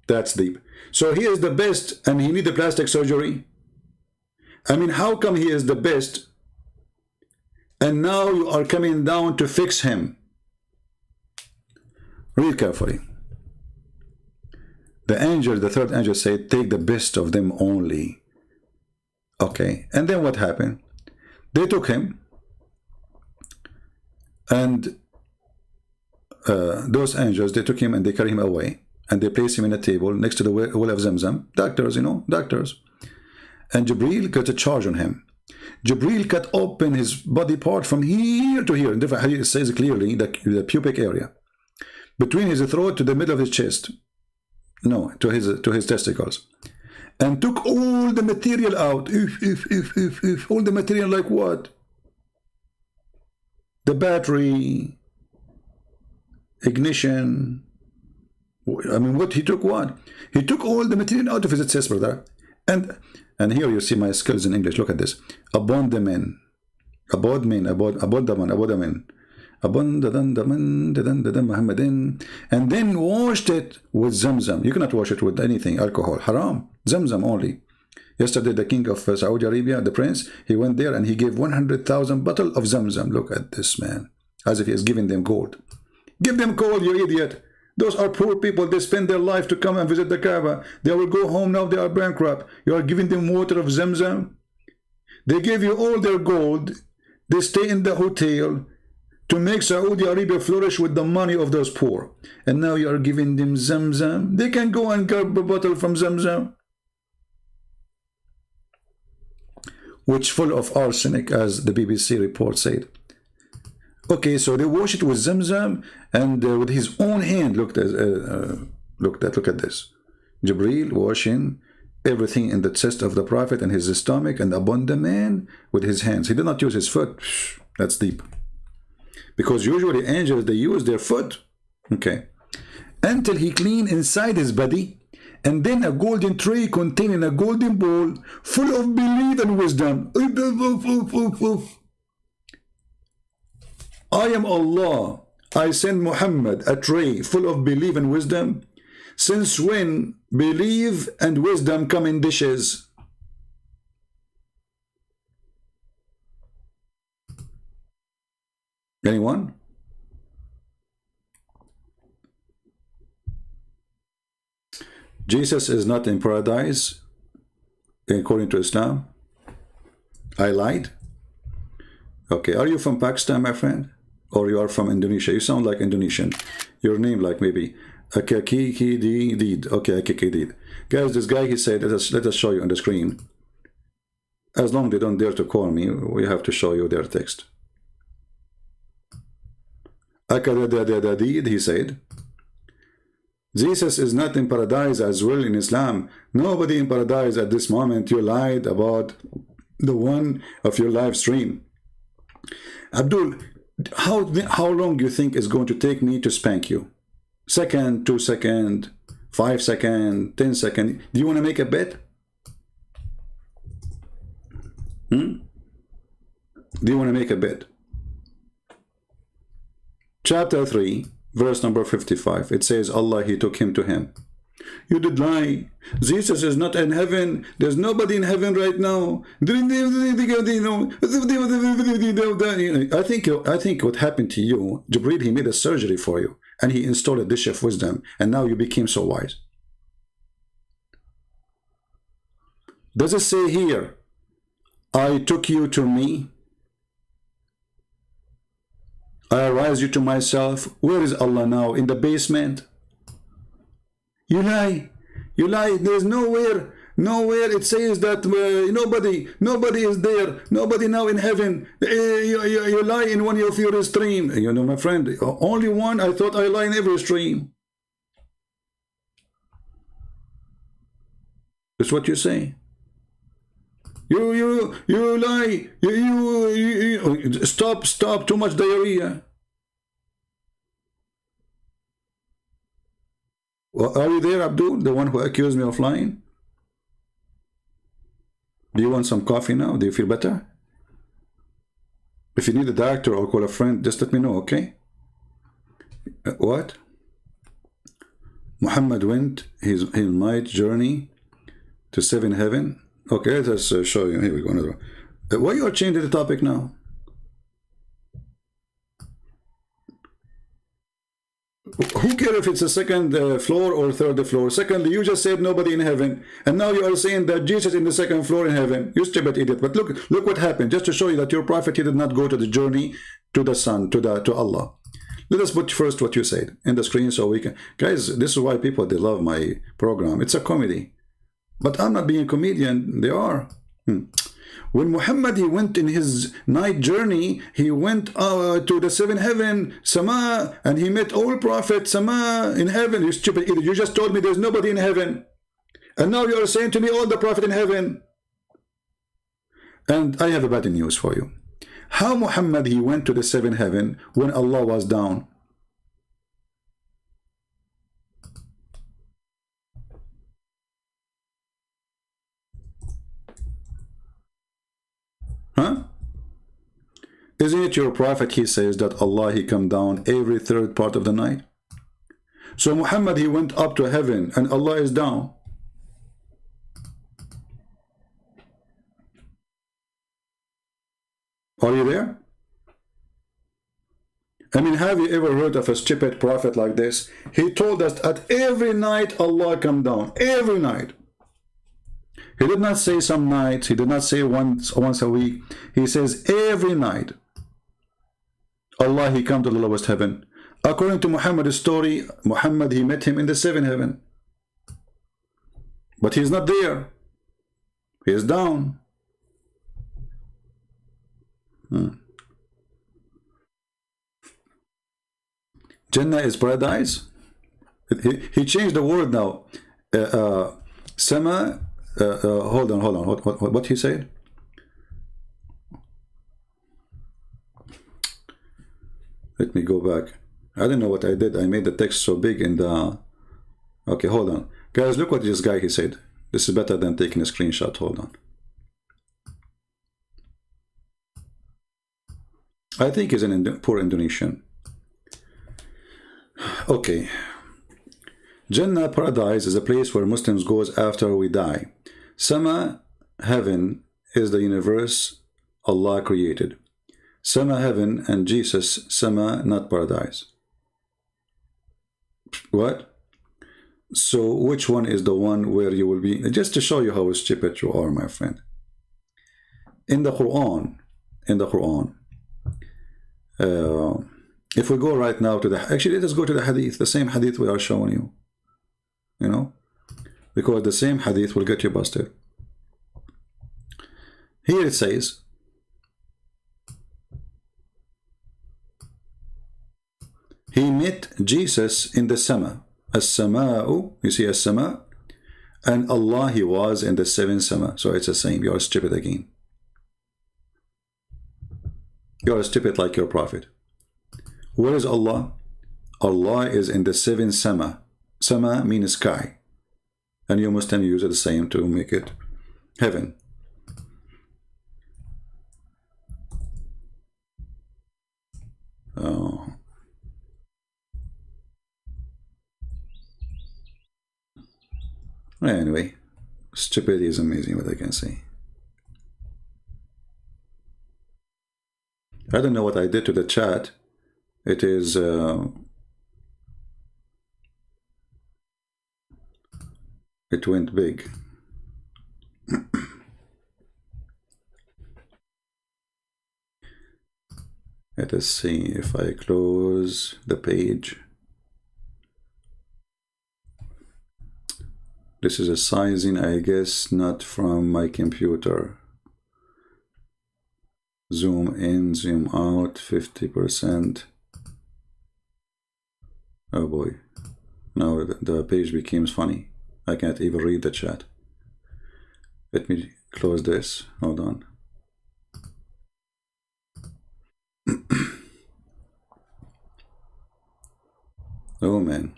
That's deep. So he is the best and he need the plastic surgery? I mean, how come he is the best and now you are coming down to fix him? Read carefully. The angel, the 3rd angel said, take the best of them only. Okay, and then what happened? They took him and those angels, they took him and they carried him away and they placed him in a table next to the well of Zamzam. Doctors, you know, doctors. And Jibreel got a charge on him. Jibreel cut open his body part from here to here. In different hadith, it says clearly the pubic area. Between his throat to the middle of his chest. No, to his testicles. And took all the material out. All the material like what? The battery, ignition. I mean, what he took what? He took all the material out of his chest, brother. And here you see my skills in English. Look at this. Upon the men. About men. About the man. About the men. And then washed it with Zamzam. You cannot wash it with anything, alcohol, haram. Zamzam only. Yesterday the king of Saudi Arabia, the prince, he went there and he gave 100,000 bottles of Zamzam. Look at this man, as if he is giving them gold. Give them gold, you idiot. Those are poor people. They spend their life to come and visit the Kaaba. They will go home now, they are bankrupt. You are giving them water of Zamzam. They gave you all their gold. They stay in the hotel to make Saudi Arabia flourish with the money of those poor. And now you are giving them Zamzam. They can go and grab a bottle from Zamzam, which full of arsenic, as the BBC report said. Okay, so they wash it with Zamzam and with his own hand. Look at this. Jibreel washing everything in the chest of the Prophet and his stomach and upon the man with his hands. He did not use his foot. That's deep. Because usually angels, they use their foot. Okay. Until he cleaned inside his body, and then a golden tray containing a golden bowl full of belief and wisdom. I am Allah. I send Muhammad a tray full of belief and wisdom. Since when belief and wisdom come in dishes? Anyone? Jesus is not in paradise according to Islam. I lied. Okay, are you from Pakistan, my friend? Or you are from Indonesia? You sound like Indonesian. Your name like maybe Akakikidid. Okay, Akakidid. Guys, this guy, he said, let us show you on the screen. As long as they don't dare to call me, we have to show you their text. Akadadadadid, he said, Jesus is not in paradise as well in Islam. Nobody in paradise at this moment. You lied about the one of your live stream. Abdul, how long do you think it's going to take me to spank you? Second, 2 seconds, 5 seconds, 10 seconds. Do you want to make a bet? Do you want to make a bet? Chapter 3, verse number 55. It says, Allah, He took him to Him. You did lie. Jesus is not in heaven. There's nobody in heaven right now. I think what happened to you, Jibreel, he made a surgery for you. and he installed a dish of wisdom, and now you became so wise. Does it say here, I took you to me, I raised you to myself? Where is Allah now? In the basement? You lie. You lie. There's nowhere it says that nobody is there. Nobody now in heaven. You lie in one of your stream. You know, my friend, only one. I thought I lie in every stream. That's what you say. You lie. You stop. Too much diarrhea. Well, are you there, Abdul? The one who accused me of lying? Do you want some coffee now? Do you feel better? If you need a doctor or call a friend, just let me know, okay? What? Muhammad went his night journey to 7 heaven. Okay, let us show you. Here we go. Another one. Why you are changing the topic now? Who cares if it's a second floor or third floor? Secondly, you just said nobody in heaven, and now you are saying that Jesus in the second floor in heaven. You stupid idiot! But look what happened. Just to show you that your prophet, he did not go to the journey to the sun, to Allah. Let us put first what you said in the screen so we can. Guys, this is why people, they love my program. It's a comedy, but I'm not being a comedian. They are. When Muhammad, he went in his night journey, he went to the 7 heaven, Sama, and he met all prophets, Sama, in heaven. You stupid idiot. You just told me there's nobody in heaven. And now you are saying to me all the prophet in heaven. And I have a bad news for you. How Muhammad, he went to the 7 heaven when Allah was down? Huh? Isn't it your prophet, he says that Allah, he come down every third part of the night? So Muhammad, he went up to heaven and Allah is down. Are you there? I mean, have you ever heard of a stupid prophet like this? He told us that every night Allah come down, every night. He did not say some nights. He did not say once a week. He says every night. Allah, he come to the lowest heaven. According to Muhammad's story, Muhammad, he met him in the 7 heaven. But he's not there. He is down. Jannah is paradise. He changed the word now. Sama. Hold on. What he said? Let me go back. I don't know what I did. I made the text so big in the... Okay, hold on. Guys, look what this guy, he said. This is better than taking a screenshot. Hold on. I think he's an poor Indonesian. Okay. Jannah, paradise, is a place where Muslims goes after we die. Sama, heaven, is the universe Allah created. Sama, heaven, and Jesus, Sama, not paradise. What? So which one is the one where you will be? Just to show you how stupid you are, my friend. In the Quran, if we go right now to the... Actually, let us go to the hadith, the same hadith we are showing you. You know? Because the same hadith will get you busted. Here it says, he met Jesus in the Sama. As-Sama'u, you see As-Sama? And Allah, he was in the 7 Sama. So it's the same. You are stupid again. You are stupid like your prophet. Where is Allah? Allah is in the 7 Sama. Sama means sky. And you Muslim use it the same to make it heaven. Oh. Anyway, stupidity is amazing, what I can say. I don't know what I did to the chat. It is It went big. Let us see if I close the page. This is a sizing, I guess, not from my computer. Zoom in, zoom out, 50%. Oh boy. Now the page becomes funny. I can't even read the chat. Let me close this. Hold on. Oh man.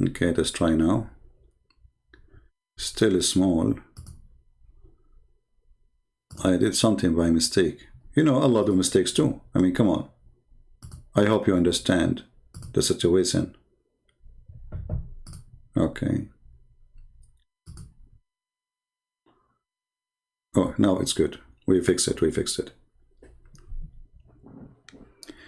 Okay, let's try now. Still small. I did something by mistake. You know, Allah do mistakes too. I mean, come on. I hope you understand the situation. Okay. Oh, now it's good. We fixed it. We fixed it.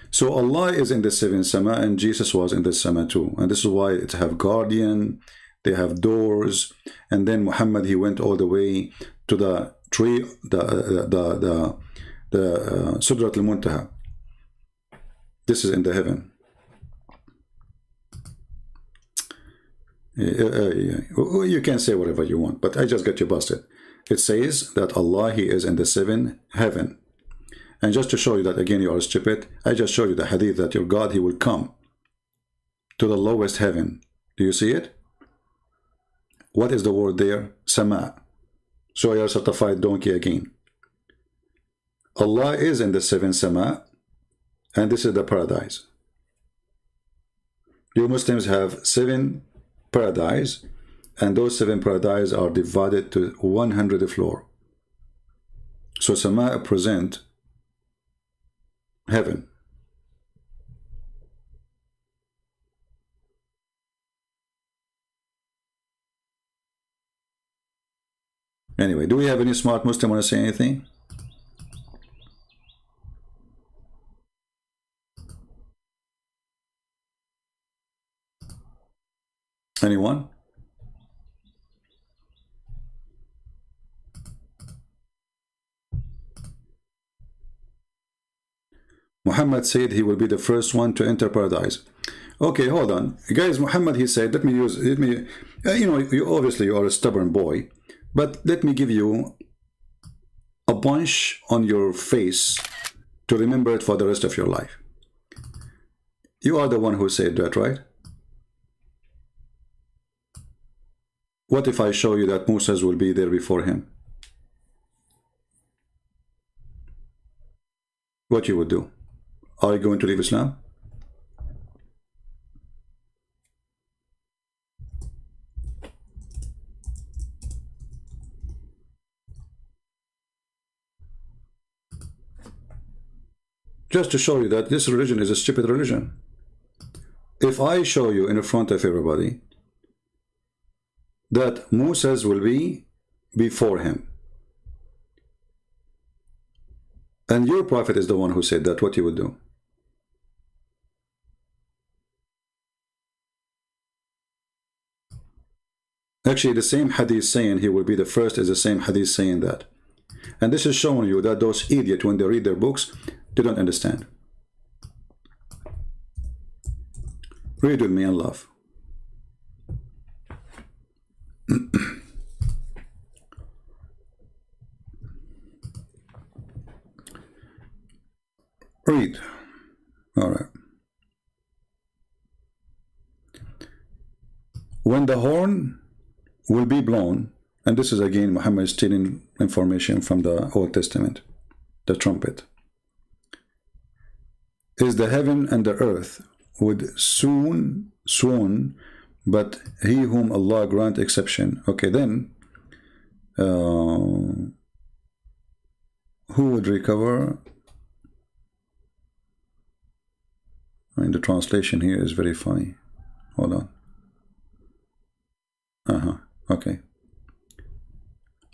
So Allah is in the seventh sama and Jesus was in the sama too. And this is why it have guardian, they have doors. And then Muhammad, he went all the way to the tree, the Sidrat al-Muntaha. This is in the heaven. You can say whatever you want, but I just got you busted. It says that Allah, he is in the seventh heaven. And just to show you that again you are stupid, I just showed you the hadith that your God, he will come to the lowest heaven. Do you see it? What is the word there? Sama. So you are certified donkey again. Allah is in the seventh sama, and this is the paradise. You Muslims have 7 paradise, and those 7 paradise are divided to 100 floor. So sama present heaven. Anyway, do we have any smart Muslim want to say anything? Anyone? Muhammad said he will be the first one to enter paradise. Okay, hold on. Guys, Muhammad, he said, you know, you are a stubborn boy, but let me give you a bunch on your face to remember it for the rest of your life. You are the one who said that, right? What if I show you that Moses will be there before him? What you would do? Are you going to leave Islam? Just to show you that this religion is a stupid religion. If I show you in front of everybody that Moses will be before him, and your prophet is the one who said that, what you would do? Actually, the same hadith saying he will be the first is the same hadith saying that. And this is showing you that those idiots, when they read their books, they don't understand. Read with me and laugh. Read. All right. When the horn will be blown, and this is again Muhammad stealing information from the Old Testament, the trumpet, is the heaven and the earth would soon swoon, but he whom Allah grant exception. Okay, then who would recover? I mean, the translation here is very funny. Hold on. Okay.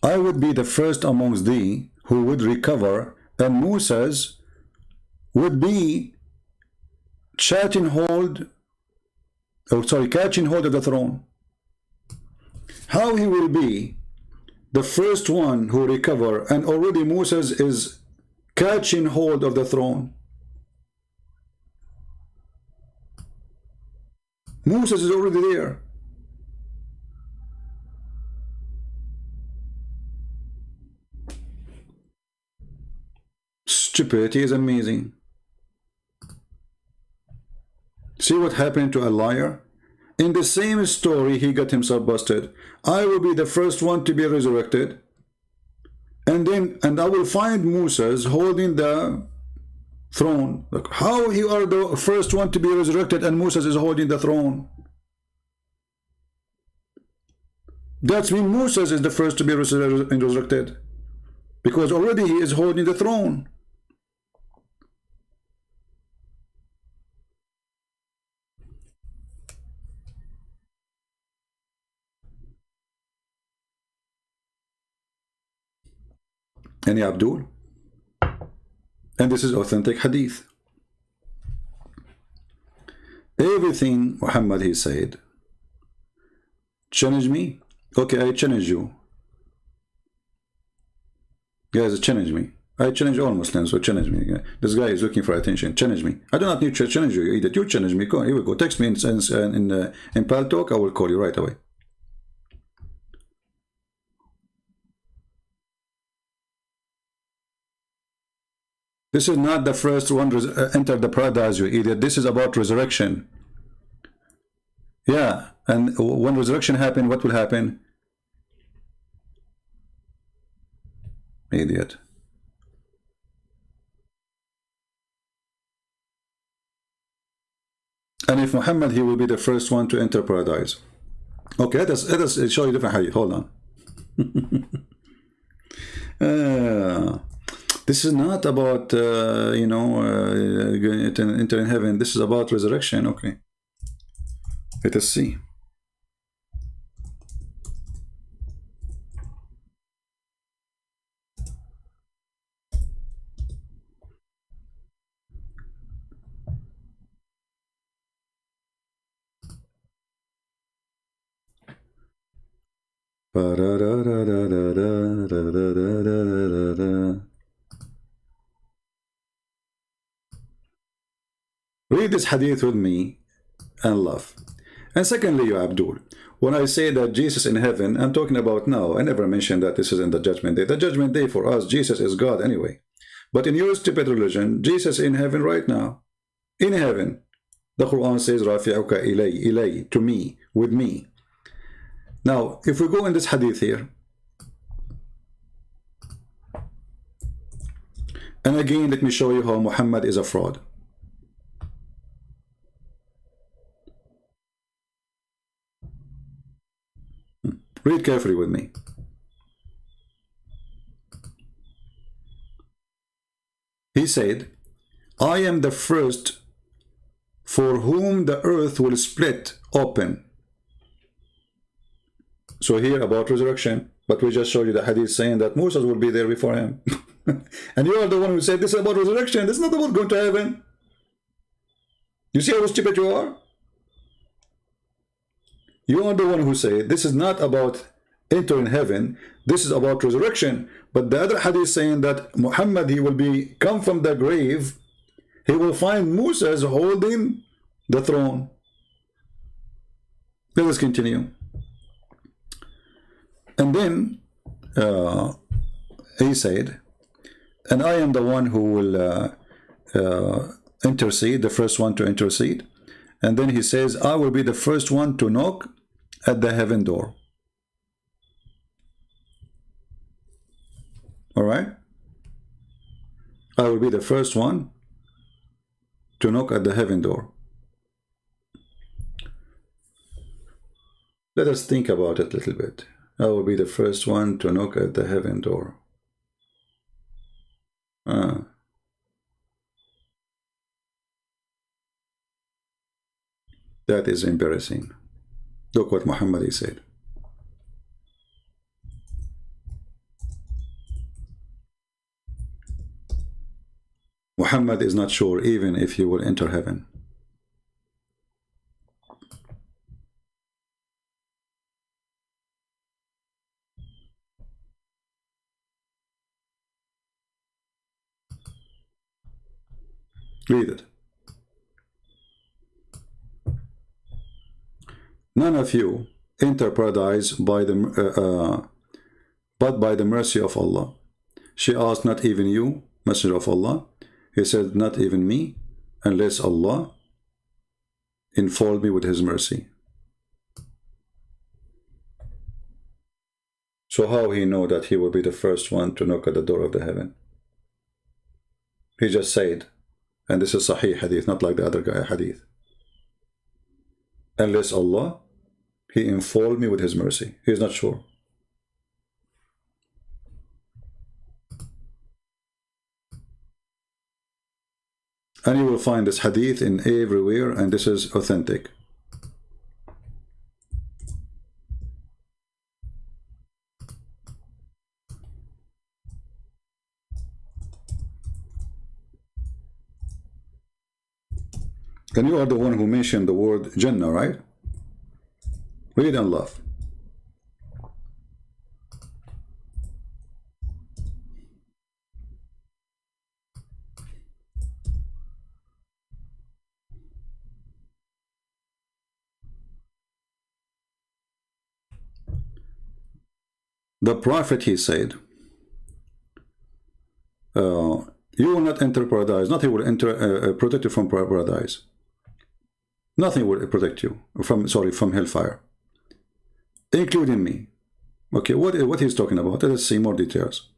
I would be the first amongst thee who would recover, and Moses would be catching hold of the throne. How he will be the first one who recover, and already Moses is catching hold of the throne? Moses is already there. Stupidity is amazing. See what happened to a liar? In the same story, he got himself busted. I will be the first one to be resurrected, and I will find Moses holding the throne. Look, how you are the first one to be resurrected and Moses is holding the throne? That means Moses is the first to be resurrected, because already he is holding the throne. Any Abdul? And this is authentic hadith. Everything Muhammad he said, challenge me? Okay, I challenge you. Guys, challenge me. I challenge all Muslims, so challenge me. This guy is looking for attention. Challenge me. I do not need to challenge you, idiot. You challenge me. Go, here we go. Text me in Pal Talk. I will call you right away. This is not the first one enter the paradise, you idiot. This is about resurrection. Yeah, and when resurrection happen, what will happen? Idiot. And if Muhammad, he will be the first one to enter paradise. Okay, let us show you different hadith. Hold on. This is not about, entering heaven. This is about resurrection. Okay. Let us see. Read this hadith with me and laugh. And secondly, you Abdul, when I say that Jesus in heaven, I'm talking about now. I never mentioned that this is in the judgment day. The judgment day for us, Jesus is God anyway. But in your stupid religion, Jesus in heaven right now. In heaven. The Quran says, Rafi'uka ilay, to me, with me. Now, if we go in this hadith here, and again, let me show you how Muhammad is a fraud. Read carefully with me. He said, I am the first for whom the earth will split open. So here about resurrection, but we just showed you the hadith saying that Moses will be there before him. And you are the one who said this is about resurrection. This is not about going to heaven. You see how stupid you are? You are the one who said this is not about entering heaven. This is about resurrection. But the other hadith saying that Muhammad, he will be come from the grave. He will find Moses holding the throne. Let us continue. And then he said, and I am the one who will intercede, the first one to intercede. And then he says, I will be the first one to knock at the heaven door. All right? I will be the first one to knock at the heaven door. Let us think about it a little bit. I will be the first one to knock at the heaven door. That is embarrassing. Look what Muhammad said. Muhammad is not sure even if he will enter heaven. Read it. None of you enter paradise by the but by the mercy of Allah. She asked, not even you, Messenger of Allah? He said, not even me, unless Allah enfold me with His mercy. So how he know that he will be the first one to knock at the door of the heaven? He just said, and this is Sahih hadith, not like the other guy hadith. Unless Allah, He enfold me with His mercy. He is not sure. And you will find this hadith in everywhere, and this is authentic. And you are the one who mentioned the word Jannah, right? Read and laugh. The Prophet, he said, you will not enter paradise. Nothing will enter protect you from paradise. Nothing will protect you from hellfire, including me. Okay, what he's talking about? Let us see more details.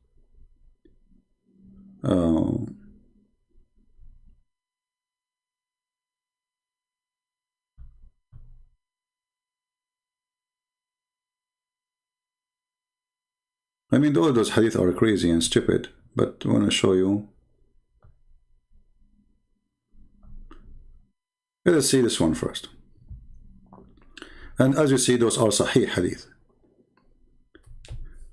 I mean, all those hadith are crazy and stupid, but I want to show you. Let us see this one first. And as you see, those are Sahih hadith.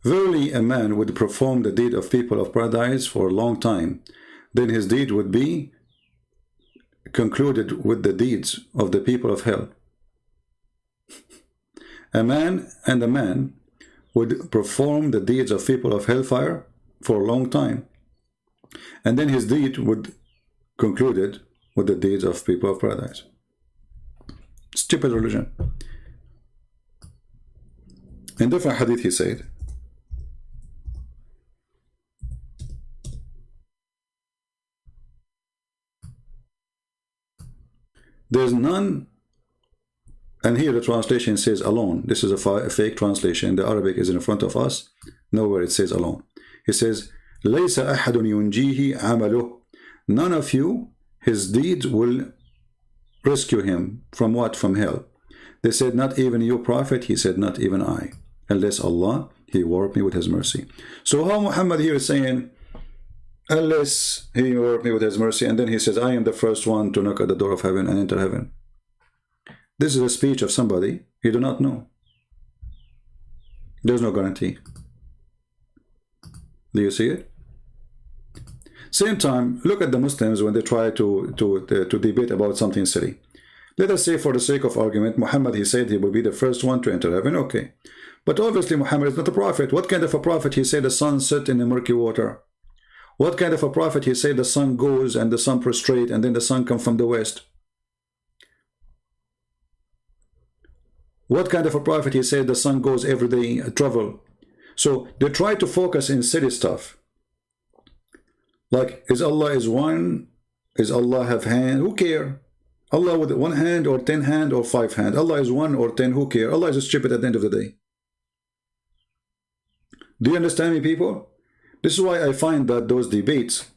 Verily, a man would perform the deed of people of paradise for a long time, then his deed would be concluded with the deeds of the people of hell. A man would perform the deeds of people of hellfire for a long time, and then his deed would concluded with the deeds of people of paradise. Stupid religion. In different hadith he said, there's none, and here the translation says alone. This is a fake translation. The Arabic is in front of us. Nowhere it says alone. He says, لَيْسَ أَحَدٌ يُنْجِيهِ عَمَلُهُ. None of you, his deeds will rescue him from what? From hell. They said, not even you, Prophet. He said, not even I. Unless Allah, He warped me with His mercy. So how Muhammad here is saying, unless He warped me with His mercy, and then he says, I am the first one to knock at the door of heaven and enter heaven. This is a speech of somebody you do not know. There's no guarantee. Do you see it? Same time, look at the Muslims when they try to debate about something silly. Let us say, for the sake of argument, Muhammad, he said he will be the first one to enter heaven. Okay. But obviously Muhammad is not a prophet. What kind of a prophet? He said the sun set in the murky water. What kind of a prophet? He said the sun goes and the sun prostrate and then the sun comes from the west. What kind of a prophet? He said the sun goes every day, travel. So they try to focus in silly stuff. Like, is Allah is one? Is Allah have hand? Who care? Allah with one hand or 10 hand or 5 hand. Allah is 1 or 10. Who care? Allah is stupid at the end of the day. Do you understand me, people? This is why I find that those debates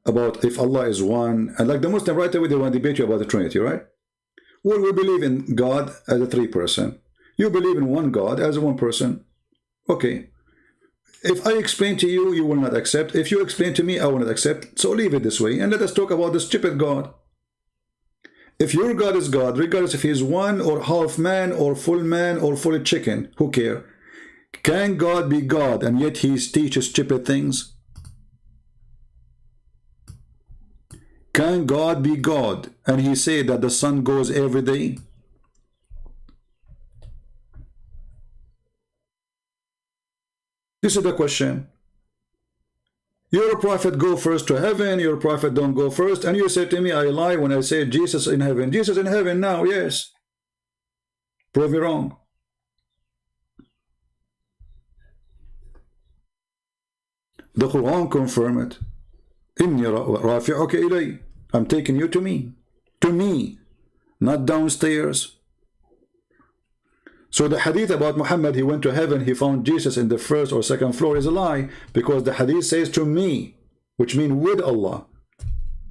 about if Allah is one, and like the Muslim right away, they want to debate you about the Trinity, right? Well, we believe in God as a 3-person. You believe in one God as a 1 person. Okay. If I explain to you, you will not accept. If you explain to me, I will not accept. So leave it this way and let us talk about the stupid God. If your God is God, regardless if he is 1 or half man or full chicken, who care? Can God be God and yet he teaches stupid things? Can God be God and he say that the sun goes every day? This is the question. Your prophet go first to heaven, your prophet don't go first, and you say to me I lie when I say Jesus in heaven. Jesus in heaven now, yes. Prove me wrong. The Quran confirm it. Inni rafi'uka ilay. I'm taking you to me, not downstairs. So the hadith about Muhammad, he went to heaven, he found Jesus in the first or second floor, is a lie, because the hadith says to me, which means with Allah,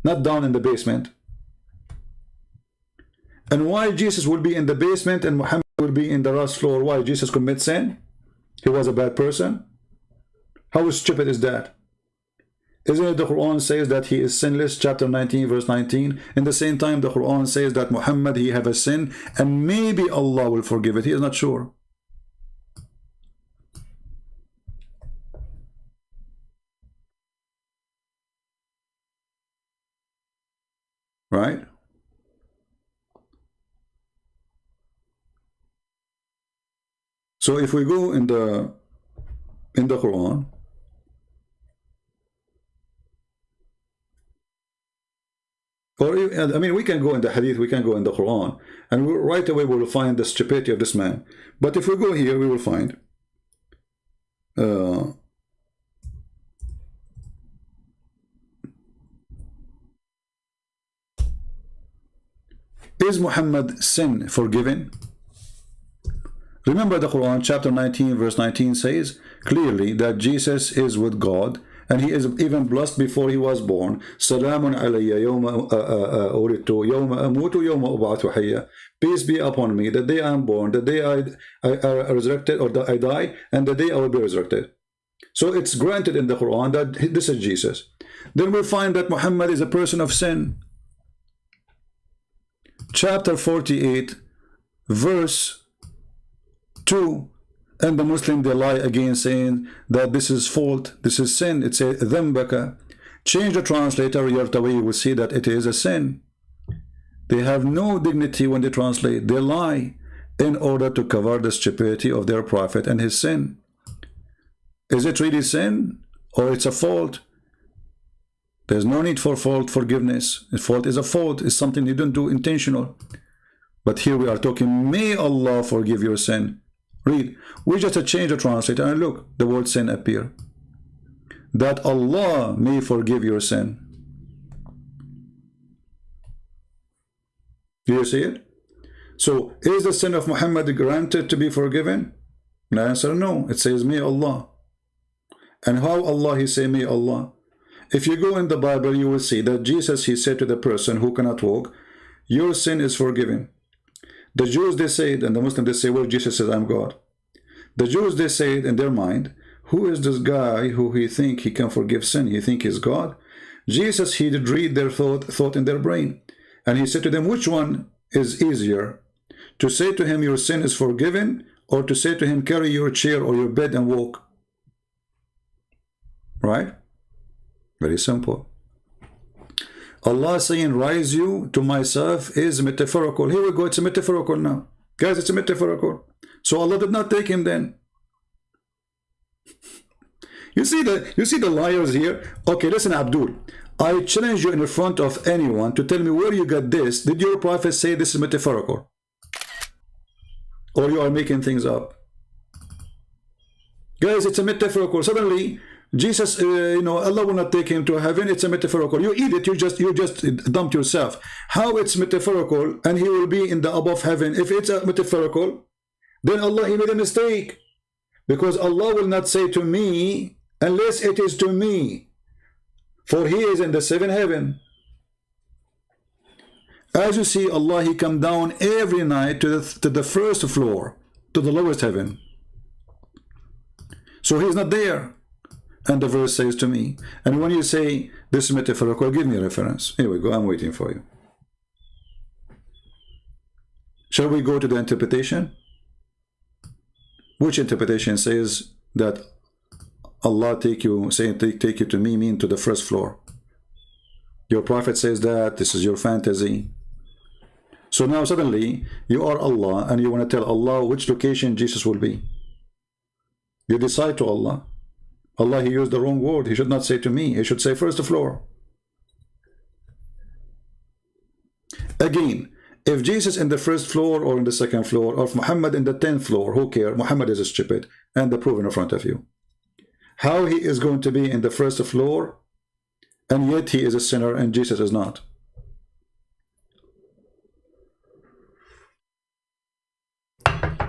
not down in the basement. And why Jesus will be in the basement and Muhammad will be in the last floor? Why? Jesus commit sin? He was a bad person? How stupid is that? Isn't it the Quran says that he is sinless, chapter 19 verse 19? In the same time the Quran says that Muhammad, he have a sin and maybe Allah will forgive it. He is not sure. Right? So if we go in the Quran, or I mean, we can go in the hadith, we can go in the Quran, and right away we will find the stupidity of this man. But if we go here, we will find is Muhammad sin forgiven? Remember the Quran chapter 19 verse 19 says clearly that Jesus is with God, and he is even blessed before he was born. Salamun alayya yawma uritu yawma amutu yawma ub'athu hayya. Peace be upon me, the day I am born, the day I resurrected, or that I die, and the day I will be resurrected. So it's granted in the Quran that this is Jesus. Then we find that Muhammad is a person of sin. Chapter 48 verse 2, and the Muslim, they lie again saying that this is fault, this is sin. It says dhambaka. Change the translator, Yartawi, you will see that it is a sin. They have no dignity when they translate. They lie in order to cover the stupidity of their prophet and his sin. Is it really sin or it's a fault? There's no need for fault forgiveness. A fault is a fault. It's something you don't do intentional. But here we are talking, may Allah forgive your sin. Read. We just change the translator and look, the word sin appear. That Allah may forgive your sin. Do you see it? So, is the sin of Muhammad granted to be forgiven? The answer, no. It says, may Allah. And how Allah he say, may Allah? If you go in the Bible, you will see that Jesus, he said to the person who cannot walk, your sin is forgiven. The Jews, they say it, and the Muslims, they say, well, Jesus says, I'm God. The Jews, they say it in their mind, who is this guy who he think he can forgive sin? He think he's God? Jesus, he did read their thought in their brain. And he said to them, which one is easier? To say to him, your sin is forgiven, or to say to him, carry your chair or your bed and walk? Right? Very simple. Allah saying, rise you to myself is metaphorical. Here we go, it's a metaphorical now. Guys, it's a metaphorical. So Allah did not take him then. You see the liars here? Okay, listen, Abdul. I challenge you in front of anyone to tell me where you got this. Did your prophet say this is metaphorical? Or you are making things up? Guys, it's a metaphorical. Suddenly, Jesus, Allah will not take him to heaven. It's a metaphorical. You eat it, you just dumped yourself. How it's metaphorical and he will be in the above heaven? If it's a metaphorical, then Allah, he made a mistake. Because Allah will not say to me unless it is to me. For he is in the seventh heaven. As you see, Allah, he come down every night to the first floor, to the lowest heaven. So he's not there. And the verse says to me. And when you say this is metaphorical, give me a reference. Here we go, I'm waiting for you. Shall we go to the interpretation? Which interpretation says that Allah take you, saying take you to me, mean to the first floor? Your prophet says that. This is your fantasy. So now suddenly you are Allah and you want to tell Allah which location Jesus will be. You decide to Allah. Allah, he used the wrong word. He should not say to me. He should say first floor. Again, if Jesus in the first floor or in the second floor, or if Muhammad in the 10th floor, who cares? Muhammad is stupid, and the proof in front of you. How he is going to be in the first floor, and yet he is a sinner and Jesus is not?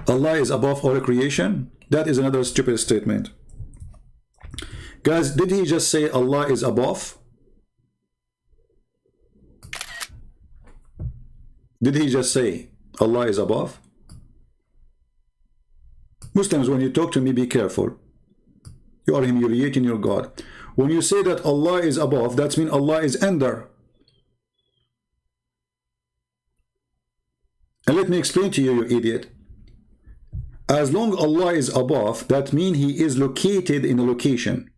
Allah is above all creation? That is another stupid statement. Guys, did he just say Allah is above? Did he just say Allah is above? Muslims, when you talk to me, be careful. You are humiliating your God. When you say that Allah is above, that means Allah is under. And let me explain to you, you idiot. As long Allah is above, that means he is located in a location.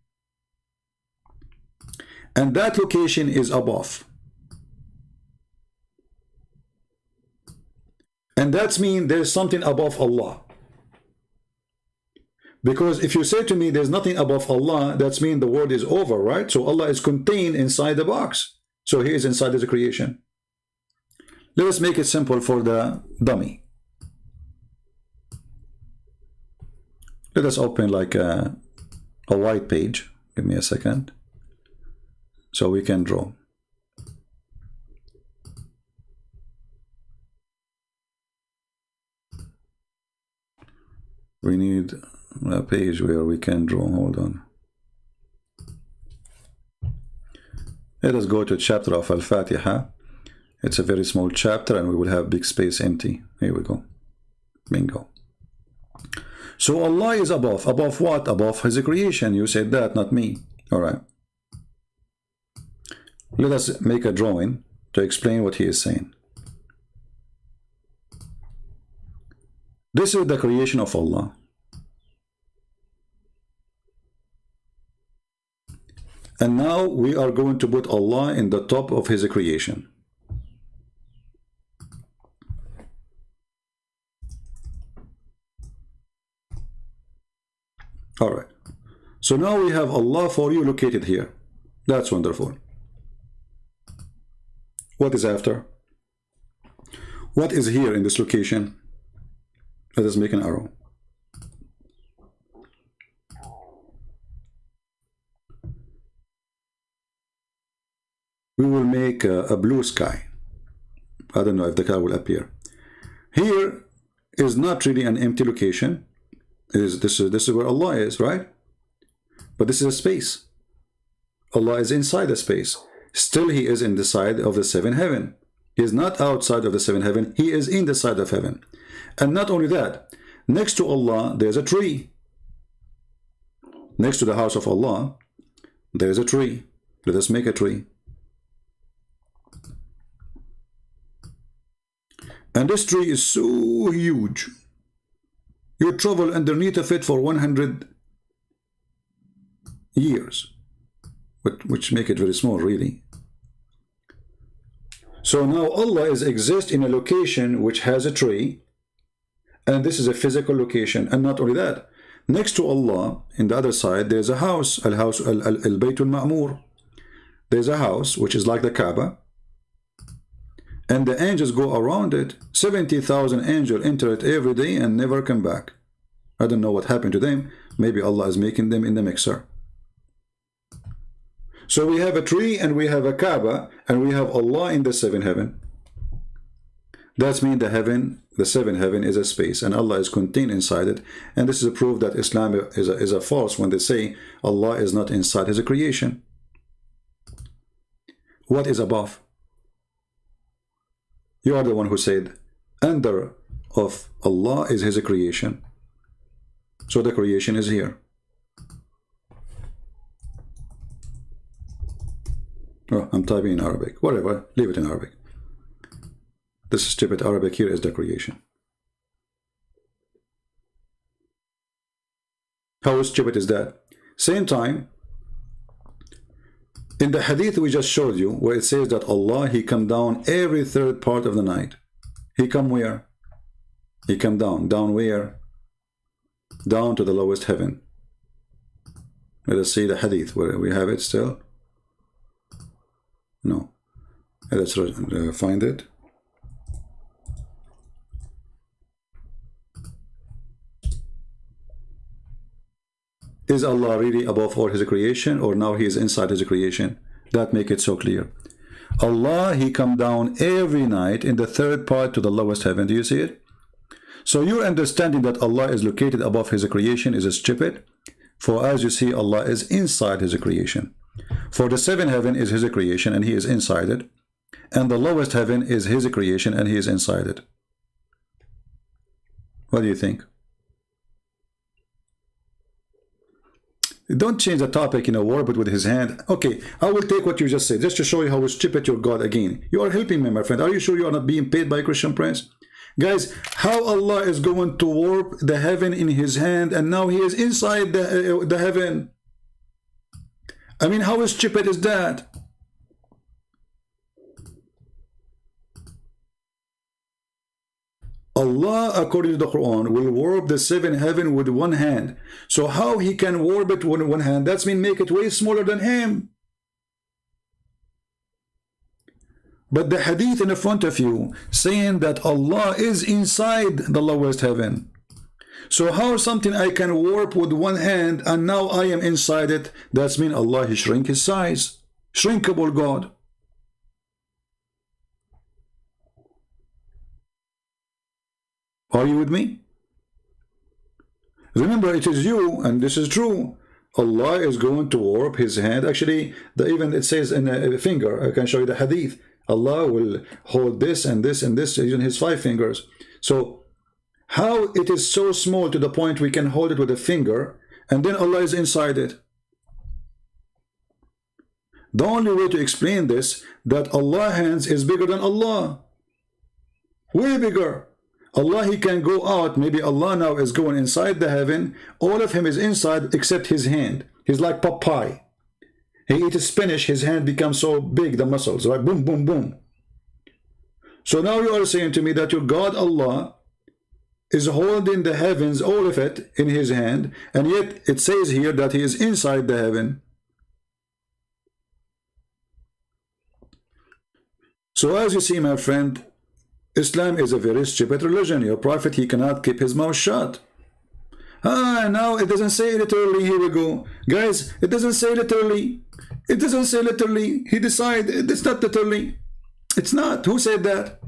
And that location is above. And that means there's something above Allah. Because if you say to me there's nothing above Allah, that means the world is over, right? So Allah is contained inside the box. So he is inside his creation. Let us make it simple for the dummy. Let us open like a white page. Give me a second. So we can draw. We need a page where we can draw. Hold on. Let us go to chapter of Al-Fatiha. It's a very small chapter and we will have big space empty. Here we go. Bingo. So Allah is above. Above what? Above his creation. You said that, not me. All right. Let us make a drawing to explain what he is saying. This is the creation of Allah. And now we are going to put Allah in the top of his creation. Alright. So now we have Allah for you located here. That's wonderful. What is after? What is here in this location? Let us make an arrow. We will make a blue sky. I don't know if the color will appear. Here is not really an empty location. This is where Allah is, right? But this is a space. Allah is inside the space. Still he is in the side of the seventh heaven. He is not outside of the seventh heaven. He is in the side of heaven. And not only that, next to Allah there's a tree. Next to the house of Allah there's a tree. Let us make a tree. And this tree is so huge. You travel underneath of it for 100 years, which make it very small, really. So now Allah exists in a location which has a tree, and this is a physical location. And not only that, next to Allah, in the other side, there's a house, al-Baytul Ma'mur. There's a house which is like the Kaaba. And the angels go around it. 70,000 angels enter it every day and never come back. I don't know what happened to them. Maybe Allah is making them in the mixer. So we have a tree and we have a Kaaba and we have Allah in the seventh heaven. That means the seventh heaven is a space and Allah is contained inside it. And this is a proof that Islam is a false when they say Allah is not inside his creation. What is above? You are the one who said, under of Allah is his creation. So the creation is here. Oh, I'm typing in Arabic. Whatever, leave it in Arabic. This stupid Arabic here is the creation. How stupid is that? Same time, In the hadith we just showed you, where it says that Allah, He come down every third part of the night. He come where? He come down. Down where? Down to the lowest heaven. Let us see the hadith. Where we have it still? No. Let's find it. Is Allah really above all His creation, or now He is inside His creation? That make it so clear. Allah, He come down every night in the third part to the lowest heaven. Do you see it? So your understanding that Allah is located above His creation is stupid. For as you see, Allah is inside His creation. For the seventh heaven is His creation and He is inside it. And the lowest heaven is His creation and He is inside it. What do you think? Don't change the topic, warp it with His hand. Okay, I will take what you just said, just to show you how stupid your God again. You are helping me, my friend. Are you sure you are not being paid by Christian Prince? Guys, how Allah is going to warp the heaven in His hand, and now He is inside the heaven? I mean, how stupid is that? Allah, according to the Quran, will warp the seventh heaven with one hand. So how He can warp it with one hand? That's mean make it way smaller than Him. But the hadith in front of you saying that Allah is inside the lowest heaven. So how something I can warp with one hand and now I am inside it? That's mean Allah, He shrink His size. Shrinkable God. Are you with me? Remember, it is you, and this is true. Allah is going to warp His hand. Actually, even it says in a finger. I can show you the hadith. Allah will hold this and this and this in His 5 fingers. So, how it is so small to the point we can hold it with a finger, and then Allah is inside it? The only way to explain this, that Allah's hands is bigger than Allah. Way bigger. Allah, He can go out. Maybe Allah now is going inside the heaven. All of Him is inside except His hand. He's like Popeye. He eats spinach, His hand becomes so big, the muscles, right? Boom, boom, boom. So now you are saying to me that your God Allah is holding the heavens, all of it, in His hand, and yet it says here that He is inside the heaven. So as you see, my friend, Islam is a very stupid religion. Your prophet, he cannot keep his mouth shut. Now it doesn't say literally. Here we go. Guys, it doesn't say literally. It doesn't say literally. He decided it's not literally. It's not. Who said that?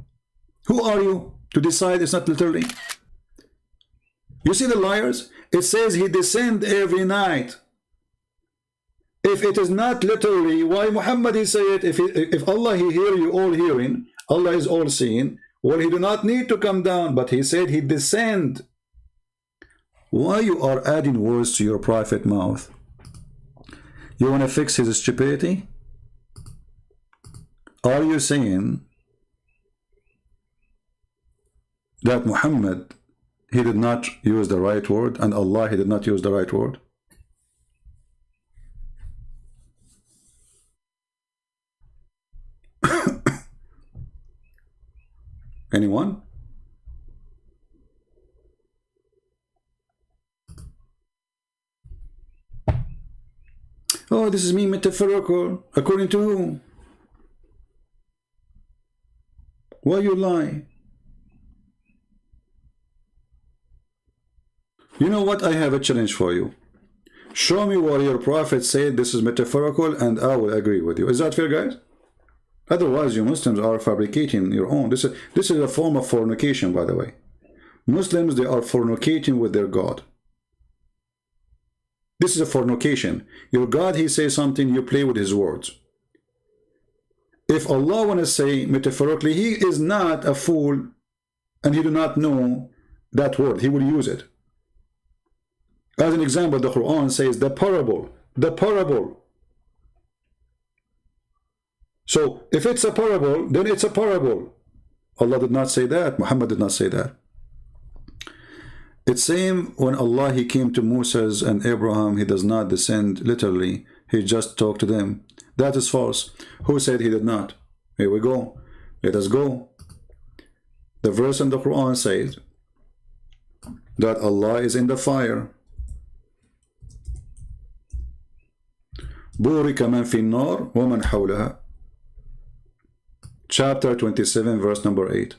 Who are you to decide it's not literally? You see the liars? It says He descend every night. If it is not literally, why Muhammad He say it? If Allah He hear you all hearing, Allah is all seeing, well, He do not need to come down, but He said He descend. Why you are adding words to your prophet mouth? You want to fix his stupidity? Are you saying that Muhammad, he did not use the right word, and Allah, He did not use the right word? Anyone? Oh, this is me metaphorical. According to whom? Why you lie? You know what? I have a challenge for you. Show me where your prophet said this is metaphorical, and I will agree with you. Is that fair, guys? Otherwise, you Muslims are fabricating your own. This is a form of fornication, by the way. Muslims, they are fornicating with their God. This is a fornication. Your God, He says something, you play with His words. If Allah want to say metaphorically, He is not a fool, and He do not know that word. He will use it. As an example, the Quran says the parable. The parable. So, if it's a parable, then it's a parable. Allah did not say that. Muhammad did not say that. It's same when Allah, He came to Moses and Abraham, He does not descend literally. He just talked to them. That is false. Who said he did not? Here we go. Let us go. The verse in the Quran says that Allah is in the fire. بورك من في النار ومن حولها. Chapter 27, verse number 8.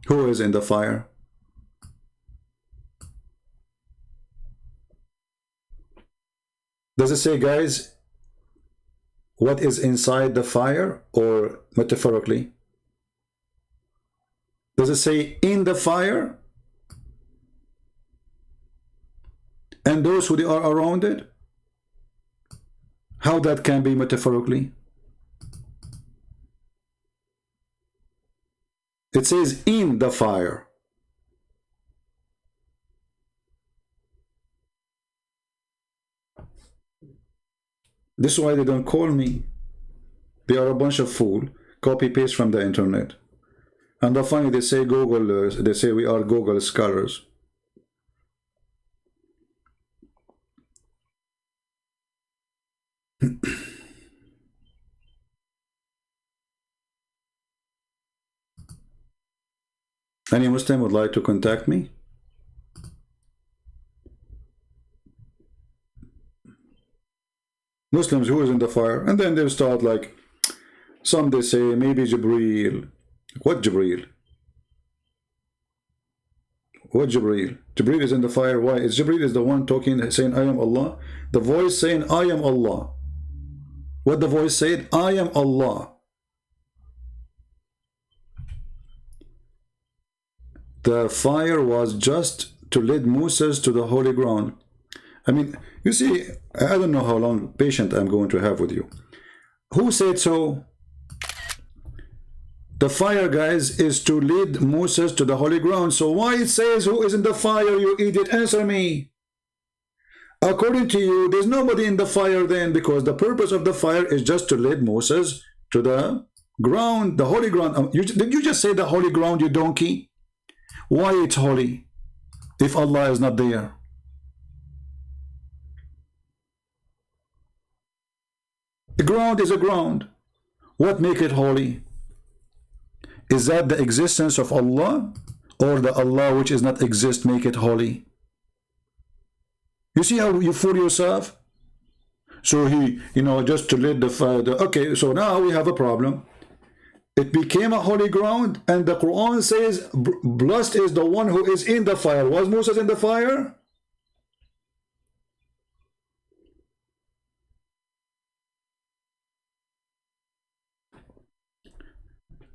Who is in the fire? Does it say, guys, what is inside the fire, or metaphorically? Does it say in the fire? And those who they are around it? How that can be metaphorically? It says in the fire. This is why they don't call me. They are a bunch of fool. Copy paste from the internet. And the funny, they say Google. They say we are Google scholars. Any Muslim would like to contact me? Muslims, who is in the fire? And then they start like, some they say maybe Jibreel. What Jibreel? What Jibreel? Jibreel is in the fire. Why? Is Jibreel is the one talking, saying I am Allah? The voice saying I am Allah. What the voice said? I am Allah. The fire was just to lead Moses to the holy ground. I mean, you see, I don't know how long patient I'm going to have with you. Who said so? The fire, guys, is to lead Moses to the holy ground. So why it says who is in the fire, you idiot? Answer me. According to you, there's nobody in the fire then, because the purpose of the fire is just to lead Moses to the ground, the holy ground. Did you just say the holy ground, you donkey? Why it's holy if Allah is not there? The ground is a ground. What make it holy? Is that the existence of Allah, or the Allah which is not exist make it holy? You see how you fool yourself? So he, you know, just to lead the fire. Okay, so now we have a problem. It became a holy ground, and the Quran says, blessed is the one who is in the fire. Was Moses in the fire?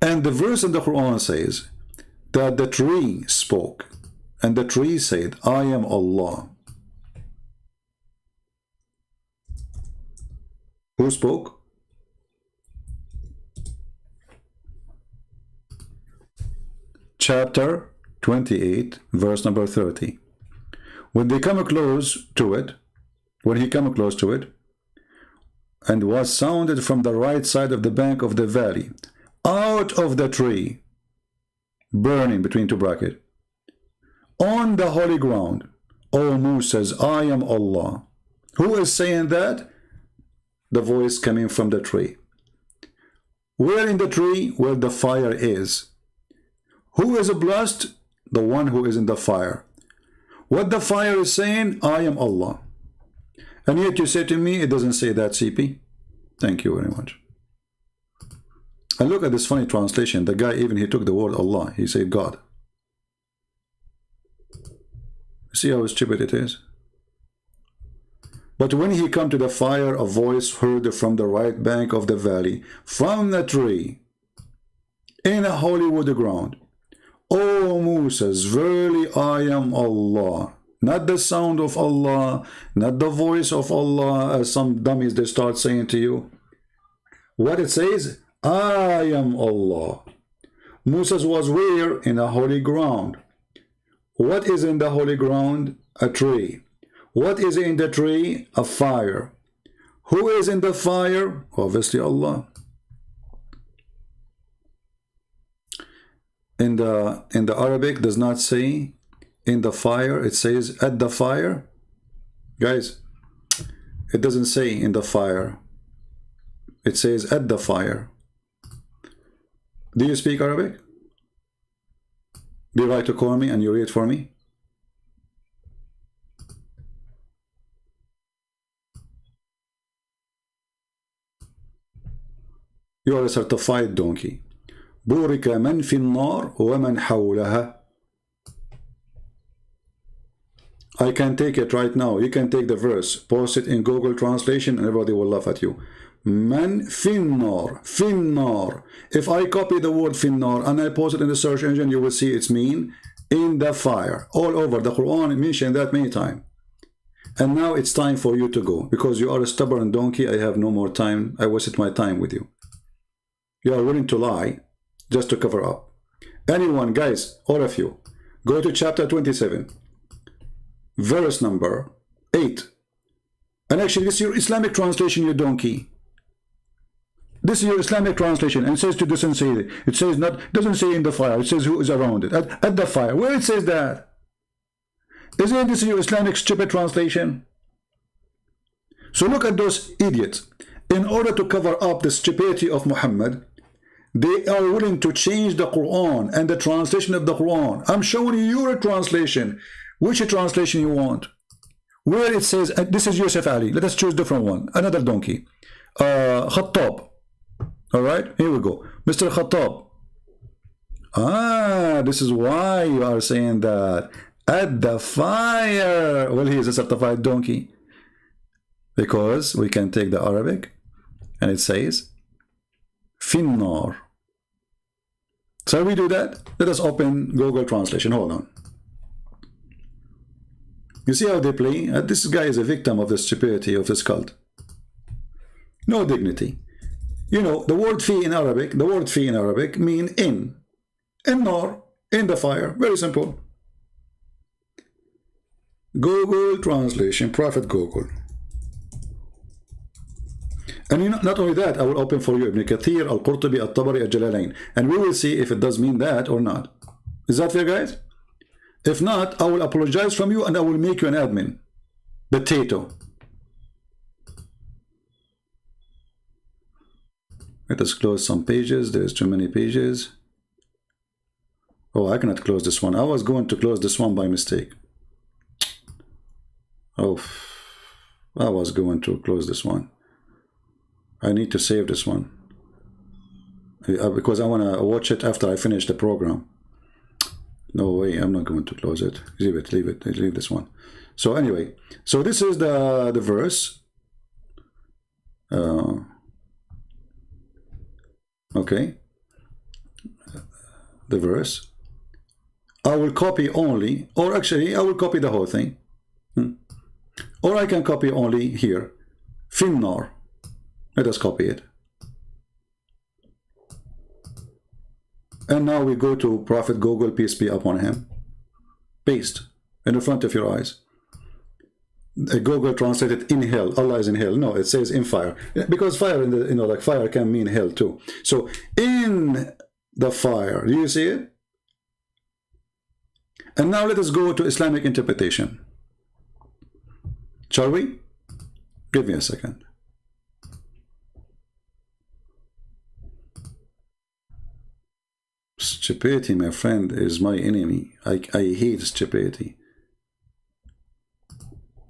And the verse in the Quran says that the tree spoke, and the tree said, I am Allah. Who spoke? Chapter 28, verse number 30. When they come close to it, when he came close to it, and was sounded from the right side of the bank of the valley, out of the tree, burning between two brackets, on the holy ground, O Moses, I am Allah. Who is saying that? The voice coming from the tree. Where in the tree? Where the fire is. Who is blessed? The one who is in the fire. What the fire is saying? I am Allah. And yet you say to me, it doesn't say that, CP. Thank you very much. And look at this funny translation. The guy, even he took the word Allah. He said God. See how stupid it is? But when he come to the fire, a voice heard from the right bank of the valley, from the tree, in a holy wood ground. O Moses, verily I am Allah. Not the sound of Allah, not the voice of Allah, as some dummies they start saying to you. What it says? I am Allah. Moses was where? In a holy ground. What is in the holy ground? A tree. What is in the tree? A fire. Who is in the fire? Obviously Allah. In the Arabic does not say in the fire, it says at the fire. Guys, it doesn't say in the fire. It says at the fire. Do you speak Arabic? Be right to call me and you read for me. You are a certified donkey. بورك من في النار ومن حولها. I can take it right now. You can take the verse, post it in Google Translation, and everybody will laugh at you. Man finnar, finnar. If I copy the word finnar and I post it in the search engine, you will see it's mean in the fire. All over the Quran mentioned that many times. And now it's time for you to go, because you are a stubborn donkey. I have no more time. I wasted my time with you. You are willing to lie just to cover up. Anyone, guys, all of you, go to chapter 27, verse number 8. And actually, this is your Islamic translation, you donkey. This is your Islamic translation, and it says to doesn't say it. It says not, doesn't say in the fire. It says who is around it. At the fire. Where it says that? Isn't this your Islamic stupid translation? So look at those idiots. In order to cover up the stupidity of Muhammad, they are willing to change the Quran and the translation of the Quran. I'm showing you your translation. Which translation you want? Where it says, this is Yusuf Ali. Let us choose different one. Another donkey. Khattab. All right, here we go. Mr. Khattab. Ah, this is why you are saying that. At the fire. Well, he is a certified donkey. Because we can take the Arabic and it says finnar. So we do that. Let us open Google Translation. Hold on. You see how they play? This guy is a victim of the stupidity of this cult. No dignity. You know, the word fi in Arabic, mean in. Nar, in the fire. Very simple. Google Translation, Prophet Google. And you know, not only that, I will open for you Ibn Kathir, Al-Qurtubi, Al-Tabari, Al-Jalalain. And we will see if it does mean that or not. Is that fair, guys? If not, I will apologize from you and I will make you an admin. Potato. Let us close some pages. There's too many pages. Oh, I cannot close this one. I was going to close this one by mistake. Oh, I was going to close this one. I need to save this one. Because I want to watch it after I finish the program. No way, I'm not going to close it. Leave it, leave this one. So anyway, so this is the verse. Okay. The verse. I will copy only, or actually I will copy the whole thing. Or I can copy only here. Finnar. Let us copy it. And now we go to Prophet Google, peace be upon him. Paste in the front of your eyes. Google translated in hell. Allah is in hell. No, it says in fire. Because fire, in the, you know, like fire can mean hell too. So in the fire. Do you see it? And now let us go to Islamic interpretation. Shall we? Give me a second. Stupidity, my friend, is my enemy. I hate stupidity.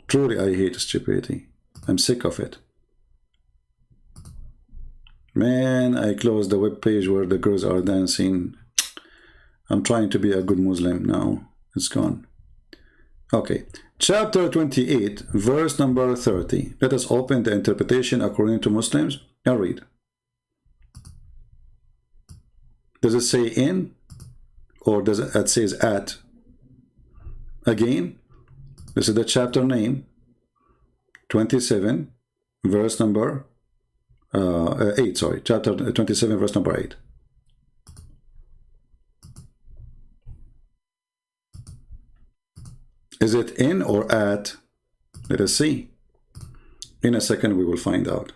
Truly, I hate stupidity. I'm sick of it. Man, I closed the web page where the girls are dancing. I'm trying to be a good Muslim now. It's gone. Okay. Chapter 28, verse number 30. Let us open the interpretation according to Muslims and read. Does it say in? Or does it says at? Again, this is the chapter name. 27, verse number 8, sorry. Chapter 27, verse number 8. Is it in or at? Let us see. In a second we will find out.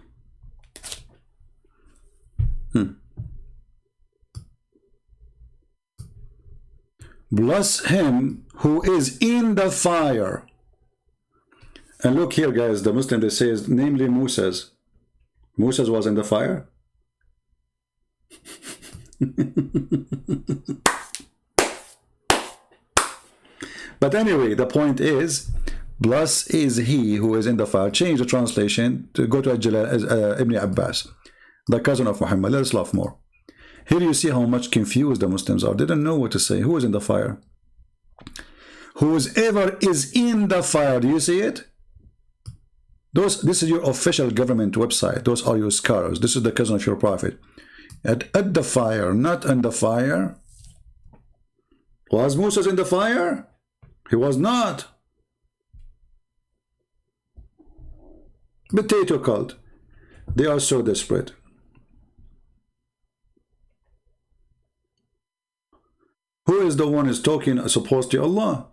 Bless him who is in the fire. And look here, guys, the Muslim, they says, namely Moses, Moses was in the fire? But anyway, the point is, blessed is he who is in the fire. Change the translation to go to Ibn Abbas, the cousin of Muhammad. Let us laugh more. Here you see how much confused the Muslims are. They don't know what to say. Who is in the fire? Whoever is in the fire. Do you see it? This is your official government website. Those are your scholars. This is the cousin of your prophet. At the fire, not in the fire. Was Moses in the fire? He was not. Potato cult. They are so desperate. Who is the one who is talking supposed to Allah?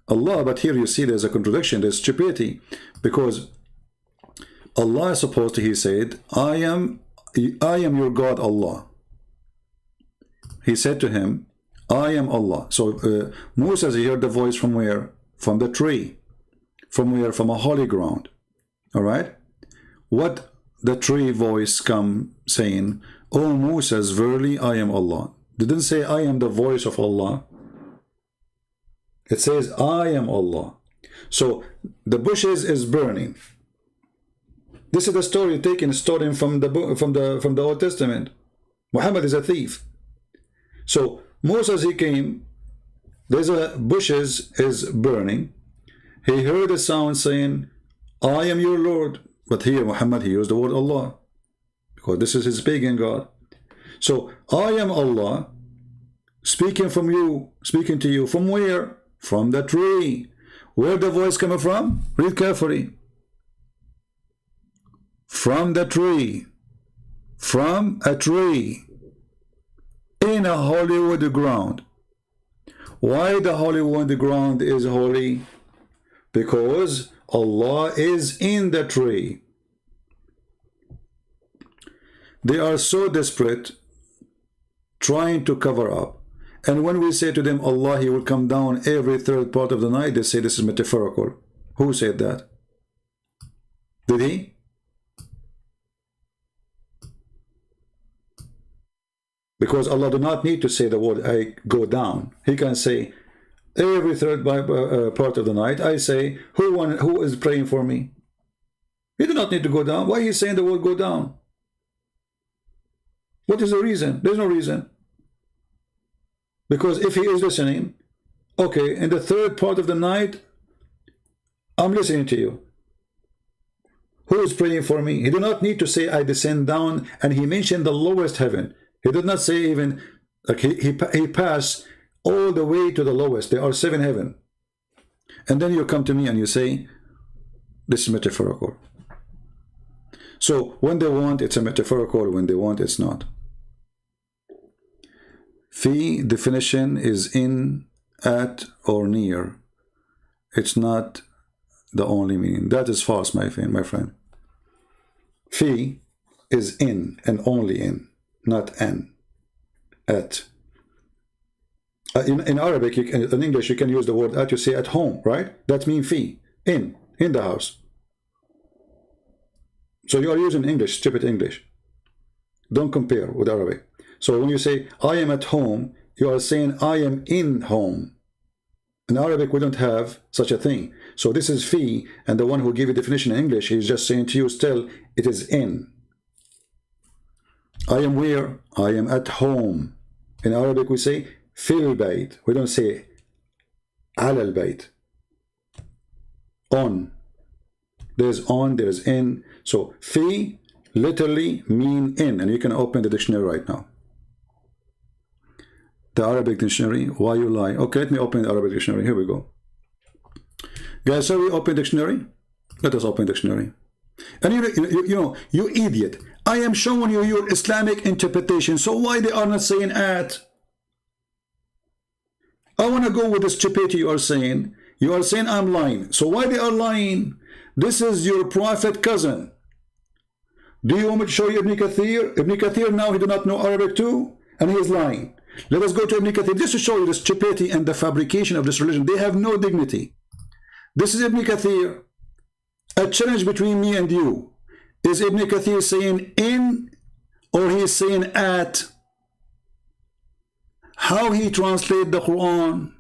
Allah, but here you see there's a contradiction, there's stupidity, because Allah is supposed to, he said, I am your God, Allah. He said to him, I am Allah. So Moses heard the voice from where? From the tree. From where? From a holy ground. All right? What the tree voice come saying, O Moses, verily I am Allah. Didn't say I am the voice of Allah. It says I am Allah. So the bushes is burning. This is the story taken, stolen from the Old Testament. Muhammad is a thief. So Moses, he came, there's a bushes is burning. He heard a sound saying, I am your Lord. But here Muhammad, he used the word Allah, because this is his pagan God. So I am Allah, speaking from you, speaking to you. From where? From the tree. Where the voice coming from? Read carefully. From the tree. From a tree. In a holy wood ground. Why the holy wood ground is holy? Because Allah is in the tree. They are so desperate, trying to cover up. And when we say to them, Allah, he will come down every third part of the night, they say this is metaphorical. Who said that? Did he? Because Allah do not need to say the word, I go down. He can say, every third part of the night, I say, who is praying for me? He do not need to go down. Why is he saying the word go down? What is the reason? There's no reason. Because if he is listening, okay, in the third part of the night, I'm listening to you. Who is praying for me? He did not need to say, I descend down, and he mentioned the lowest heaven. He did not say even, like he passed all the way to the lowest. There are 7 heavens. And then you come to me and you say, this is metaphorical. So when they want, it's a metaphorical. When they want, it's not. Fi definition is in, at, or near. It's not the only meaning. That is false, my friend. Fi is in and only in, not an, at. In Arabic, in English, you can use the word at. You say at home, right? That means fi, in the house. So you are using English, stupid English. Don't compare with Arabic. So when you say, I am at home, you are saying, I am in home. In Arabic, we don't have such a thing. So this is fi, and the one who gave a definition in English, he's just saying to you still, it is in. I am where? I am at home. In Arabic, we say, fil bayt. We don't say, ala al bayt. On. There's on, there's in. So fi literally mean in, and you can open the dictionary right now. The Arabic dictionary, why you lie? Okay, let me open the Arabic dictionary. Here we go. Guys, shall we open dictionary? Let us open dictionary. And you idiot. I am showing you your Islamic interpretation. So why they are not saying at? I want to go with the stupidity you are saying. You are saying I'm lying. So why they are lying? This is your prophet cousin. Do you want me to show you Ibn Kathir? Ibn Kathir now, he do not know Arabic too, and he is lying. Let us go to Ibn Kathir just to show you the stupidity and the fabrication of this religion. They have no dignity. This is Ibn Kathir, a challenge between me and you. Is Ibn Kathir saying in or he is saying at? How he translate the Quran?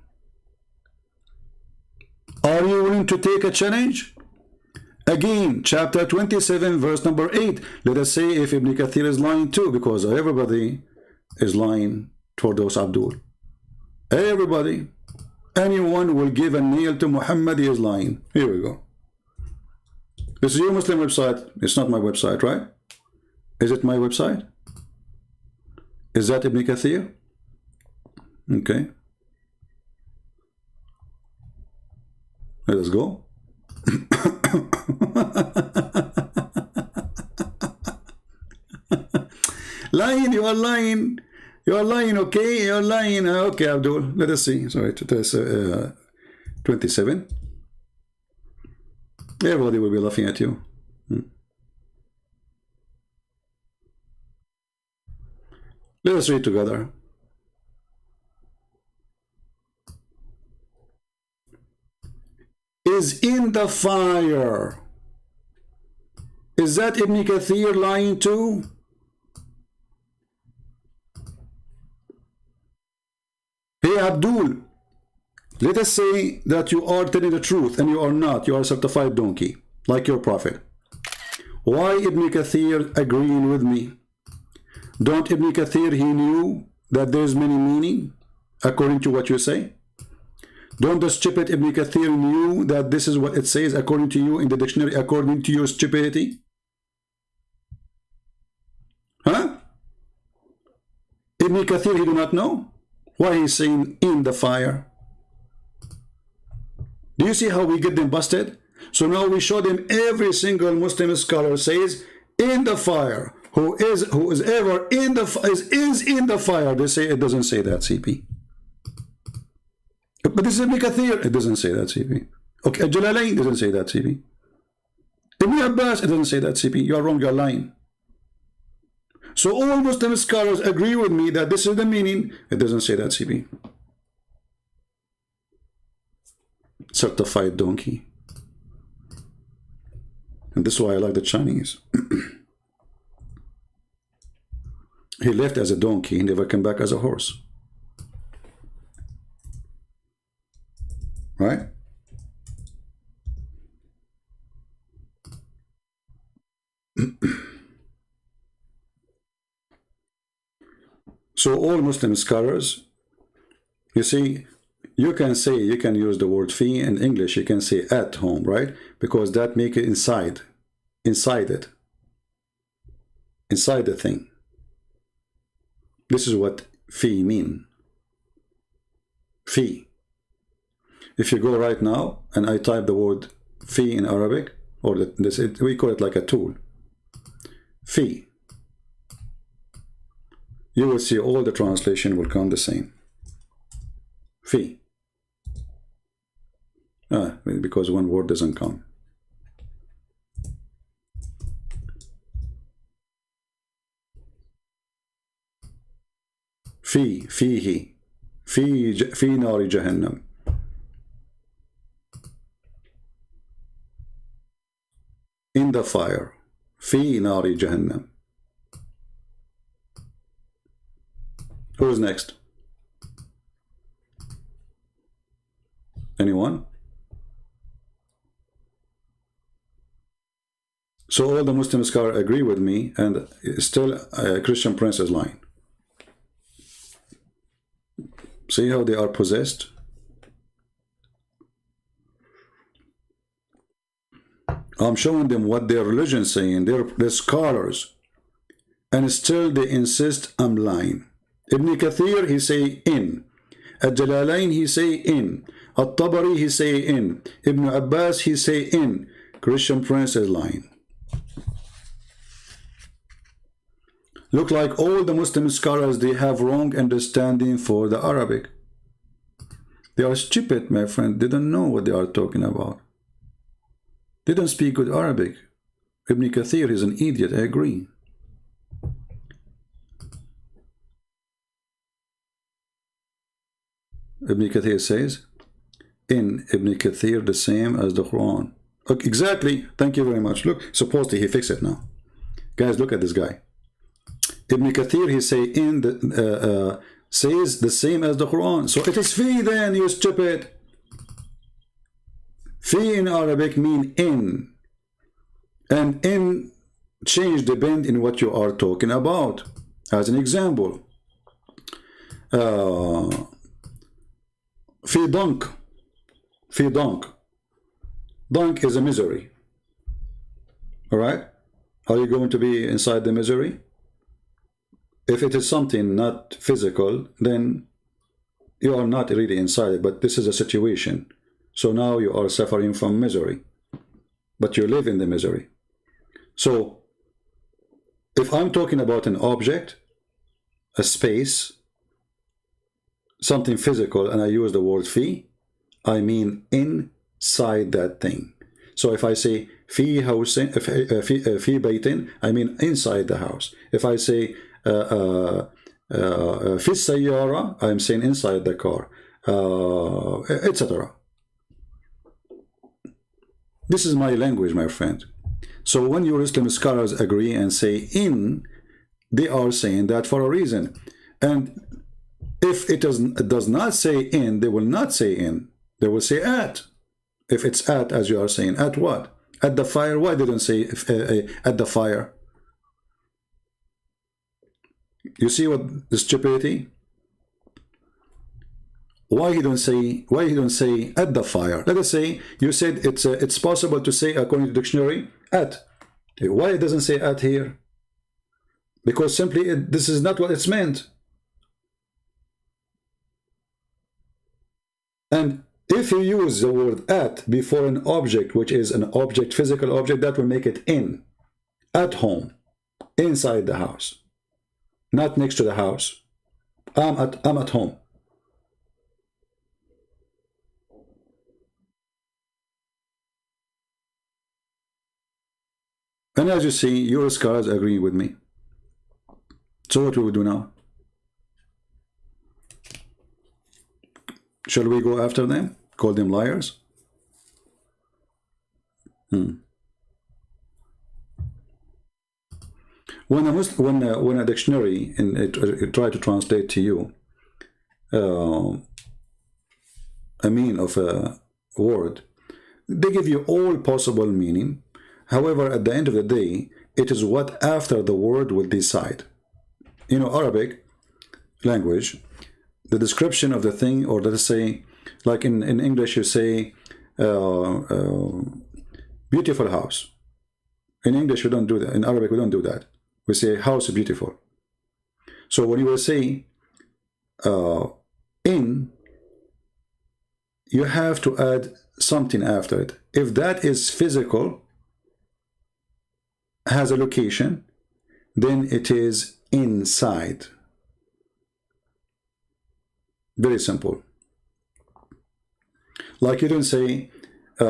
Are you willing to take a challenge? Again, chapter 27, verse number 8. Let us say if Ibn Kathir is lying too, because everybody is lying toward those Abdul. Everybody. Anyone will give a nail to Muhammad, he is lying. Here we go. This is your Muslim website. It's not my website, right? Is it my website? Is that Ibn Kathir? Okay. Let us go. Lying, you are lying. You are lying, okay? You are lying. Okay, Abdul. Let us see. Sorry, 27. Everybody will be laughing at you. Let us read together. Is in the fire. Is that Ibn Kathir lying too? Hey Abdul, let us say that you are telling the truth and you are not. You are a certified donkey, like your prophet. Why Ibn Kathir agreeing with me? Don't Ibn Kathir, he knew that there is many meaning according to what you say? Don't the stupid Ibn Kathir knew that this is what it says according to you in the dictionary, according to your stupidity? Huh? Ibn Kathir, he do not know? Why he's saying in the fire? Do you see how we get them busted? So now we show them every single Muslim scholar says in the fire. Who is ever in the is in the fire. They say it doesn't say that, CP. But this is Ibn Kathir. It doesn't say that, CP. Okay, Jalalain doesn't say that, CP. Ibn Abbas, it doesn't say that, CP. You are wrong, you are lying. So all Muslim scholars agree with me that this is the meaning. It doesn't say that, CP. Certified donkey. And this is why I like the Chinese. He left as a donkey, he never came back as a horse. Right? So all Muslim scholars, you see, you can use the word fi in English, you can say at home, right? Because that make it inside the thing. This is what fi mean. Fi. If you go right now and I type the word fi in Arabic, or we call it like a tool. Fi. You will see all the translation will come the same. Fi. Because one word doesn't come. فيه في نار جهنم. In the fire. في نار جهنم. Who is next? Anyone? So all the Muslim scholars agree with me, and still Christian Prince is lying. See how they are possessed? I'm showing them what their religion is saying. They're scholars. And still they insist I'm lying. Ibn Kathir, he say in. Al-Jalalain, he say in. Al-Tabari, he say in. Ibn Abbas, he say in. Christian Prince is lying. Look like all the Muslim scholars, they have wrong understanding for the Arabic. They are stupid, my friend. They don't know what they are talking about. They don't speak good Arabic. Ibn Kathir is an idiot, I agree. Ibn Kathir says, in Ibn Kathir the same as the Quran. Okay, exactly. Thank you very much. Look, supposedly he fixed it now. Guys, look at this guy. Ibn Kathir, he say in the says the same as the Quran. So it is fi then, you stupid. Fi in Arabic mean in. And in change depend in what you are talking about. As an example, fi dunk. Fi dunk. Dunk is a misery. Alright? Are you going to be inside the misery? If it is something not physical, then you are not really inside it, but this is a situation. So now you are suffering from misery, but you live in the misery. So if I'm talking about an object, a space, something physical, and I use the word fi, I mean inside that thing. So if I say fi housin, fi baitin, I mean inside the house. If I say fi sayyara, I'm saying inside the car, etc. This is my language, my friend. So when your Muslim scholars agree and say in, they are saying that for a reason. And if it does not say in, they will not say in. They will say at. If it's at, as you are saying, at what? At the fire. Why didn't say at the fire? You see what the stupidity? Why he don't say at the fire? Let us say you said it's possible to say according to dictionary at. Why it doesn't say at here? Because simply this is not what it's meant. And if you use the word at before an object, which is an object, physical object, that will make it in, at home, inside the house, not next to the house. I'm at home. And as you see, your scholars agree with me. So what will we do now? Shall we go after them? Call them liars? When a dictionary and it try to translate to you a meaning of a word, they give you all possible meaning. However, at the end of the day, it is what after the word will decide. You know, Arabic language, the description of the thing, or let us say, like in English you say beautiful house. In English we don't do that. In Arabic we don't do that. We say house beautiful. So when you will say in, you have to add something after it. If that is physical, has a location, then it is inside. Very simple. Like you don't say he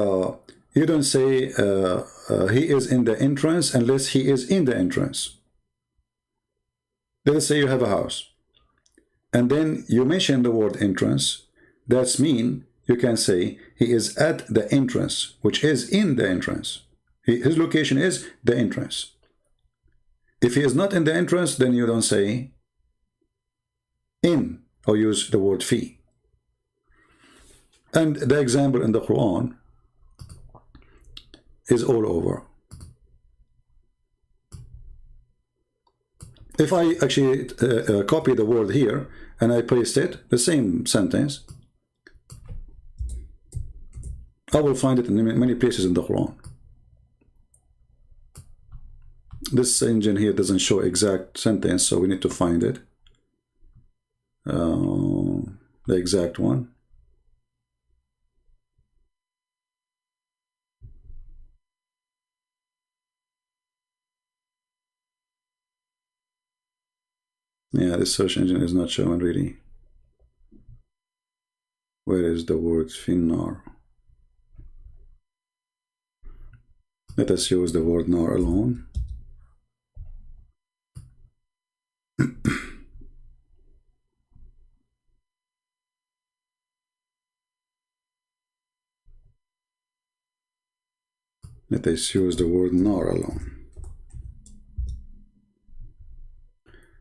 is in the entrance unless he is in the entrance. Let's say you have a house and then you mention the word entrance. That's mean you can say he is at the entrance, which is in the entrance. His location is the entrance. If he is not in the entrance, then you don't say in or use the word fi. And the example in the Quran is all over. If I actually copy the word here and I paste it, the same sentence, I will find it in many places in the Quran. This engine here doesn't show exact sentence, so we need to find it. The exact one. Yeah, this search engine is not showing really. Where is the word finnar? Let us use the word nar alone. Let us use the word nar alone.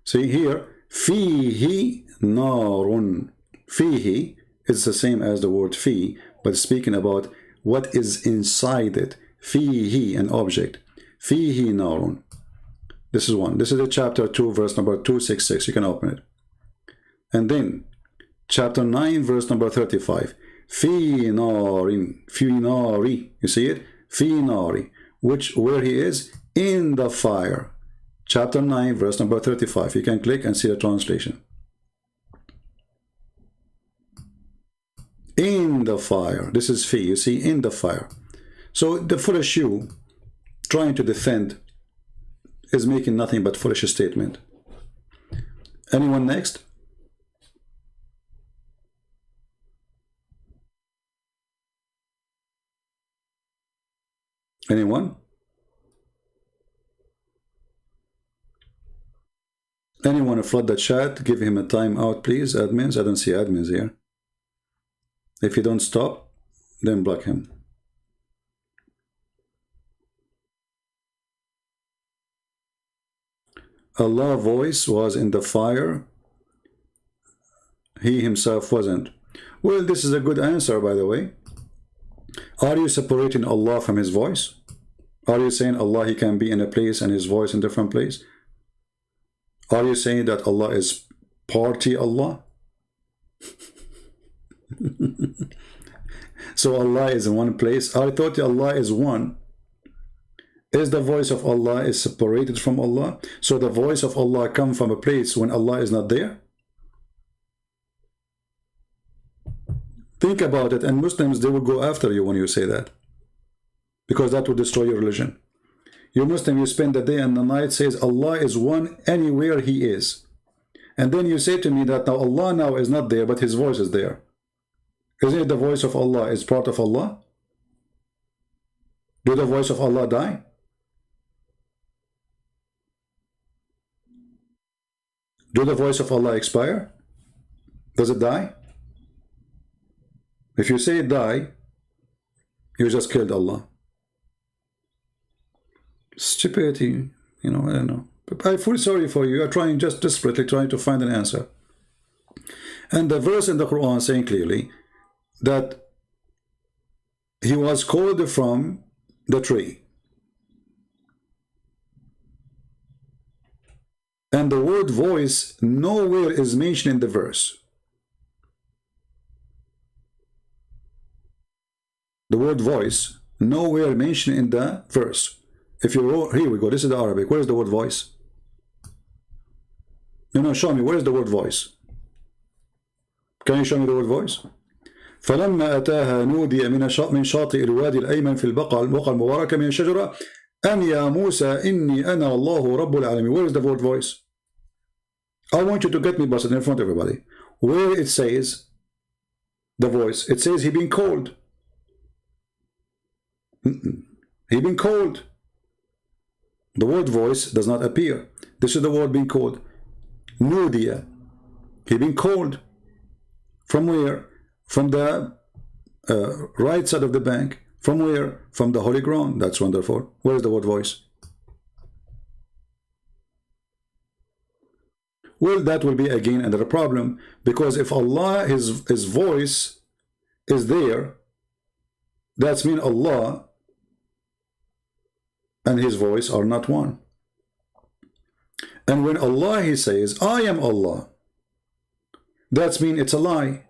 See here, fihi narun. Fihi is the same as the word fi, but speaking about what is inside it. Fihi, an object. Fihi narun. This is one. This is the chapter 2, verse number 266. You can open it. And then, chapter 9, verse number 35. Fi narin. Fi nari. You see it? Fi nari. Where he is? In the fire. Chapter 9, verse number 35. You can click and see the translation. In the fire. This is fi. You see, in the fire. So the foolish you trying to defend is making nothing but foolish statement. Anyone next? Anyone? Anyone flood the chat? Give him a time out, please. Admins, I don't see admins here. If you don't stop, then block him. Allah's voice was in the fire. He himself wasn't. Well, this is a good answer, by the way. Are you separating Allah from his voice? Are you saying Allah, he can be in a place and his voice in a different place? Are you saying that Allah is party Allah? So Allah is in one place. I thought Allah is one. Is the voice of Allah is separated from Allah? So the voice of Allah comes from a place when Allah is not there? Think about it, and Muslims, they will go after you when you say that, because that will destroy your religion. You Muslim, you spend the day and the night says Allah is one anywhere he is, and then you say to me that now Allah now is not there, but his voice is there. Isn't it the voice of Allah is part of Allah? Do the voice of Allah die? Do the voice of Allah expire? Does it die? If you say it die, you just killed Allah. Stupidity, you know, I don't know. But I feel sorry for you. You are trying, just desperately trying to find an answer. And the verse in the Quran saying clearly that he was called from the tree. And the word voice nowhere is mentioned in the verse. The word voice nowhere mentioned in the verse. If you here we go, this is the Arabic. Where is the word voice? No, show me, where is the word voice? Can you show me the word voice? فلما أتاها نودي من شاطئ الوادي الأيمن في البقعة المباركة من الشجرة أن يا موسى إني أنا الله رب العالمين. Where is the word voice? I want you to get me busted in front of everybody. Where it says the voice, it says he been called. He been called. The word voice does not appear. This is the word being called. Nudiya. He been called. From where? From the right side of the bank. From where? From the holy ground. That's wonderful. Where is the word voice? Well, that will be again another problem, because if Allah, his voice is there, that's mean Allah and his voice are not one. And when Allah, he says, I am Allah, that's mean it's a lie.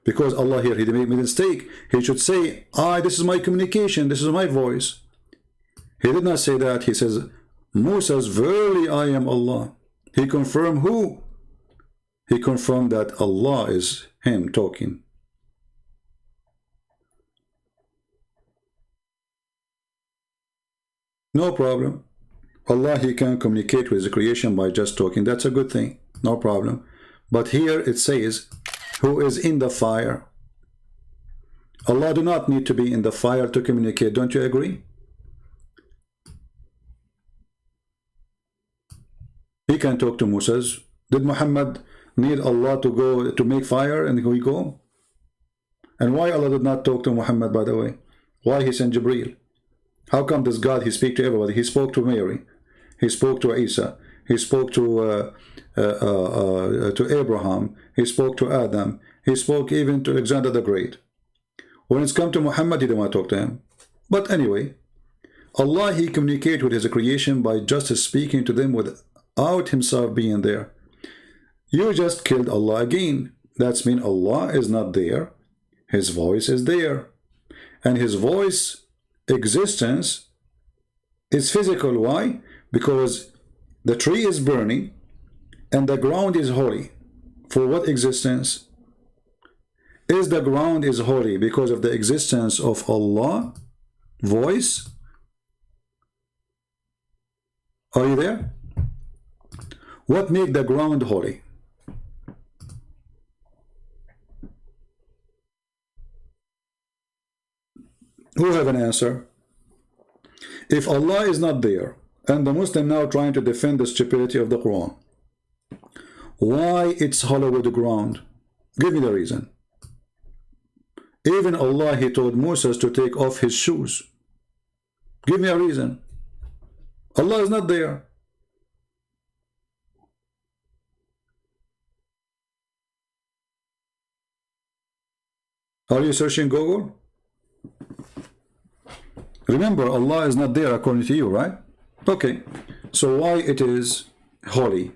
Because Allah here, he made a mistake. He should say, this is my communication, this is my voice. He did not say that. He says, Moses, verily I am Allah. He confirmed who? He confirmed that Allah is him talking. No problem. Allah, he can communicate with the creation by just talking. That's a good thing. No problem. But here it says, who is in the fire. Allah do not need to be in the fire to communicate. Don't you agree? He can talk to Moses. Did Muhammad need Allah to go to make fire and we go? And why Allah did not talk to Muhammad, by the way? Why he sent Jibreel? How come this God, he speak to everybody? He spoke to Mary. He spoke to Isa. He spoke to Abraham. He spoke to Adam. He spoke even to Alexander the Great. When it's come to Muhammad, he didn't want to talk to him. But anyway, Allah, he communicated with his creation by just speaking to them without himself being there. You just killed Allah again. That's mean Allah is not there. His voice is there. And his voice existence is physical. Why? Because the tree is burning and the ground is holy. For what existence? Is the ground is holy because of the existence of Allah voice? Are you there? What make the ground holy? Who have an answer? If Allah is not there, and the Muslim now trying to defend the stupidity of the Quran, why it's hollow with the ground? Give me the reason. Even Allah, he told Moses to take off his shoes. Give me a reason. Allah is not there. Are you searching Google? Remember, Allah is not there according to you, right? Okay. So why it is holy?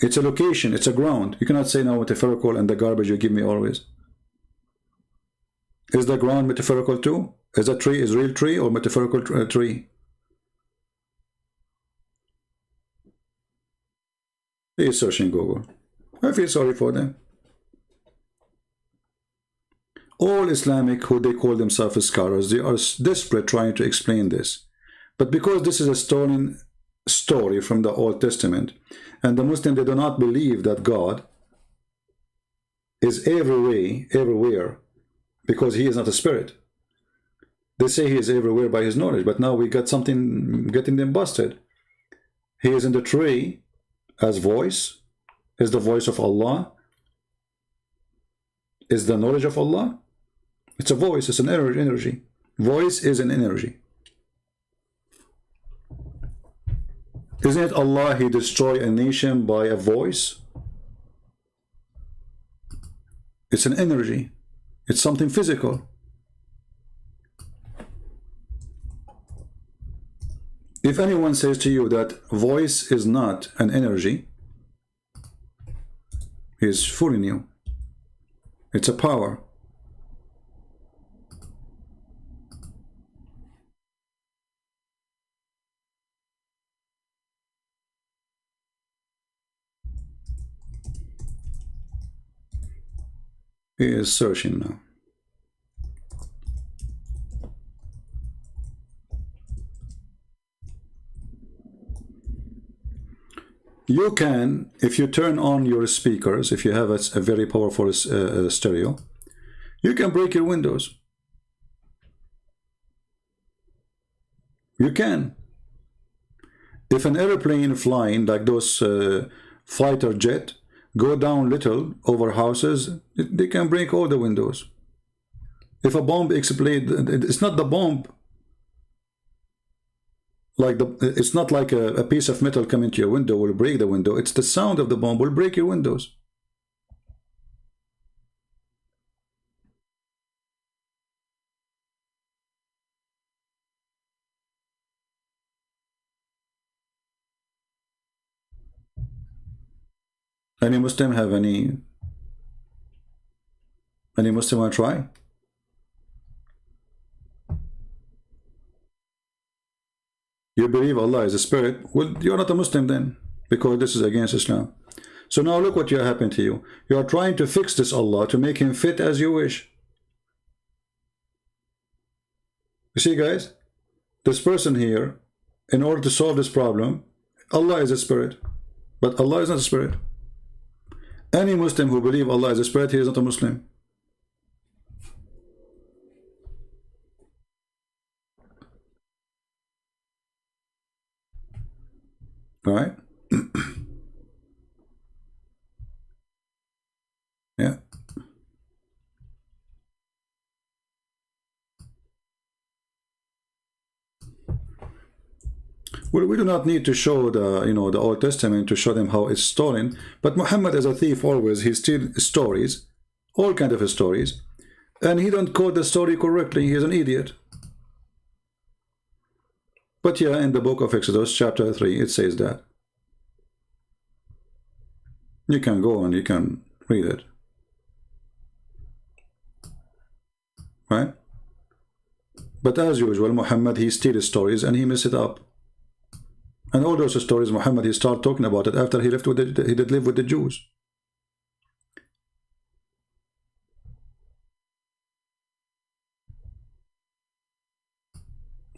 It's a location, it's a ground. You cannot say now metaphorical and the garbage you give me always. Is the ground metaphorical too? Is a tree is real tree or metaphorical tree? He is searching Google. I feel sorry for them. All Islamic, who they call themselves scholars, they are desperate trying to explain this. But because this is a stolen story from the Old Testament, and the Muslims, they do not believe that God is everywhere, because he is not a spirit. They say he is everywhere by his knowledge, but now we got something getting them busted. He is in the tree as voice. Is the voice of Allah? Is the knowledge of Allah? It's a voice, it's an energy. Voice is an energy. Isn't it Allah, he destroyed a nation by a voice? It's an energy. It's something physical. If anyone says to you that voice is not an energy, he is fooling you. It's a power. He is searching now. You can, if you turn on your speakers, if you have a very powerful stereo, you can break your windows. You can. If an airplane flying, like those fighter jet, go down little over houses, they can break all the windows. If a bomb explodes, it's not the bomb. It's not like a piece of metal coming to your window will break the window. It's the sound of the bomb will break your windows. Any Muslim have any Muslim want to try? You believe Allah is a spirit? Well, you're not a Muslim then, because this is against Islam. So now look what happened to you. You are trying to fix this Allah to make him fit as you wish. You see, guys, this person here, in order to solve this problem, Allah is a spirit, but Allah is not a spirit. Any Muslim who believes Allah is a spirit, he is not a Muslim. All right? Yeah. Well, we do not need to show the, you know, the Old Testament to show them how it's stolen. But Muhammad is a thief always. He steals stories, all kind of stories, and he don't quote the story correctly. He's an idiot. But yeah, in the book of Exodus, chapter 3, it says that. You can go and you can read it. Right? But as usual, Muhammad, he steals stories and he messes it up. And all those stories, Muhammad, he started talking about it after he left with he did live with the Jews.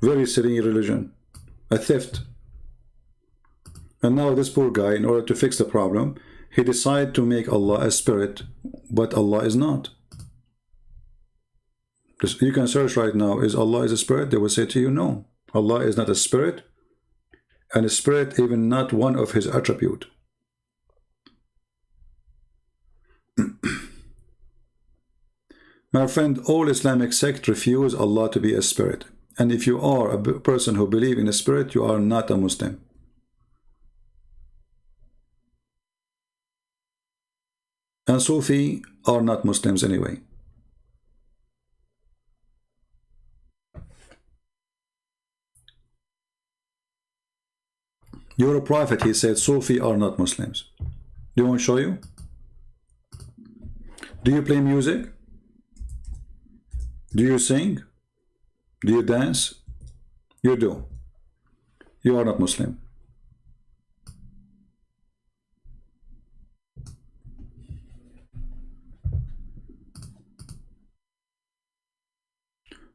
Very silly religion, a theft. And now this poor guy, in order to fix the problem, he decided to make Allah a spirit, but Allah is not. You can search right now, is Allah is a spirit? They will say to you, no. Allah is not a spirit, and a spirit even not one of his attribute. My friend, all Islamic sects refuse Allah to be a spirit. And if you are a person who believes in a spirit, you are not a Muslim. And Sufi are not Muslims anyway. You're a prophet, he said, Sufi are not Muslims. Do you want to show you? Do you play music? Do you sing? Do you dance? You do. You are not Muslim.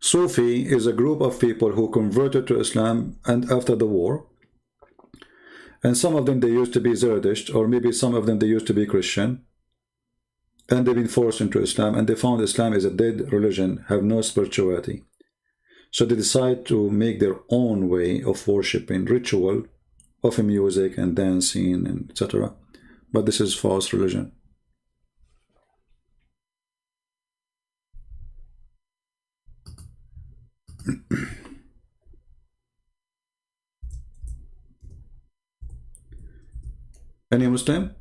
Sufi is a group of people who converted to Islam and after the war. And some of them, they used to be Zerdisht, or maybe some of them, they used to be Christian. And they've been forced into Islam, and they found Islam is a dead religion, have no spirituality. So they decide to make their own way of worshiping, ritual of music and dancing, and etc. But this is false religion. Any Muslim?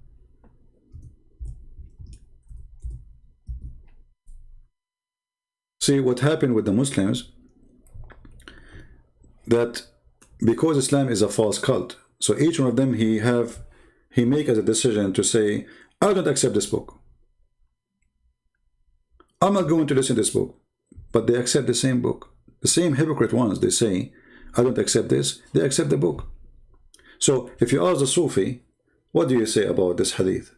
See what happened with the Muslims, that because Islam is a false cult, so each one of them he make as a decision to say, I don't accept this book. I'm not going to listen to this book. But they accept the same book. The same hypocrite ones, they say, I don't accept this, they accept the book. So if you ask the Sufi, what do you say about this hadith?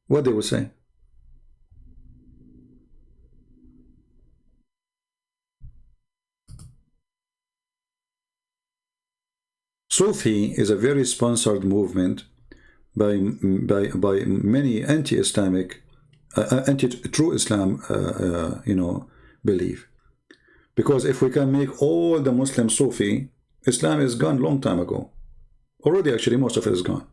What they will say? Sufi is a very sponsored movement by many anti-Islamic, anti-true Islam, belief. Because if we can make all the Muslim Sufi, Islam is gone long time ago. Already, actually, most of it is gone.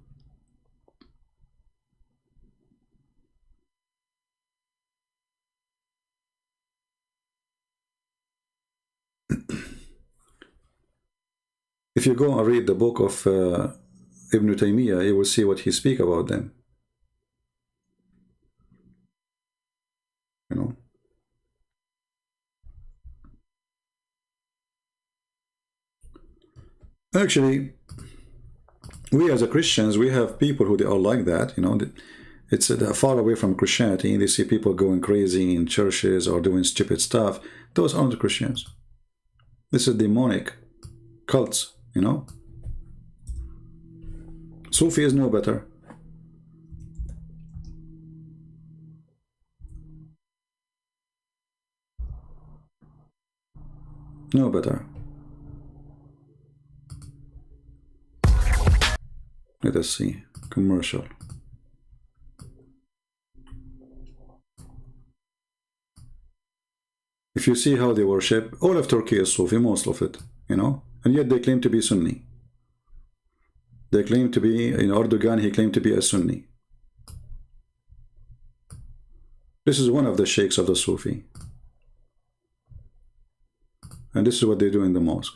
If you go and read the book of Ibn Taymiyyah, you will see what he speaks about them. You know. Actually, we as a Christians, we have people who they are like that, you know. It's far away from Christianity. They see people going crazy in churches or doing stupid stuff. Those aren't Christians. This is demonic cults, you know. Sufi is no better. No better. Let us see. Commercial. If you see how they worship, all of Turkey is Sufi, most of it, you know, and yet they claim to be Sunni. They claim to be, in Erdogan, he claimed to be a Sunni. This is one of the sheikhs of the Sufi. And this is what they do in the mosque.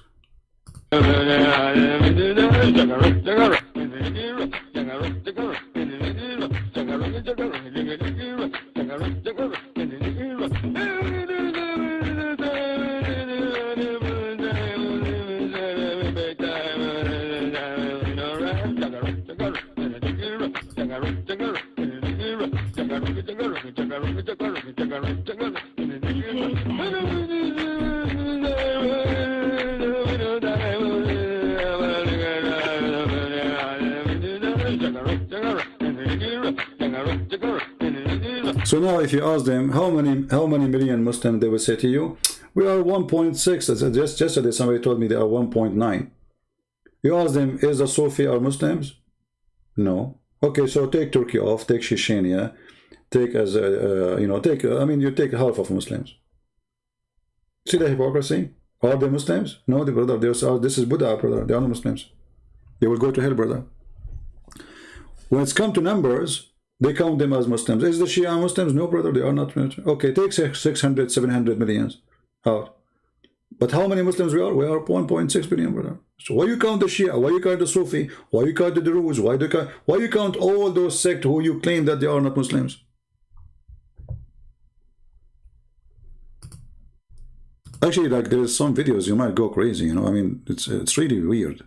So now if you ask them how many million Muslims, they will say to you, we are 1.6. Just yesterday somebody told me they are 1.9. You ask them, is the Sufi are Muslims? No. Okay, so take Turkey off, take Chechnya, take as you know, take you take half of Muslims. See the hypocrisy? Are they Muslims? No, the brother. This is Buddha, brother. They are not Muslims. They will go to hell, brother. When it's come to numbers, they count them as Muslims. Is the Shia Muslims? No, brother, they are not. Okay, take 600, 700 millions out. But how many Muslims we are? We are 1.6 billion, brother. So why you count the Shia? Why you count the Sufi? Why you count the Druze? Why you count all those sects who you claim that they are not Muslims? Actually, like there's some videos you might go crazy, you know. I mean, it's really weird.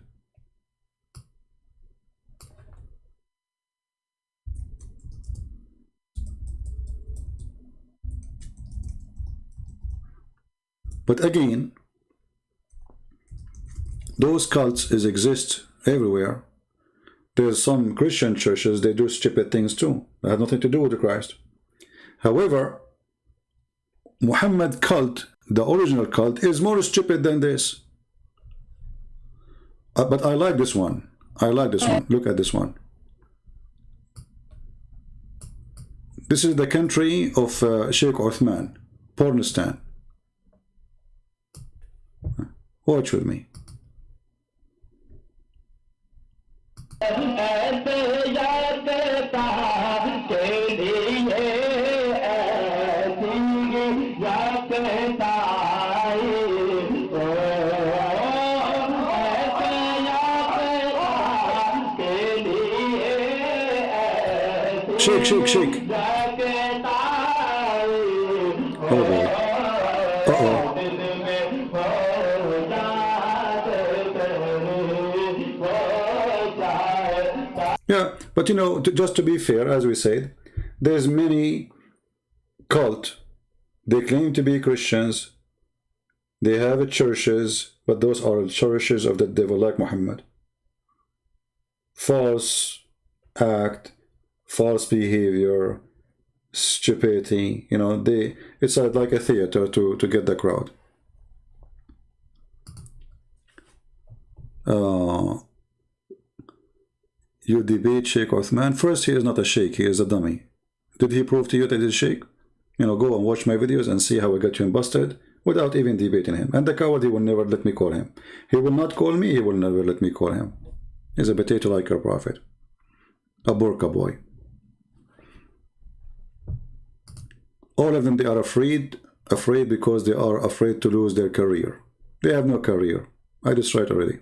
But again, those cults exist everywhere. There's some Christian churches, they do stupid things too. That have nothing to do with Christ. However, Muhammad cult, the original cult, is more stupid than this. But I like this one. I like this one. Look at this one. This is the country of Sheikh Uthman, Pornistan. Watch with me. Shake. Oh boy. Uh-oh. Yeah, but you know, just to be fair, as we said, there's many cult. They claim to be Christians. They have churches, but those are churches of the devil, like Muhammad. False act, false behavior, stupidity. You know, it's like a theater to get the crowd. You debate Sheikh Uthman. First, he is not a sheikh, he is a dummy. Did he prove to you that he's a sheikh? You know, go and watch my videos and see how I got him busted without even debating him. And the coward, he will never let me call him. He will not call me, he will never let me call him. He's a potato like your prophet. A burqa boy. All of them, they are afraid because they are afraid to lose their career. They have no career. I destroyed already.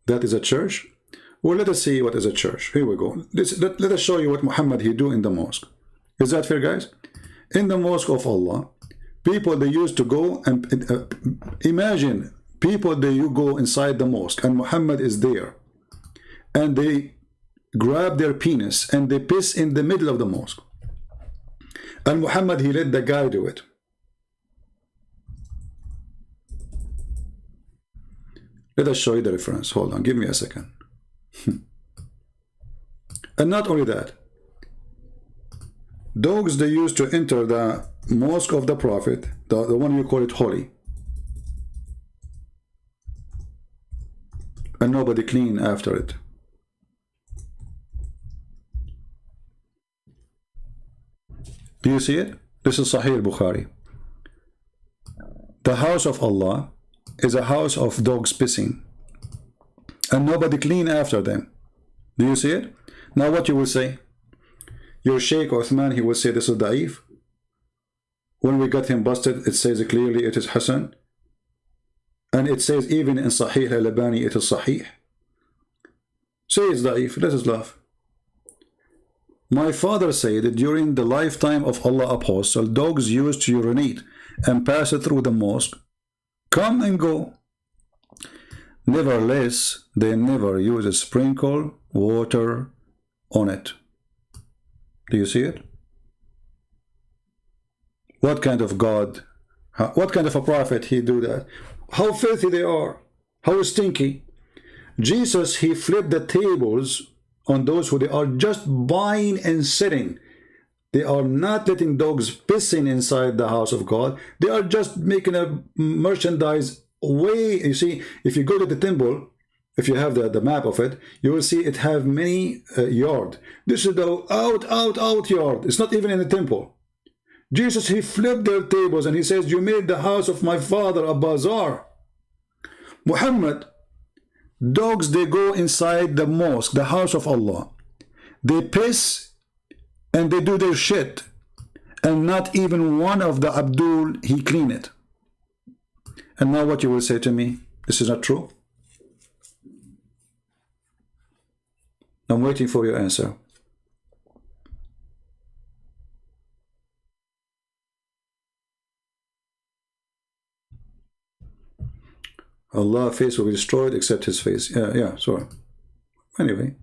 That is a church. Well, let us see what is a church. Here we go. Let us show you what Muhammad he do in the mosque. Is that fair, guys? In the mosque of Allah, people, they used to go and imagine people, you go inside the mosque and Muhammad is there, and they grab their penis and they piss in the middle of the mosque, and Muhammad he let the guy do it. Let us show you the reference. Hold on, give me a second. And not only that, dogs, they used to enter the mosque of the Prophet, the one you call it holy, and nobody clean after it. Do you see it? This is Sahih Bukhari. The house of Allah is a house of dogs pissing, and nobody clean after them. Do you see it? Now what you will say? Your Sheikh Uthman, he will say this is da'if. When we got him busted, it says clearly it is Hassan. And it says even in Sahih al-Albani it is Sahih. Say it's da'if, let us laugh. My father said that during the lifetime of Allah Apostle, dogs used to urinate and pass it through the mosque, come and go. Nevertheless, they never use a sprinkle water on it. Do you see it? What kind of God, what kind of a prophet he do that? How filthy they are, how stinky. Jesus, he flipped the tables on those who they are just buying and sitting. They are not letting dogs pissing inside the house of God. They are just making a merchandise way. You see, if you go to the temple, if you have the map of it, you will see it have many yard. This is the out yard. It's not even in the temple. Jesus, he flipped their tables and he says, you made the house of my father a bazaar. Muhammad, dogs, they go inside the mosque, the house of Allah. They piss and they do their shit. And not even one of the Abdul, he clean it. And now what you will say to me? This is not true? I'm waiting for your answer. Allah's face will be destroyed except his face. Yeah, sorry. Anyway.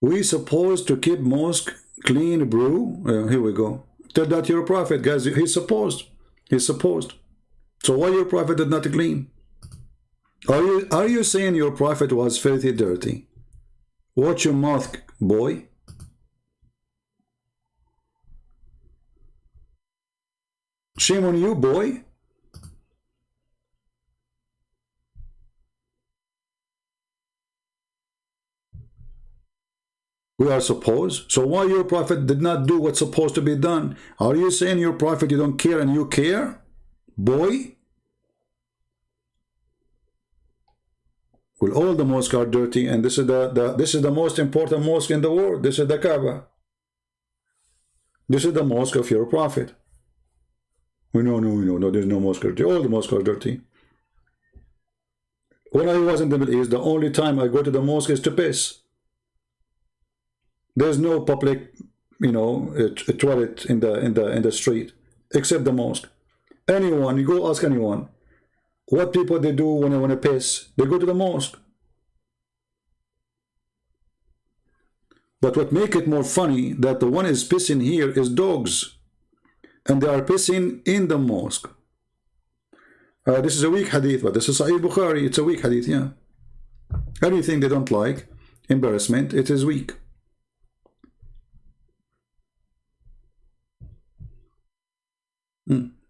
We supposed to keep mosque clean, bro. Here we go. Tell that your prophet, guys. He's supposed. He's supposed. So why your prophet did not clean? Are you saying your prophet was filthy, dirty? Watch your mouth, boy. Shame on you, boy. We are supposed. So why your prophet did not do what's supposed to be done? Are you saying your prophet you don't care and you care? Boy? Well, all the mosques are dirty, and this is the most important mosque in the world. This is the Kaaba. This is the mosque of your prophet. No, there's no mosque dirty. All the mosques are dirty. When I was in the Middle East, the only time I go to the mosque is to piss. There's no public, toilet in the street except the mosque. Anyone, you go ask anyone, what people they do when they want to piss? They go to the mosque. But what make it more funny that the one is pissing here is dogs, and they are pissing in the mosque. This is a weak hadith, but this is Sahih Bukhari. It's a weak hadith, yeah. Anything they don't like, embarrassment, it is weak.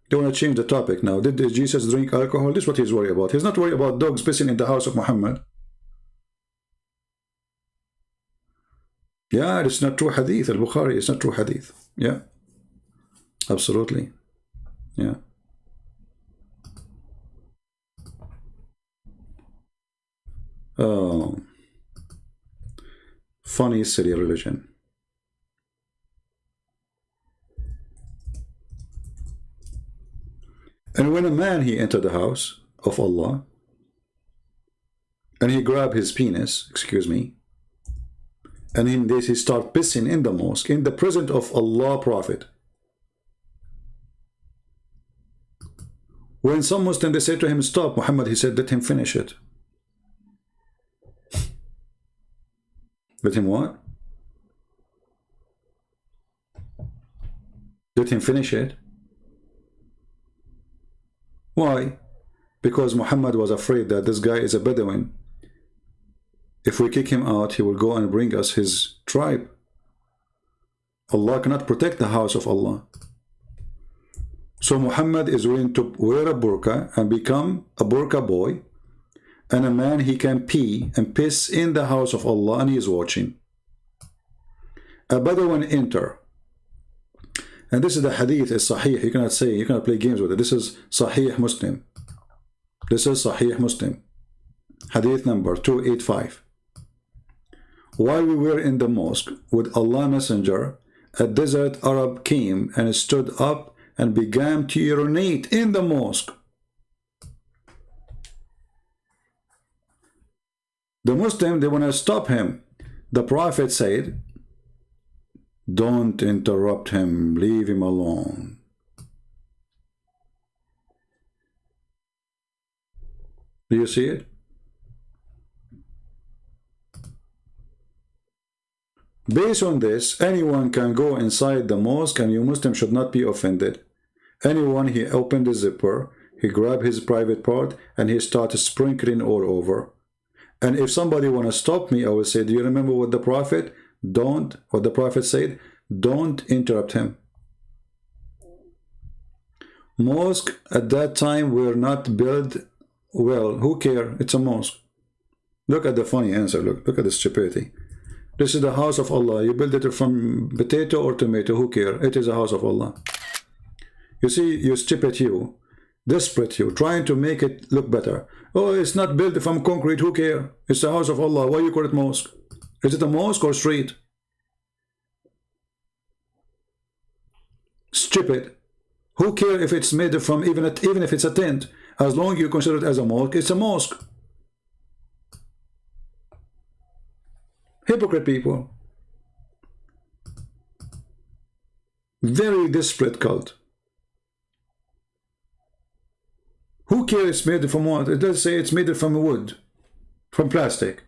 They want to change the topic now. Did Jesus drink alcohol? This is what he's worried about. He's not worried about dogs pissing in the house of Muhammad. Yeah, it's not true hadith. Al-Bukhari is not true hadith. Yeah, absolutely. Yeah. Oh, funny, silly religion. And when a man, he entered the house of Allah, and he grabbed his penis, excuse me, and in this he started pissing in the mosque, in the presence of Allah Prophet. When some Muslim, they said to him, stop, Muhammad, he said, let him finish it. Let him what? Let him finish it. Why? Because Muhammad was afraid that this guy is a Bedouin. If we kick him out, he will go and bring us his tribe. Allah cannot protect the house of Allah. So Muhammad is willing to wear a burqa and become a burqa boy, and a man, he can pee and piss in the house of Allah, and he is watching. A Bedouin enter. And this is the hadith, is Sahih. You cannot say, you cannot play games with it. This is Sahih Muslim. This is Sahih Muslim. Hadith number 285. While we were in the mosque with Allah Messenger, a desert Arab came and stood up and began to urinate in the mosque. The Muslim, they want to stop him. The Prophet said, don't interrupt him, leave him alone. Do you see it? Based on this, anyone can go inside the mosque and you Muslim should not be offended. Anyone, he opened the zipper, he grabbed his private part and he started sprinkling all over. And if somebody want to stop me, I will say, do you remember what the Prophet said? Don't interrupt him. Mosque at that time were not built well. Who care? It's a mosque. Look at the funny answer. Look at the stupidity. This is the house of Allah. You build it from potato or tomato. Who care? It is a house of Allah. You see, you stupid you, desperate you, trying to make it look better. Oh, it's not built from concrete. Who care? It's the house of Allah. Why you call it mosque? Is it a mosque or street? Stupid. Who care if it's made from even if it's a tent? As long as you consider it as a mosque, it's a mosque. Hypocrite people. Very desperate cult. Who cares it's made from what? It does say it's made from wood, from plastic.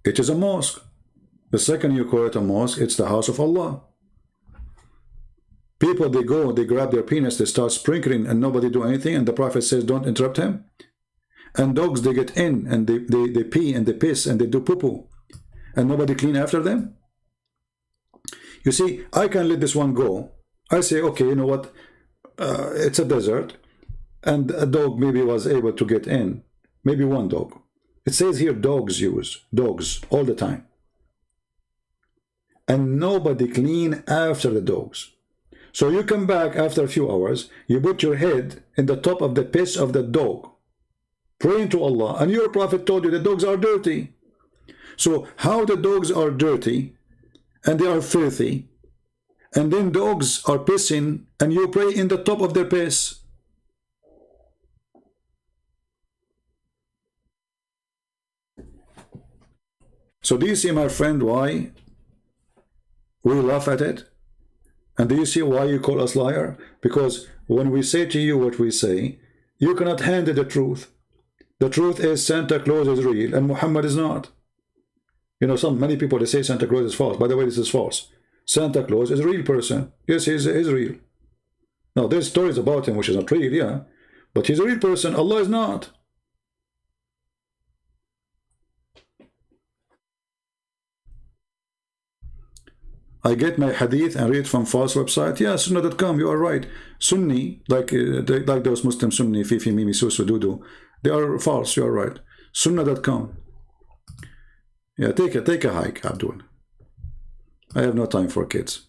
It is a mosque. The second you call it a mosque, it's the house of Allah. People, they go, they grab their penis, they start sprinkling and nobody do anything, and the Prophet says don't interrupt him. And dogs, they get in and they pee and they piss and they do poo-poo and nobody clean after them. You see, I can let this one go. I say, okay, you know what, it's a desert and a dog maybe was able to get in, maybe one dog. It says here dogs all the time, and nobody clean after the dogs. So you come back after a few hours, you put your head in the top of the piss of the dog, praying to Allah, and your Prophet told you the dogs are dirty. So how the dogs are dirty and they are filthy, and then dogs are pissing and you pray in the top of their piss? So do you see, my friend, why we laugh at it? And do you see why you call us liar? Because when we say to you what we say, you cannot handle the truth. The truth is Santa Claus is real and Muhammad is not. You know, many people, they say Santa Claus is false. By the way, this is false. Santa Claus is a real person. Yes, he's real. Now, there's stories about him which is not real, yeah. But he's a real person. Allah is not. I get my hadith and read from false website. Yeah, sunnah.com, you are right. Sunni, like those Muslim Sunni, Fifi, Mimi, Susu, Dudu, they are false, you are right. Sunnah.com. Yeah, take a hike, Abdul. I have no time for kids.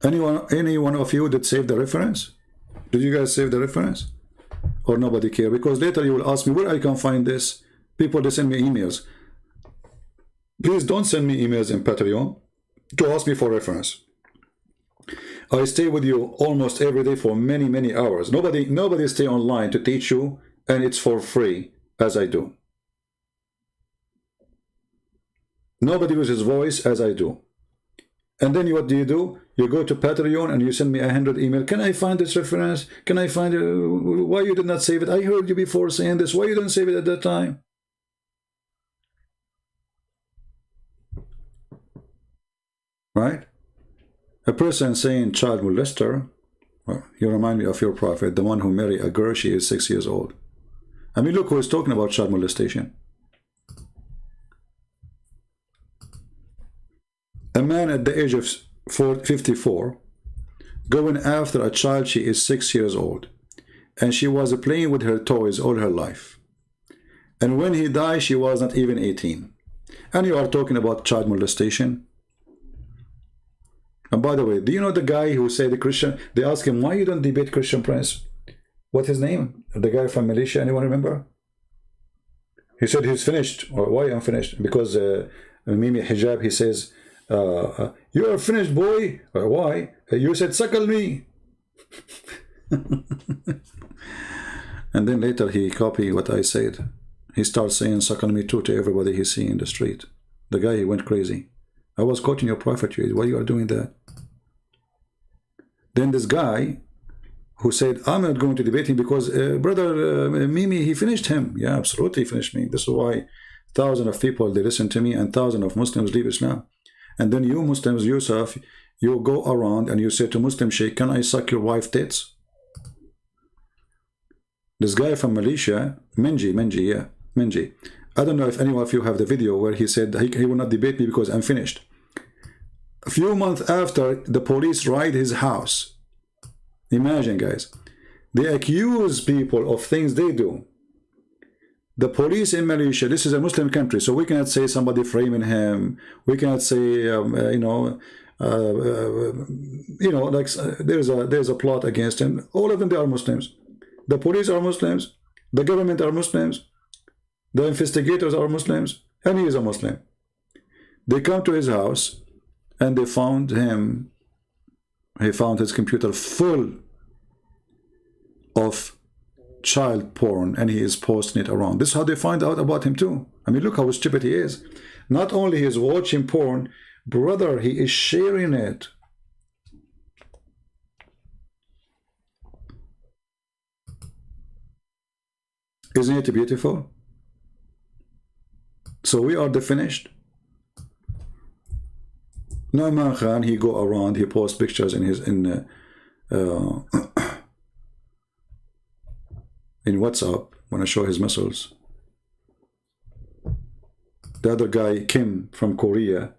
Any one of you that saved the reference? Did you guys save the reference? Or nobody care? Because later you will ask me where I can find this. People, they send me emails. Please don't send me emails in Patreon to ask me for reference. I stay with you almost every day for many hours. Nobody stay online to teach you, and it's for free, as I do. Nobody uses voice as I do. And then what do? You go to Patreon and you send me 100 emails. Can I find this reference? Can I find it? Why you did not save it? I heard you before saying this. Why you didn't save it at that time? Right? A person saying child molester, well, you remind me of your Prophet, the one who married a girl, she is 6 years old. I mean, look who is talking about child molestation. A man at the age of 54 going after a child, she is 6 years old, and she was playing with her toys all her life. And when he died, she was not even 18. And you are talking about child molestation? And by the way, do you know the guy who said the Christian, they asked him, why you don't debate Christian Prince? What's his name? The guy from Malaysia, anyone remember? He said he's finished. Or why unfinished? Because Mimi Hijab, he says, You are finished, boy. Why? You said suckle me. And then later he copied what I said. He starts saying suckle me too to everybody he see in the street. The guy, he went crazy. I was quoting your prophet. Why you are doing that? Then this guy who said, I'm not going to debate him because brother Mimi, he finished him. Yeah, absolutely he finished me. This is why thousands of people, they listen to me, and thousands of Muslims leave Islam. And then you Muslims, Yusuf, you go around and you say to Muslim Sheikh, can I suck your wife tits? This guy from Malaysia, Menji, yeah, Menji. I don't know if any of you have the video where he said he will not debate me because I'm finished. A few months after, the police raid his house. Imagine, guys. They accuse people of things they do. The police in Malaysia, this is a Muslim country, so we cannot say somebody framing him. We cannot say, like there's a plot against him. All of them, they are Muslims. The police are Muslims. The government are Muslims. The investigators are Muslims. And he is a Muslim. They come to his house and they found him. He found his computer full of child porn, and he is posting it around. This is how they find out about him too. I mean, look how stupid he is. Not only he is watching porn, brother, he is sharing it. Isn't it beautiful? So we are the finished. Nauman Khan, he go around, he posts pictures in his in WhatsApp when I show his muscles. The other guy, Kim from Korea,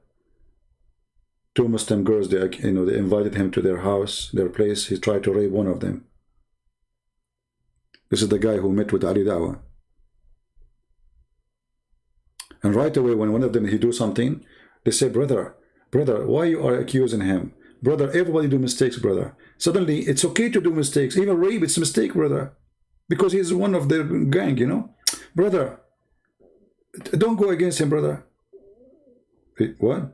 two Muslim girls, they invited him to their house, their place. He tried to rape one of them. This is the guy who met with Ali Dawa. And right away, when one of them he do something, they say, brother, why you are accusing him? Brother, everybody do mistakes, brother. Suddenly, it's okay to do mistakes. Even rape, it's a mistake, brother. Because he's one of their gang, you know. Brother, don't go against him, brother. Wait, what?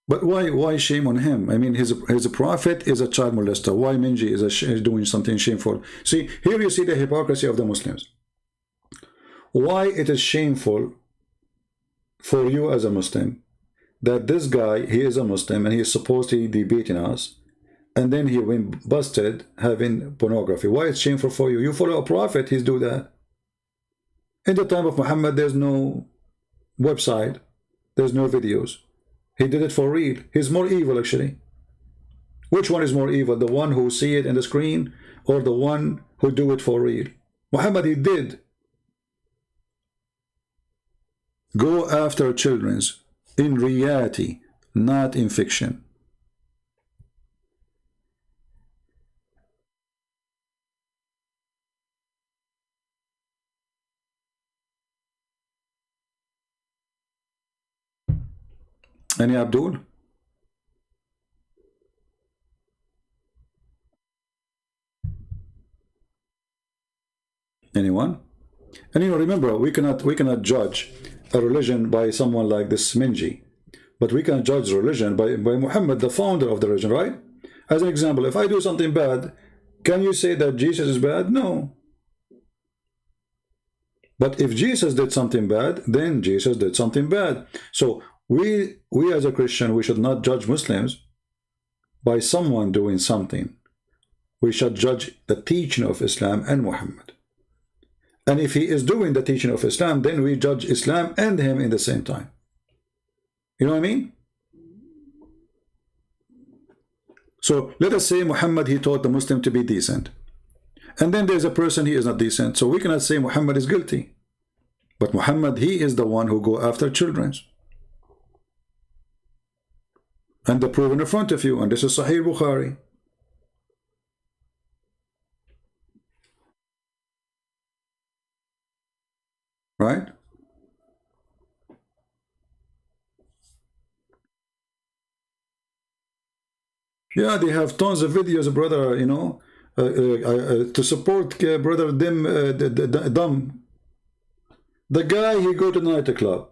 But why shame on him? I mean, his prophet is a child molester. Why Minji is doing something shameful? See, here you see the hypocrisy of the Muslims. Why it is shameful for you as a Muslim that this guy, he is a Muslim and he is supposedly debating us, and then he went busted having pornography. Why it's shameful for you? You follow a prophet, he's do that. In the time of Muhammad, there's no website, there's no videos. He did it for real. He's more evil, actually. Which one is more evil? The one who see it in the screen or the one who do it for real? Muhammad, he did go after children's in reality, not in fiction. Any Abdul? Anyone? And remember, we cannot judge a religion by someone like this Minji, but we can judge religion by Muhammad, the founder of the religion, right? As an example, if I do something bad, can you say that Jesus is bad? No. But if Jesus did something bad, then Jesus did something bad. So we as a Christian, we should not judge Muslims by someone doing something. We should judge the teaching of Islam and Muhammad. And if he is doing the teaching of Islam, then we judge Islam and him in the same time. You know what I mean? So let us say Muhammad, he taught the Muslim to be decent. And then there's a person, he is not decent. So we cannot say Muhammad is guilty. But Muhammad, he is the one who go after children. And the proof in front of you. And this is Sahih Bukhari. Right? Yeah, they have tons of videos, brother, you know, to support brother Dumb. The guy, he go to nightclub,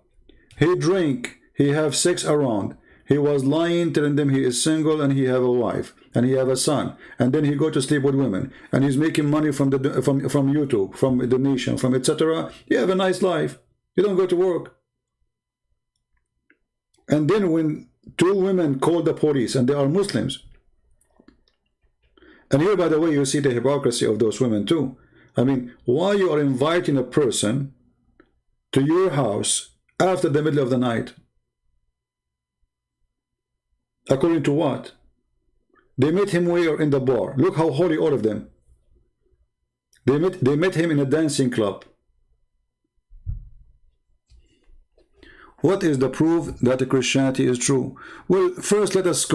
he drink, he have sex around, he was lying, telling them he is single and he have a wife and he have a son, and then he go to sleep with women, and he's making money from the from YouTube, from donation, from etc. You have a nice life. You don't go to work. And then when two women call the police and they are Muslims, and here, by the way, you see the hypocrisy of those women too. I mean, why you are inviting a person to your house after the middle of the night? According to what? They met him where? In the bar. Look how holy all of them. They met him in a dancing club. What is the proof that Christianity is true? Well, first let us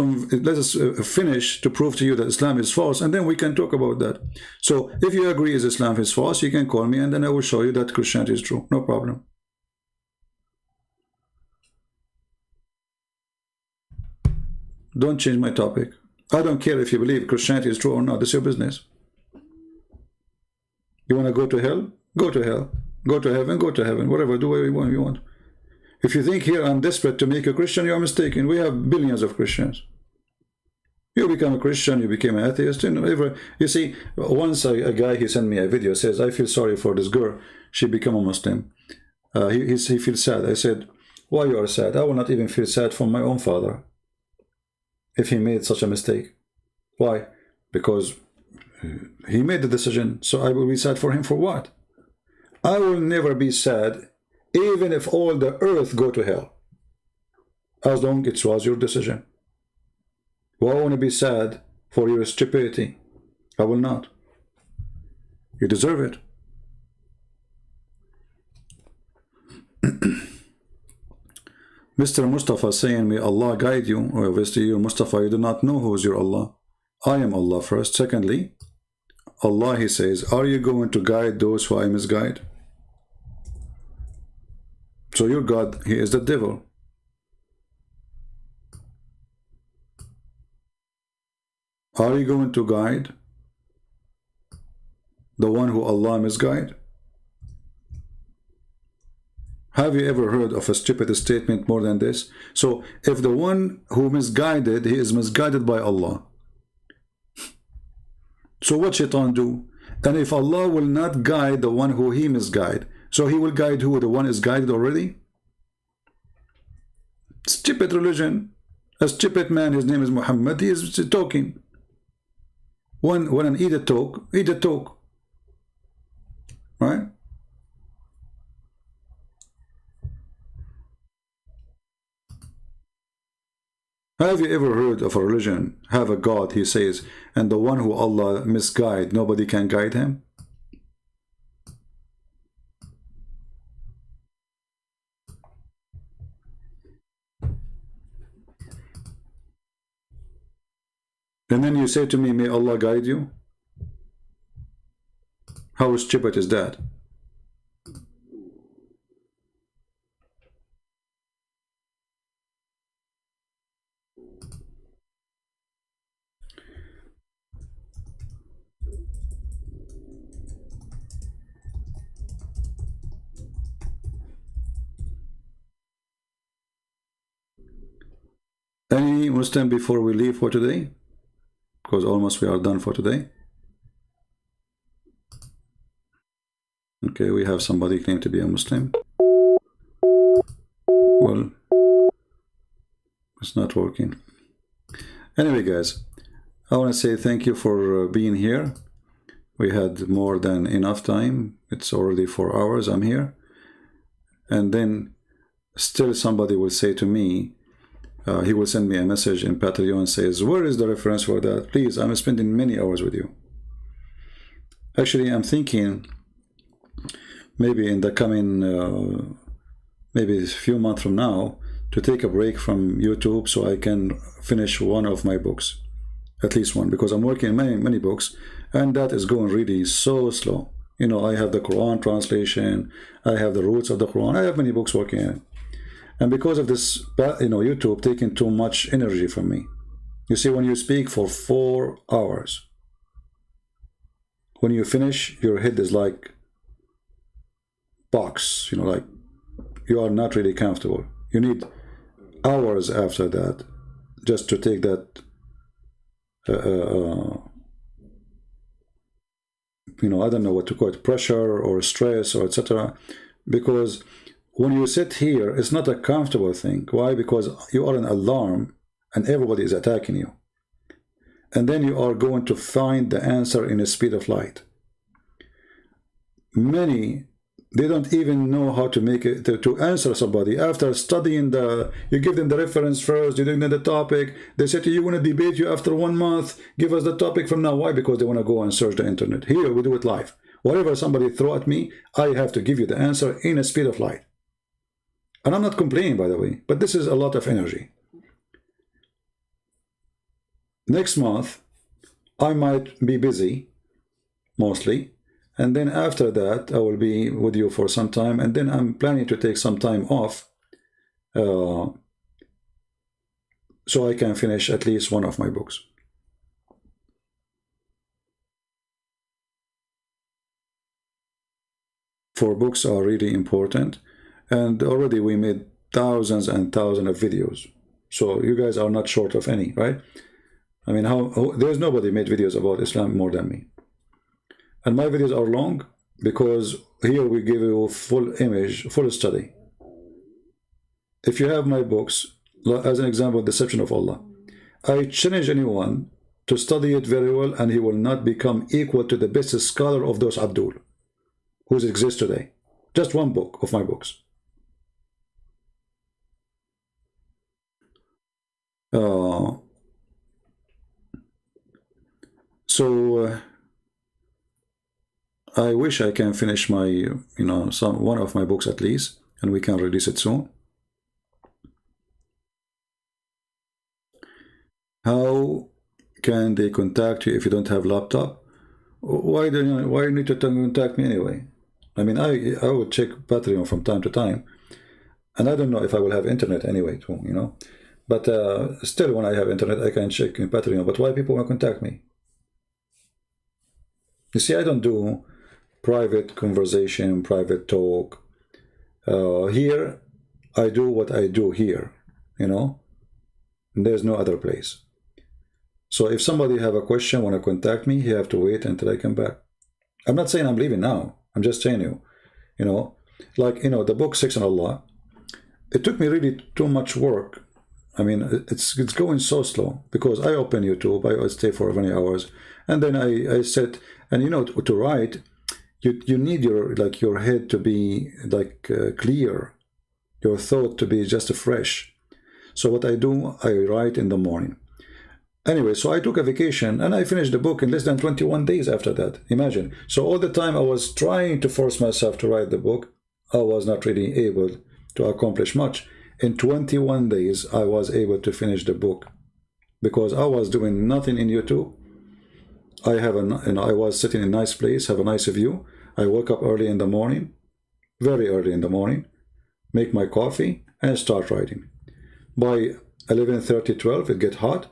finish to prove to you that Islam is false, and then we can talk about that. So if you agree is Islam is false, you can call me, and then I will show you that Christianity is true. No problem. Don't change my topic. I don't care if you believe Christianity is true or not. It's your business. You want to go to hell? Go to hell. Go to heaven? Go to heaven. Whatever. Do whatever you want. If you think here I'm desperate to make a Christian, you are mistaken. We have billions of Christians. You become a Christian, you became an atheist. You see, once a guy, he sent me a video, says, I feel sorry for this girl. She became a Muslim. He feels sad. I said, why you are sad? I will not even feel sad for my own father if he made such a mistake. Why? Because he made the decision, so I will be sad for him for what? I will never be sad even if all the earth go to hell, as long as it was your decision. Well, I want to be sad for your stupidity. I will not. You deserve it. Mr. Mustafa saying, may Allah guide you. Well, obviously, you Mustafa, you do not know who is your Allah. I am Allah first. Secondly, Allah, he says, are you going to guide those who I misguide? So your God, he is the devil. Are you going to guide the one who Allah misguide? Have you ever heard of a stupid statement more than this? So if the one who misguided, he is misguided by Allah. So what shaitan do? And if Allah will not guide the one who he misguide, so he will guide who? The one is guided already? Stupid religion. A stupid man, his name is Muhammad, he is talking. When an idiot talk, right? Have you ever heard of a religion, have a God, he says, and the one who Allah misguide, nobody can guide him? And then you say to me, may Allah guide you? How stupid is that? Any Muslim before we leave for today? Because almost we are done for today. Okay, we have somebody claim to be a Muslim. Well, it's not working. Anyway, guys, I want to say thank you for being here. We had more than enough time. It's already 4 hours I'm here. And then still somebody will say to me, he will send me a message in Patreon and says, where is the reference for that? Please, I'm spending many hours with you. Actually, I'm thinking maybe in the coming, maybe a few months from now, to take a break from YouTube so I can finish one of my books. At least one, because I'm working on many books, and that is going really so slow. You know, I have the Quran translation, I have the roots of the Quran, I have many books working on it. And because of this, you know, YouTube taking too much energy from me. You see, when you speak for 4 hours, when you finish, your head is like box, you know, like you are not really comfortable. You need hours after that just to take that you know, I don't know what to call it, pressure or stress or etc. Because when you sit here, it's not a comfortable thing. Why? Because you are an alarm and everybody is attacking you. And then you are going to find the answer in the speed of light. Many, they don't even know how to make it, to answer somebody. After studying you give them the reference first, you give them the topic, they say to you, want to debate you after 1 month, give us the topic from now. Why? Because they want to go and search the internet. Here, we do it live. Whatever somebody throw at me, I have to give you the answer in a speed of light. And I'm not complaining, by the way, but this is a lot of energy. Next month, I might be busy, mostly. And then after that, I will be with you for some time. And then I'm planning to take some time off so I can finish at least one of my books. For books are really important. And already we made thousands and thousands of videos. So you guys are not short of any, right? I mean, there's nobody made videos about Islam more than me. And my videos are long because here we give you full image, full study. If you have my books, as an example, Deception of Allah, I challenge anyone to study it very well and he will not become equal to the best scholar of those Abdul, who exist today. Just one book of my books. I wish I can finish my, you know, one of my books at least, and we can release it soon. How can they contact you if you don't have laptop? Why do you need to contact me anyway? I mean, I would check Patreon from time to time, and I don't know if I will have internet anyway too, you know. But still, when I have internet, I can check in Patreon. But why people want to contact me? You see, I don't do private conversation, private talk. Here, I do what I do here, you know. And there's no other place. So if somebody have a question, want to contact me, he have to wait until I come back. I'm not saying I'm leaving now. I'm just telling you, you know, like, you know, the book 6 on Allah, it took me really too much work. I mean, it's going so slow because I open YouTube, I stay for many hours, and then I sit, and you know, to write, you need your head to be like clear, your thought to be just fresh. So what I do, I write in the morning. Anyway, so I took a vacation and I finished the book in less than 21 days after that. Imagine. So all the time I was trying to force myself to write the book, I was not really able to accomplish much. In 21 days, I was able to finish the book because I was doing nothing in YouTube. I was sitting in a nice place, have a nice view. I woke up early in the morning, very early in the morning, make my coffee and start writing. By 11:30, 12, it get hot.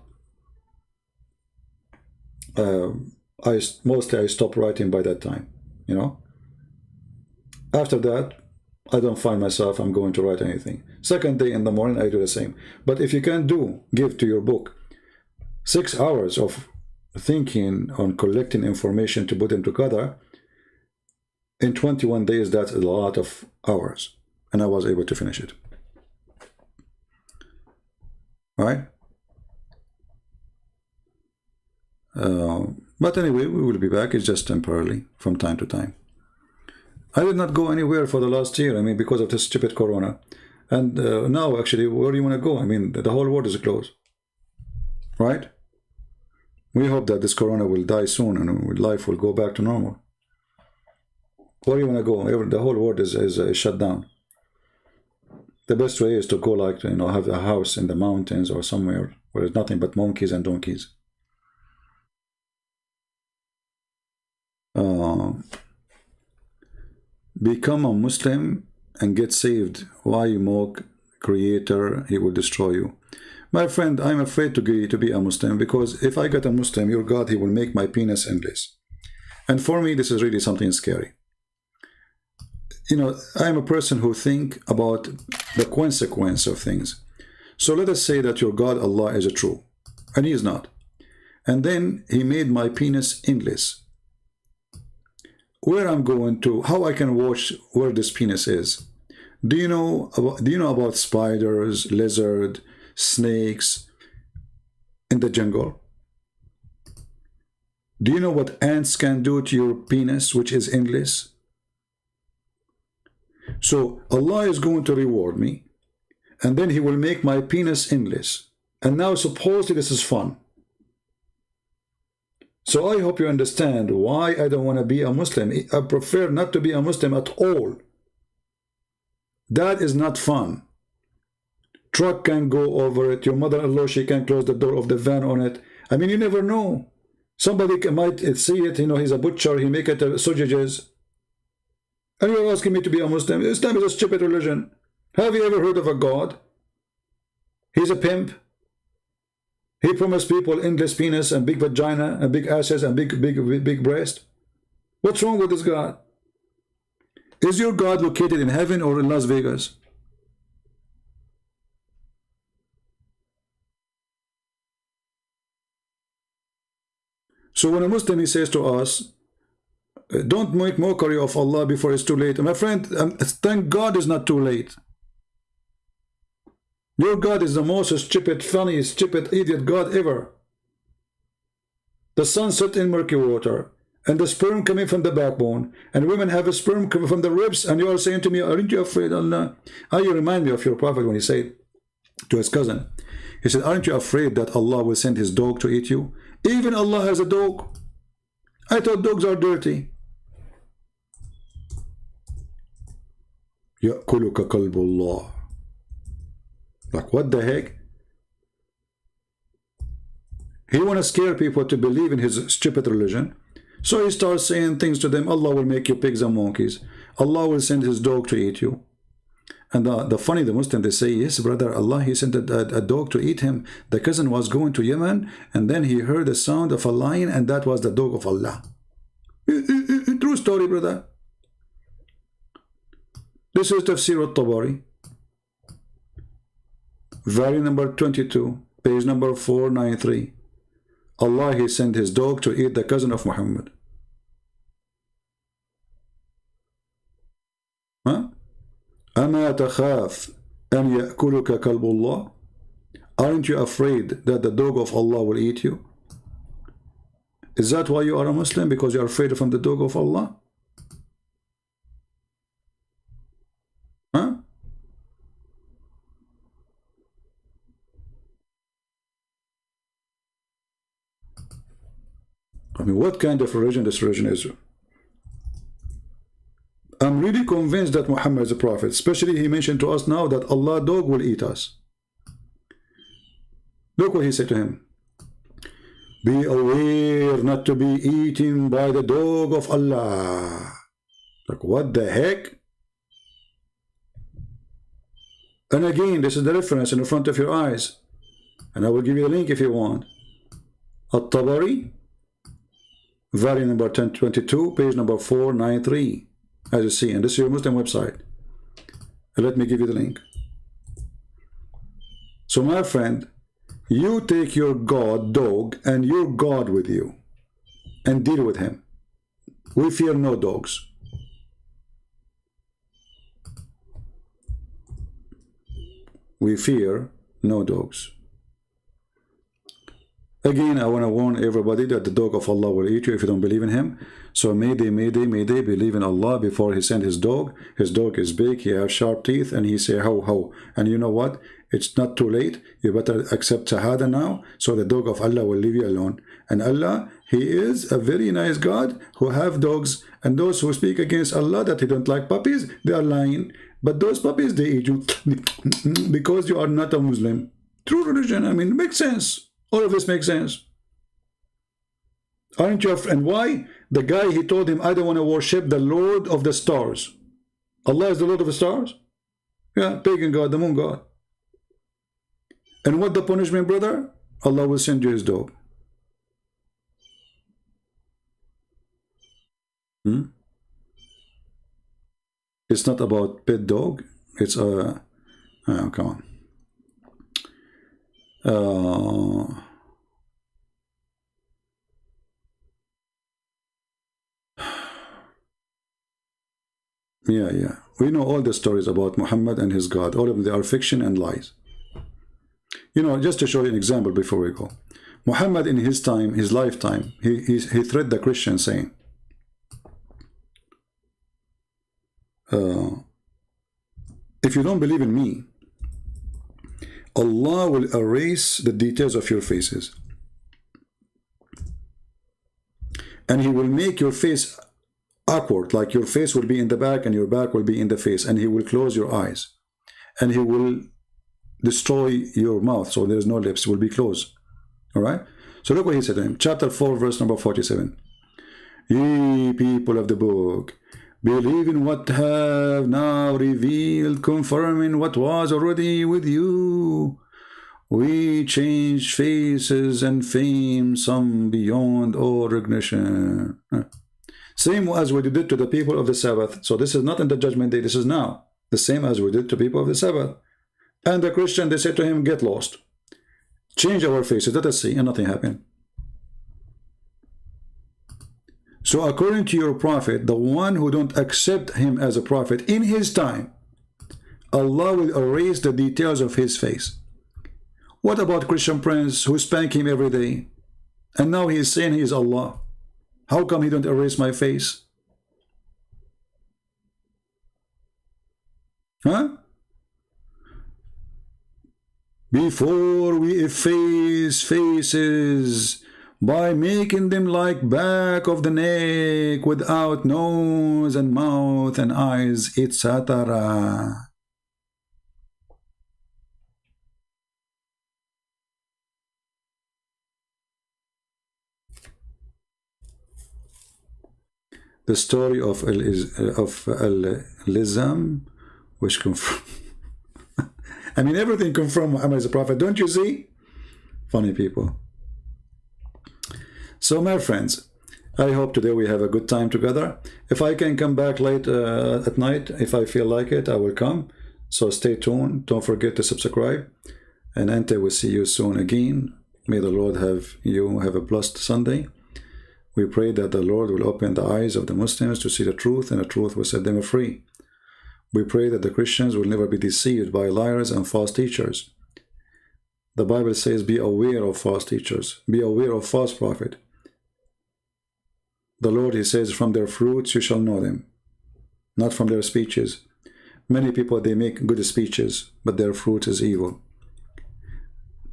I stop writing by that time, you know. After that, I don't find myself I'm going to write anything. Second day in the morning, I do the same. But if you can give to your book 6 hours of thinking on collecting information to put them together, in 21 days, that's a lot of hours. And I was able to finish it. All right? But anyway, we will be back. It's just temporarily from time to time. I did not go anywhere for the last year. I mean, because of this stupid corona. And now, actually, where do you want to go? I mean, the whole world is closed. Right? We hope that this corona will die soon and life will go back to normal. Where do you want to go? The whole world is shut down. The best way is to go, like, you know, have a house in the mountains or somewhere where there's nothing but monkeys and donkeys. Become a Muslim and get saved. Why mock Creator? He will destroy you. My friend, I'm afraid to be a Muslim, because if I get a Muslim, your God, he will make my penis endless. And for me, this is really something scary. You know, I'm a person who think about the consequence of things. So let us say that your God, Allah, is true, and he is not. And then he made my penis endless. Where I'm going to, how I can watch where this penis is? Do you know about spiders, lizard, snakes in the jungle? Do you know what ants can do to your penis, which is endless? So Allah is going to reward me, and then he will make my penis endless. And now supposedly this is fun. So I hope you understand why I don't want to be a Muslim. I prefer not to be a Muslim at all. That is not fun. Truck can go over it. Your mother-in-law, she can close the door of the van on it. I mean, you never know. Somebody might see it, you know, he's a butcher, he make it sausages. And you're asking me to be a Muslim. Islam is a stupid religion. Have you ever heard of a God? He's a pimp. He promised people endless penis and big vagina and big asses and big breast. What's wrong with this God? Is your God located in heaven or in Las Vegas? So when a Muslim, he says to us, don't make mockery of Allah before it's too late. My friend, thank God it's not too late. Your God is the most stupid, funny, stupid, idiot God ever. The sun set in murky water, and the sperm coming from the backbone, and women have a sperm coming from the ribs, and you are saying to me, aren't you afraid, Allah? You remind me of your Prophet when he said to his cousin, he said, aren't you afraid that Allah will send his dog to eat you? Even Allah has a dog. I thought dogs are dirty. يأكلك قلب الله. Like, what the heck? He want to scare people to believe in his stupid religion. So he starts saying things to them. Allah will make you pigs and monkeys. Allah will send his dog to eat you. And the funny, the Muslim, they say, yes, brother, Allah, he sent a dog to eat him. The cousin was going to Yemen, and then he heard the sound of a lion, and that was the dog of Allah. True story, brother. This is Tafsir al-Tabari. Volume number 22, page number 493. Allah, he sent his dog to eat the cousin of Muhammad. Huh? أَمَا تَخَافْ أَنْ يَأْكُلُكَ كَلْبُ اللَّهِ. Aren't you afraid that the dog of Allah will eat you? Is that why you are a Muslim? Because you are afraid from the dog of Allah? Huh? I mean, what kind of religion this religion is? I'm really convinced that Muhammad is a prophet. Especially he mentioned to us now that Allah dog will eat us. Look what he said to him. Be aware not to be eaten by the dog of Allah. Like, what the heck? And again, this is the reference in the front of your eyes. And I will give you a link if you want. At-Tabari, volume number 1022, page number 493. As you see, and this is your Muslim website. And let me give you the link. So my friend, you take your God, dog, and your God with you, and deal with him. We fear no dogs. We fear no dogs. Again, I want to warn everybody that the dog of Allah will eat you if you don't believe in him. So may they believe in Allah before he sent his dog. His dog is big, he has sharp teeth, and he say, how. And you know what? It's not too late. You better accept Shahada now, so the dog of Allah will leave you alone. And Allah, he is a very nice God who have dogs. And those who speak against Allah that he don't like puppies, they are lying. But those puppies, they eat you because you are not a Muslim. True religion, I mean, it makes sense. All of this makes sense. Aren't you? And why? The guy, he told him, I don't want to worship the Lord of the stars. Allah is the Lord of the stars? Yeah, pagan God, the moon God. And what the punishment, brother? Allah will send you his dog. It's not about pet dog. It's a come on. Yeah. We know all the stories about Muhammad and his God. All of them, they are fiction and lies. You know, just to show you an example before we go. Muhammad in his time, his lifetime, he threatened the Christians saying, if you don't believe in me, Allah will erase the details of your faces. And he will make your face awkward, like your face will be in the back and your back will be in the face, and he will close your eyes. And he will destroy your mouth, so there's no lips, it will be closed. Alright? So look what he said to him. Chapter 4, verse number 47. Ye people of the book, believe in what have now revealed, confirming what was already with you. We change faces and fame, some beyond all recognition. Same as we did to the people of the Sabbath. So this is not in the judgment day, this is now. The same as we did to people of the Sabbath. And the Christian, they said to him, get lost. Change our faces, let us see, and nothing happened. So according to your prophet, the one who don't accept him as a prophet in his time, Allah will erase the details of his face. What about Christian Prince who spank him every day? And now he is saying he is Allah. How come he don't erase my face? Huh? Before we efface faces by making them like back of the neck without nose and mouth and eyes, etc. The story of Al-Islam, which confirm I mean, everything confirmed Muhammad is a prophet, don't you see? Funny people. So my friends, I hope today we have a good time together. If I can come back late at night, if I feel like it, I will come. So stay tuned. Don't forget to subscribe. And Ante will see you soon again. May the Lord have you have a blessed Sunday. We pray that the Lord will open the eyes of the Muslims to see the truth, and the truth will set them free. We pray that the Christians will never be deceived by liars and false teachers. The Bible says, be aware of false teachers. Be aware of false prophet. The Lord, he says, from their fruits you shall know them, not from their speeches. Many people, they make good speeches, but their fruit is evil.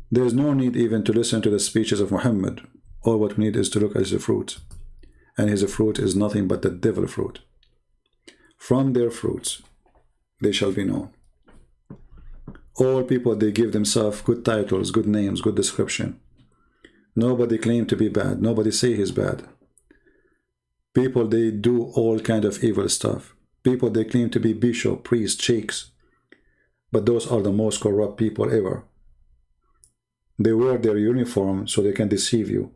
There is no need even to listen to the speeches of Muhammad. All what we need is to look at his fruit. And his fruit is nothing but the devil fruit. From their fruits they shall be known. All people, they give themselves good titles, good names, good description. Nobody claim to be bad. Nobody say he's bad. People, they do all kind of evil stuff. People, they claim to be bishop, priest, sheikhs. But those are the most corrupt people ever. They wear their uniform so they can deceive you.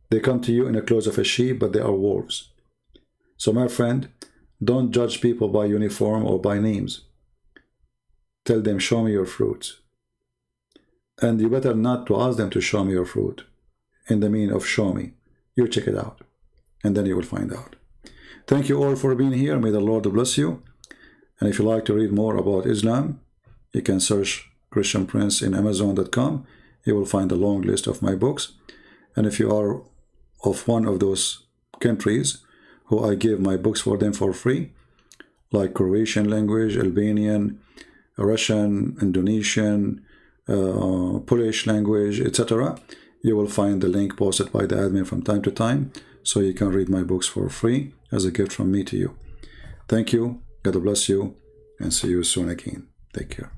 They come to you in the clothes of a sheep, but they are wolves. So my friend, don't judge people by uniform or by names. Tell them, show me your fruits. And you better not to ask them to show me your fruit. In the meaning of show me. You check it out. And then you will find out. Thank you all for being here. May the Lord bless you. And if you like to read more about Islam, you can search Christian Prince in Amazon.com. You will find a long list of my books. And if you are of one of those countries who I give my books for them for free, like Croatian language, Albanian, Russian, Indonesian, Polish language, etc., you will find the link posted by the admin from time to time, so you can read my books for free as a gift from me to you. Thank you, God bless you, and see you soon again. Take care.